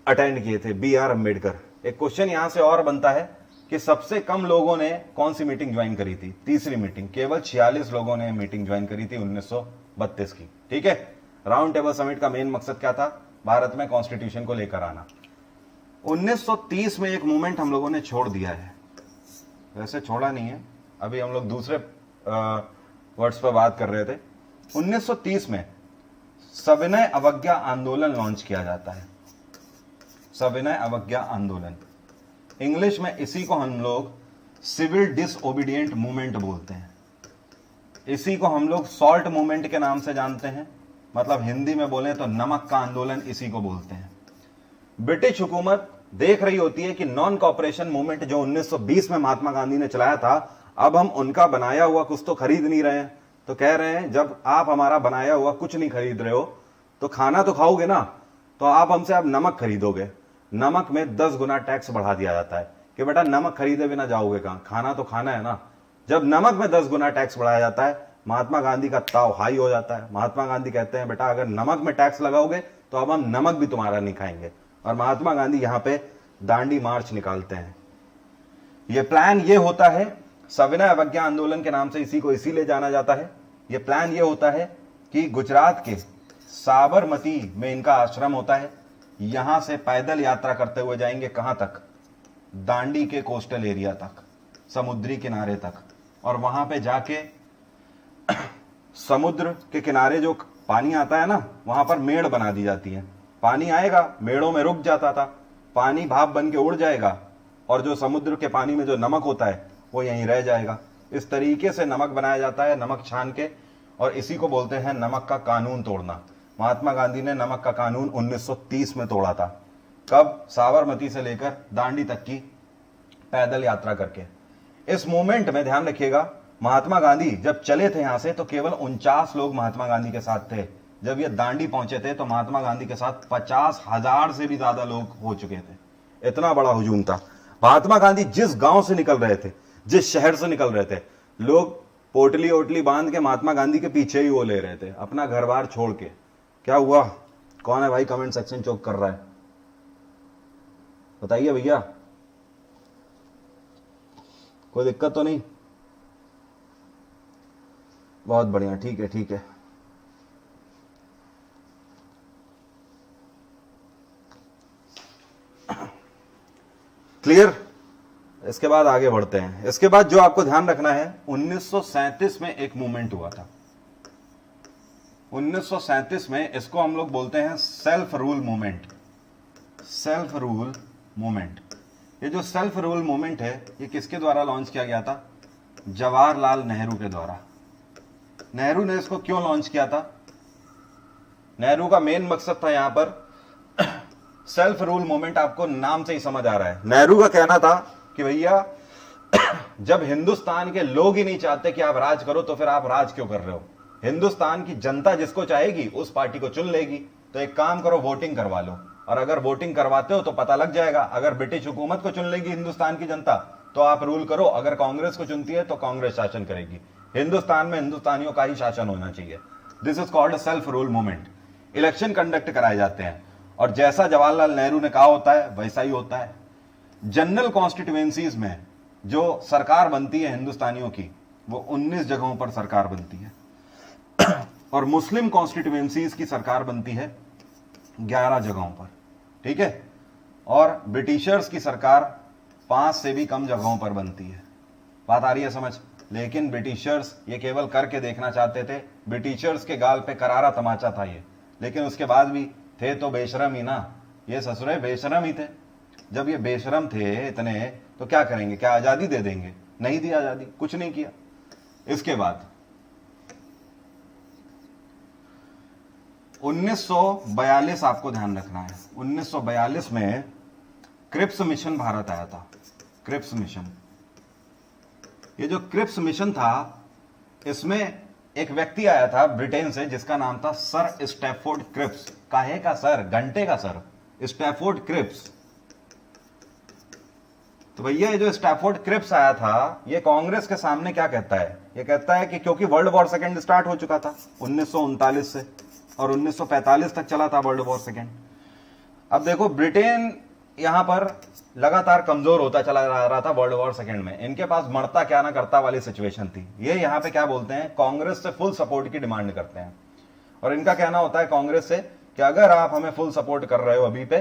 अटेंड किए थे, B.R. अम्बेडकर। एक क्वेश्चन यहां से और बनता है कि सबसे कम लोगों ने कौन सी मीटिंग ज्वाइन करी थी? तीसरी मीटिंग। केवल 46 लोगों ने मीटिंग ज्वाइन करी थी 1932 की। ठीक है, राउंड टेबल समिट का मेन मकसद क्या था? भारत में कॉन्स्टिट्यूशन को लेकर आना। 1930 में एक मूवमेंट हम लोगों ने छोड़ दिया है, वैसे छोड़ा नहीं है, अभी हम लोग दूसरे वर्ड्स पर बात कर रहे थे। 1930 में सविनय अवज्ञा आंदोलन लॉन्च किया जाता है। सविनय अवज्ञा आंदोलन, इंग्लिश में इसी को हम लोग सिविल डिसओबीडिएंट मूवमेंट बोलते हैं। इसी को हम लोग सॉल्ट मूवमेंट के नाम से जानते हैं, मतलब हिंदी में बोले तो नमक का आंदोलन इसी को बोलते हैं। ब्रिटिश हुकूमत देख रही होती है कि नॉन कॉपरेशन मूवमेंट जो 1920 में महात्मा गांधी ने चलाया था, अब हम उनका बनाया हुआ कुछ तो खरीद नहीं रहे हैं, तो कह रहे हैं जब आप हमारा बनाया हुआ कुछ नहीं खरीद रहे हो तो खाना तो खाओगे ना, तो आप हमसे अब नमक खरीदोगे। नमक में 10 गुना टैक्स बढ़ा दिया जाता है कि बेटा नमक खरीदे बिना जाओगे कहां, खाना तो खाना है ना। जब नमक में 10 गुना टैक्स बढ़ाया जाता है, महात्मा गांधी का ताव हाई हो जाता है। महात्मा गांधी कहते हैं बेटा अगर नमक में टैक्स लगाओगे तो अब हम नमक भी तुम्हारा नहीं खाएंगे, और महात्मा गांधी यहां पे दांडी मार्च निकालते हैं। यह प्लान ये होता है, सविनय अवज्ञा आंदोलन के नाम से इसी को इसीलिए जाना जाता है। यह प्लान ये होता है कि गुजरात के साबरमती में इनका आश्रम होता है। यहां से पैदल यात्रा करते हुए जाएंगे कहां तक, दांडी के कोस्टल एरिया तक, समुद्री किनारे तक, और वहां पे जाके समुद्र के किनारे जो पानी आता है ना, वहां पर मेड़ बना दी जाती है। पानी आएगा, मेड़ों में रुक जाता था, पानी भाप बन के उड़ जाएगा, और जो समुद्र के पानी में जो नमक होता है वो यहीं रह जाएगा। इस तरीके से नमक बनाया जाता है, नमक छान के, और इसी को बोलते हैं नमक का कानून तोड़ना। महात्मा गांधी ने नमक का कानून 1930 में तोड़ा था। कब? साबरमती से लेकर दांडी तक की पैदल यात्रा करके। इस मूवमेंट में ध्यान रखिएगा, महात्मा गांधी जब चले थे यहां से तो केवल 49 लोग महात्मा गांधी के साथ थे। जब ये दांडी पहुंचे थे तो महात्मा गांधी के साथ 50,000 से भी ज्यादा लोग हो चुके थे। इतना बड़ा हुजूम था। महात्मा गांधी जिस गांव से निकल रहे थे, जिस शहर से निकल रहे थे, लोग पोटली ओटली बांध के महात्मा गांधी के पीछे ही वो ले रहे थे, अपना घर बार छोड़ के। क्या हुआ? कौन है भाई कमेंट सेक्शन चौक कर रहा है, बताइए भैया, कोई दिक्कत तो नहीं? बहुत बढ़िया, ठीक है ठीक है। क्लियर? इसके बाद आगे बढ़ते हैं। इसके बाद जो आपको ध्यान रखना है, 1937 में एक मूवमेंट हुआ था। 1937 में इसको हम लोग बोलते हैं self rule movement. Self rule movement, ये जो सेल्फ रूल मूवमेंट है ये किसके द्वारा लॉन्च किया गया था? जवाहरलाल नेहरू के द्वारा। नेहरू ने इसको क्यों लॉन्च किया था? नेहरू का मेन मकसद था यहां पर, सेल्फ रूल मूवमेंट आपको नाम से ही समझ आ रहा है। नेहरू का कहना था कि भैया जब हिंदुस्तान के लोग ही नहीं चाहते कि आप राज करो तो फिर आप राज क्यों कर रहे हो? हिंदुस्तान की जनता जिसको चाहेगी उस पार्टी को चुन लेगी, तो एक काम करो वोटिंग करवा लो, और अगर वोटिंग करवाते हो तो पता लग जाएगा। अगर ब्रिटिश हुकूमत को चुन लेगी हिंदुस्तान की जनता तो आप रूल करो, अगर कांग्रेस को चुनती है तो कांग्रेस शासन करेगी। हिंदुस्तान में हिंदुस्तानियों का ही शासन होना चाहिए। This is called self rule movement. Election conduct कराए जाते हैं और जैसा जवाहरलाल नेहरू ने कहा होता है वैसा ही होता है। जनरल कॉन्स्टिट्यूएंसीज में जो सरकार बनती है हिंदुस्तानियों की, वो 19 जगहों पर सरकार बनती है, और मुस्लिम कॉन्स्टिट्यूएंसीज की सरकार बनती है 11 जगहों पर, ठीक है। और ब्रिटिशर्स की सरकार 5 से भी कम जगहों पर बनती है। बात आ रही है समझ? लेकिन ब्रिटिशर्स ये केवल करके देखना चाहते थे। ब्रिटिशर्स के गाल पे करारा तमाचा था ये, लेकिन उसके बाद भी थे तो बेशरम ही ना, ये ससुरे बेशरम ही थे। जब ये बेशरम थे इतने, तो क्या करेंगे? क्या आजादी दे देंगे? नहीं दी आजादी, कुछ नहीं किया। इसके बाद 1942 आपको ध्यान रखना है। 1942 में क्रिप्स मिशन भारत आया था। क्रिप्स मिशन, ये जो क्रिप्स मिशन था इसमें एक व्यक्ति आया था ब्रिटेन से जिसका नाम था सर स्टैफोर्ड क्रिप्स। काहे का सर? घंटे का सर, स्टैफोर्ड क्रिप्स। तो भैया ये जो स्टैफोर्ड क्रिप्स आया था, ये कांग्रेस के सामने क्या कहता है? ये कहता है कि क्योंकि वर्ल्ड वॉर सेकेंड स्टार्ट हो चुका था 1939 से, और 1945 तक चला था वर्ल्ड वॉर सेकेंड। अब देखो ब्रिटेन यहां पर लगातार कमजोर होता चला रहा था वर्ल्ड वॉर सेकेंड में। इनके पास मरता क्या ना करता वाली सिचुएशन थी। ये यहां पे क्या बोलते हैं? कांग्रेस से फुल सपोर्ट की डिमांड करते हैं, और इनका कहना होता है कांग्रेस से कि अगर आप हमें फुल सपोर्ट कर रहे हो अभी पे,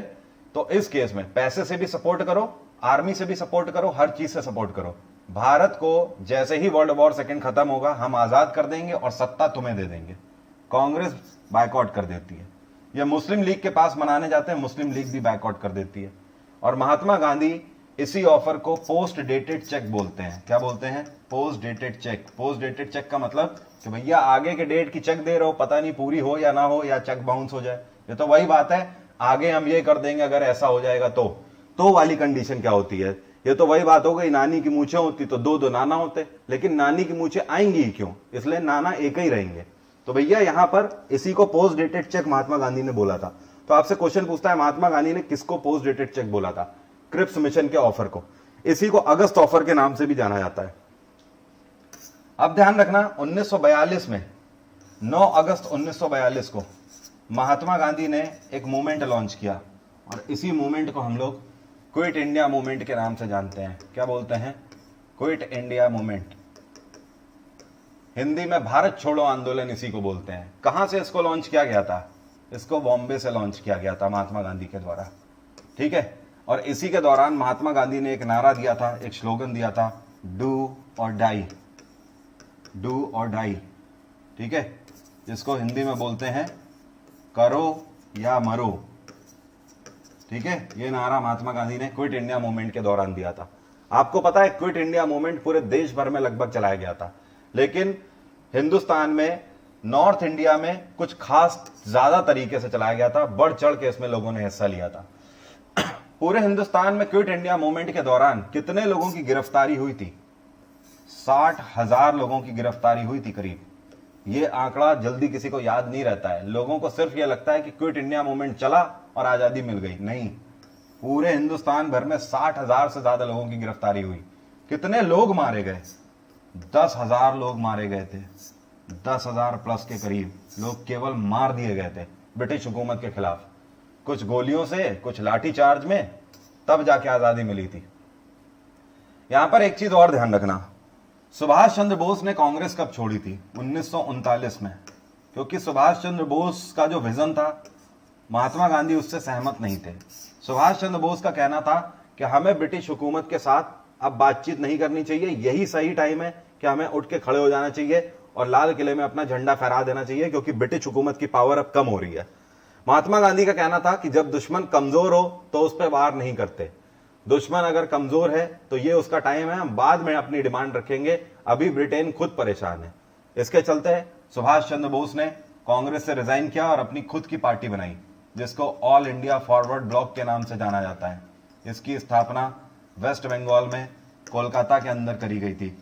तो इस केस में पैसे से भी सपोर्ट करो, आर्मी से भी सपोर्ट करो, हर चीज से सपोर्ट करो, भारत को जैसे ही वर्ल्ड वॉर सेकंड खत्म होगा हम आजाद कर देंगे और सत्ता तुम्हें दे देंगे। कांग्रेस बायकॉट कर देती है। ये मुस्लिम लीग के पास मनाने जाते हैं, मुस्लिम लीग भी बायकॉट कर देती है। और महात्मा गांधी इसी ऑफर को पोस्ट डेटेड चेक बोलते हैं। क्या बोलते हैं? Post dated cheque. Post dated cheque का मतलब कि भैया आगे के डेट की चेक दे रहे हो, पता नहीं पूरी हो या ना हो, या चेक बाउंस हो जाए। ये तो वही बात है, आगे हम ये कर देंगे अगर ऐसा हो जाएगा तो वाली कंडीशन क्या होती है? ये तो वही बात हो गई, नानी की मूछें होती तो दो नाना होते, लेकिन नानी की मूछें आएंगी ही क्यों? इसलिए नाना एक ही रहेंगे। तो भैया यहां पर इसी को post dated cheque Mahatma Gandhi ने बोला था। तो आपसे क्वेश्चन पूछता है, महात्मा गांधी ने किसको पोस्ट डेटेड चेक बोला था? क्रिप्स मिशन के ऑफर को। इसी को अगस्त ऑफर के नाम से भी जाना जाता है। अब ध्यान रखना, 1942 में 9 अगस्त 1942 को महात्मा गांधी ने एक मूवमेंट लॉन्च किया और इसी मूवमेंट को हम लोग क्विट इंडिया मूवमेंट के नाम से जानते हैं। क्या बोलते हैं? Quit India movement. हिंदी में भारत छोड़ो आंदोलन इसी को बोलते हैं। कहां से इसको लॉन्च किया गया था? इसको बॉम्बे से लॉन्च किया गया था महात्मा गांधी के द्वारा। ठीक है। और इसी के दौरान महात्मा गांधी ने एक नारा दिया था, एक स्लोगन दिया था, डू और डाई। डू और डाई। ठीक है, जिसको हिंदी में बोलते हैं करो या मरो। ठीक है, ये नारा महात्मा गांधी ने क्विट इंडिया मूवमेंट के दौरान दिया था। आपको पता है क्विट इंडिया मूवमेंट पूरे देश भर में लगभग चलाया गया था, लेकिन हिंदुस्तान में नॉर्थ इंडिया में कुछ खास ज्यादा तरीके से चलाया गया था। बढ़ चढ़ के इसमें लोगों ने हिस्सा लिया था। पूरे हिंदुस्तान में क्विट इंडिया मूवमेंट के दौरान कितने लोगों की गिरफ्तारी हुई थी? 60,000 लोगों की गिरफ्तारी हुई थी करीब। ये आंकड़ा जल्दी किसी को याद नहीं रहता है। लोगों को सिर्फ ये लगता है कि क्विट इंडिया मूवमेंट चला और आजादी मिल गई। नहीं, पूरे हिंदुस्तान भर में 60,000 से ज्यादा लोगों की गिरफ्तारी हुई। कितने लोग मारे गए? 10,000 लोग मारे गए थे। 10,000 प्लस के करीब लोग केवल मार दिए गए थे ब्रिटिश हुकूमत के खिलाफ। कुछ गोलियों से, कुछ लाठी चार्ज में, तब जाके आजादी मिली थी। यहां पर एक चीज और ध्यान रखना, सुभाष चंद्र बोस ने कांग्रेस कब छोड़ी थी? 1939 में। क्योंकि सुभाष चंद्र बोस का जो विजन था, महात्मा गांधी उससे सहमत नहीं थे। सुभाष चंद्र बोस का कहना था कि हमें ब्रिटिश हुकूमत के साथ अब बातचीत नहीं करनी चाहिए, यही सही टाइम है कि हमें उठ के खड़े हो जाना चाहिए और लाल किले में अपना झंडा फहरा देना चाहिए, क्योंकि ब्रिटिश हुकूमत की पावर अब कम हो रही है। महात्मा गांधी का कहना था कि जब दुश्मन कमजोर हो तो उस पर वार नहीं करते। दुश्मन अगर कमजोर है तो ये उसका टाइम है, हम बाद में अपनी डिमांड रखेंगे, अभी ब्रिटेन खुद परेशान है। इसके चलते सुभाष चंद्र बोस ने कांग्रेस से रिजाइन किया और अपनी खुद की पार्टी बनाई, जिसको ऑल इंडिया फॉरवर्ड ब्लॉक के नाम से जाना जाता है। इसकी स्थापना वेस्ट बंगाल में कोलकाता के अंदर करी गई थी।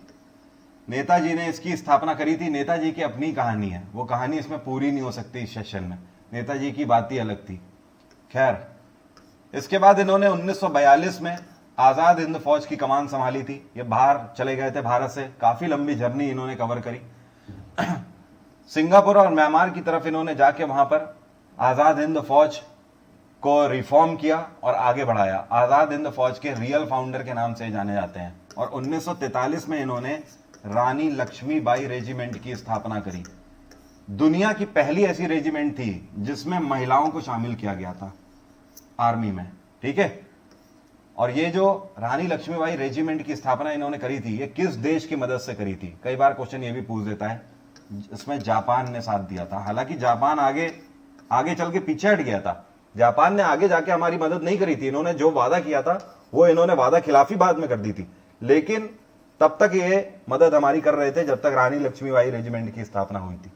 नेताजी ने इसकी स्थापना करी थी। नेताजी की अपनी कहानी है, वो कहानी इसमें पूरी नहीं हो सकती इस सेशन में। नेताजी की बात ही अलग थी। खैर, इसके बाद इन्होंने 1942 में आजाद हिंद फौज की कमान संभाली थी। ये बाहर चले गए थे भारत से, काफी लंबी जर्नी इन्होंने कवर करी। सिंगापुर और म्यांमार की तरफ इन्होंने जाके वहां पर आजाद हिंद फौज को रिफॉर्म किया और आगे बढ़ाया। आजाद हिंद फौज के रियल फाउंडर के नाम से जाने जाते हैं। और 1943 में इन्होंने रानी लक्ष्मीबाई रेजिमेंट की स्थापना करी। दुनिया की पहली ऐसी रेजिमेंट थी जिसमें महिलाओं को शामिल किया गया था आर्मी में। ठीक है, और ये जो रानी लक्ष्मीबाई रेजिमेंट की स्थापना इन्होंने करी थी, ये किस देश की मदद से करी थी? कई बार क्वेश्चन ये भी पूछ देता है। इसमें जापान ने साथ दिया था। हालांकि जापान आगे चल के पीछे हट गया था। जापान ने आगे जाके हमारी मदद नहीं करी थी। इन्होंने जो वादा किया था वो इन्होंने वादा खिलाफी बाद में कर दी थी, लेकिन तब तक ये मदद हमारी कर रहे थे जब तक रानी लक्ष्मीबाई रेजिमेंट की स्थापना हुई थी।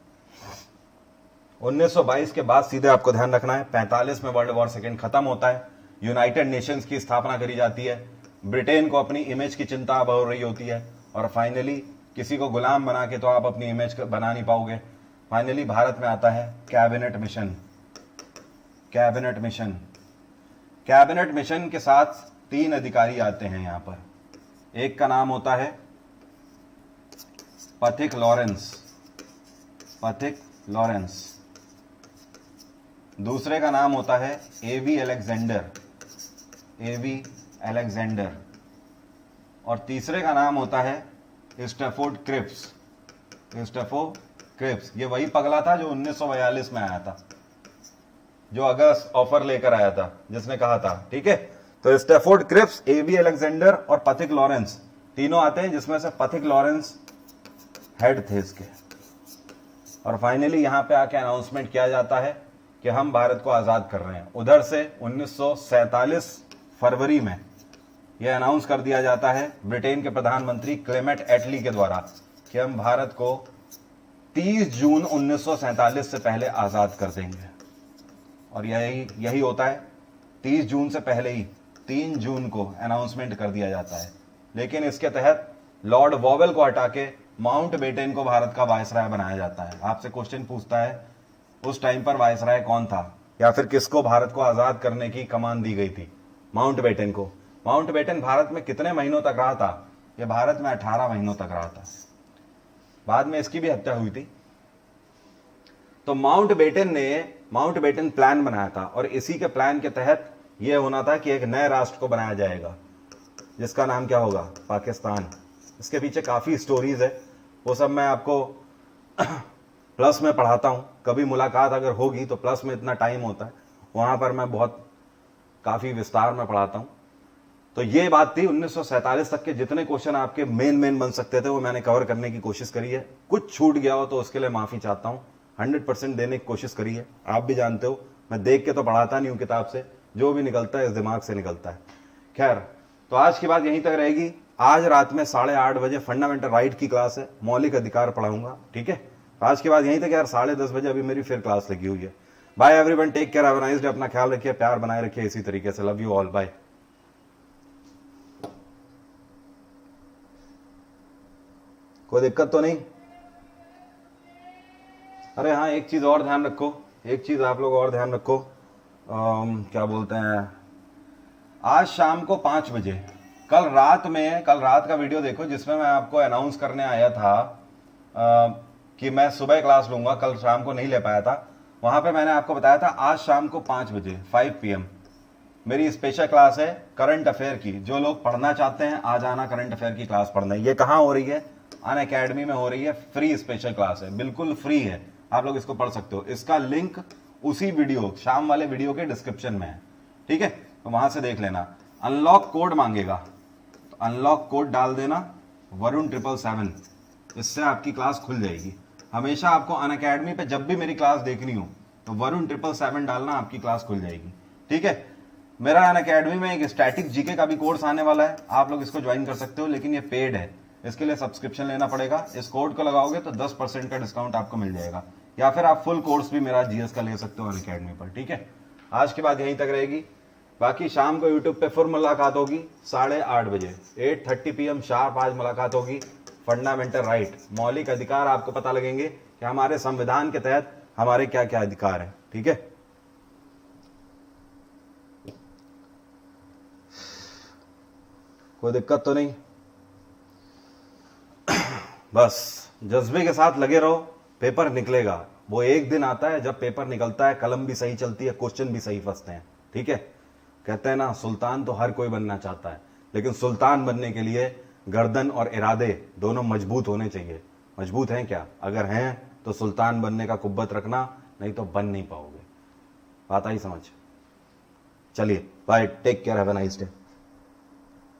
1922 के बाद सीधे आपको ध्यान रखना है, 45 में वर्ल्ड वॉर सेकेंड खत्म होता है। यूनाइटेड नेशंस की स्थापना करी जाती है। ब्रिटेन को अपनी इमेज की चिंता अब हो रही होती है, और फाइनली किसी को गुलाम बना के तो आप अपनी इमेज बना नहीं पाओगे। फाइनली भारत में आता है cabinet mission. Cabinet mission, cabinet mission के साथ 3 अधिकारी आते हैं यहां पर। एक का नाम होता है पथिक लॉरेंस। पथिक लॉरेंस। दूसरे का नाम होता है एवी अलेक्जेंडर। एवी अलेक्जेंडर। और तीसरे का नाम होता है स्टैफोर्ड क्रिप्स। स्टैफोर्ड क्रिप्स, ये वही पगला था जो 1942 में आया था, जो अगस्त ऑफर लेकर आया था, जिसने कहा था। ठीक है, तो स्टैफोर्ड क्रिप्स, एवी अलेक्जेंडर और पथिक लॉरेंस, तीनों आते हैं, जिसमें से पथिक लॉरेंस हेड थे इसके। और फाइनली यहां पे आके अनाउंसमेंट किया जाता है कि हम भारत को आजाद कर रहे हैं। उधर से 1947 फरवरी में यह अनाउंस कर दिया जाता है ब्रिटेन के प्रधानमंत्री क्लेमेंट एटली के द्वारा कि हम भारत को 30 जून 1947 से पहले आजाद कर देंगे। और यही होता है, 30 जून से पहले ही 3 जून को अनाउंसमेंट कर दिया जाता है। लेकिन इसके तहत लॉर्ड वॉवेल को हटा के माउंट बेटन को भारत का वायसराय बनाया जाता है। आपसे क्वेश्चन पूछता है उस टाइम पर वायसराय कौन था, या फिर किसको भारत को आजाद करने की कमान दी गई थी? माउंट बेटन को। माउंट बेटन भारत में कितने महीनों तक रहा था? यह भारत में 18 महीनों तक रहा था। बाद में इसकी भी हत्या हुई थी। तो माउंट बेटन ने माउंट बेटन प्लान बनाया था, और इसी के प्लान के तहत यह होना था कि एक नए राष्ट्र को बनाया जाएगा, जिसका नाम क्या होगा? पाकिस्तान। इसके पीछे काफी स्टोरीज है, वो सब मैं आपको प्लस में पढ़ाता हूं। कभी मुलाकात अगर होगी तो प्लस में इतना टाइम होता है, वहां पर मैं बहुत काफी विस्तार में पढ़ाता हूं। तो ये बात थी। 1947 तक के जितने क्वेश्चन आपके मेन बन सकते थे वो मैंने कवर करने की कोशिश करी है। कुछ छूट गया हो तो उसके लिए माफी चाहता हूं। 100% देने की कोशिश करी है। आप भी जानते हो मैं देख के तो पढ़ाता नहीं हूं किताब से, जो भी निकलता है इस दिमाग से निकलता है। खैर, तो आज की बात यहीं तक रहेगी। आज रात में 8:30 बजे फंडामेंटल राइट की क्लास है, मौलिक अधिकार पढ़ाऊंगा, ठीक है? आज की बात यहीं तक यार। 10:30 बजे अभी मेरी फिर क्लास लगी हुई है। Bye everyone, take care, have a nice day. अपना ख्याल रखिए, प्यार बनाए रखिए इसी तरीके से। Love you all, bye. कोई दिक्कत तो नहीं? अरे हाँ, एक चीज और ध्यान रखो, एक चीज आप लोग और ध्यान रखो। क्या बोलते हैं, आज शाम को 5 बजे, कल रात का वीडियो देखो जिसमें मैं आपको अनाउंस करने आया था कि मैं सुबह क्लास लूंगा, कल शाम को नहीं ले पाया था। वहां पे मैंने आपको बताया था आज शाम को 5 बजे 5 PM मेरी स्पेशल क्लास है करंट अफेयर की। जो लोग पढ़ना चाहते हैं आ जाना, करंट अफेयर की क्लास पढ़ना। ये कहाँ हो रही है? अनअकैडमी में हो रही है। फ्री स्पेशल क्लास है, बिल्कुल फ्री है, आप लोग इसको पढ़ सकते हो। इसका लिंक उसी वीडियो, शाम वाले वीडियो के डिस्क्रिप्शन में है, ठीक है? तो वहां से देख लेना। अनलॉक कोड मांगेगा, तो अनलॉक कोड डाल देना वरुण 777, इससे आपकी क्लास खुल जाएगी। हमेशा आपको अनअकैडमी पे जब भी मेरी क्लास देखनी हो तो वरुण 777 डालना, आपकी क्लास खुल जाएगी, ठीक है? मेरा अनअकैडमी में एक स्टैटिक जीके का भी कोर्स आने वाला है, आप लोग इसको ज्वाइन कर सकते हो, लेकिन ये पेड है, इसके लिए सब्सक्रिप्शन लेना पड़ेगा। इस कोड को लगाओगे तो 10% का डिस्काउंट आपको मिल जाएगा, या फिर आप फुल कोर्स भी मेरा जीएस का ले सकते हो अनअकैडमी पर, ठीक है? आज की बात यहीं तक रहेगी। बाकी शाम को यूट्यूब पे फिर मुलाकात होगी 8:30 बजे, 8:30 PM शार्प आज मुलाकात होगी। फंडामेंटल राइट, मौलिक अधिकार आपको पता लगेंगे कि हमारे संविधान के तहत हमारे क्या क्या अधिकार है, ठीक है? कोई दिक्कत तो नहीं? बस जज्बे के साथ लगे रहो, पेपर निकलेगा। वो एक दिन आता है जब पेपर निकलता है, कलम भी सही चलती है, क्वेश्चन भी सही फंसते हैं, ठीक है? कहते हैं ना, सुल्तान तो हर कोई बनना चाहता है, लेकिन सुल्तान बनने के लिए गर्दन और इरादे दोनों मजबूत होने चाहिए। मजबूत हैं क्या? अगर हैं तो सुल्तान बनने का कुब्बत रखना, नहीं तो बन नहीं पाओगे। बात आई समझ? चलिए bye, take care, have a nice day.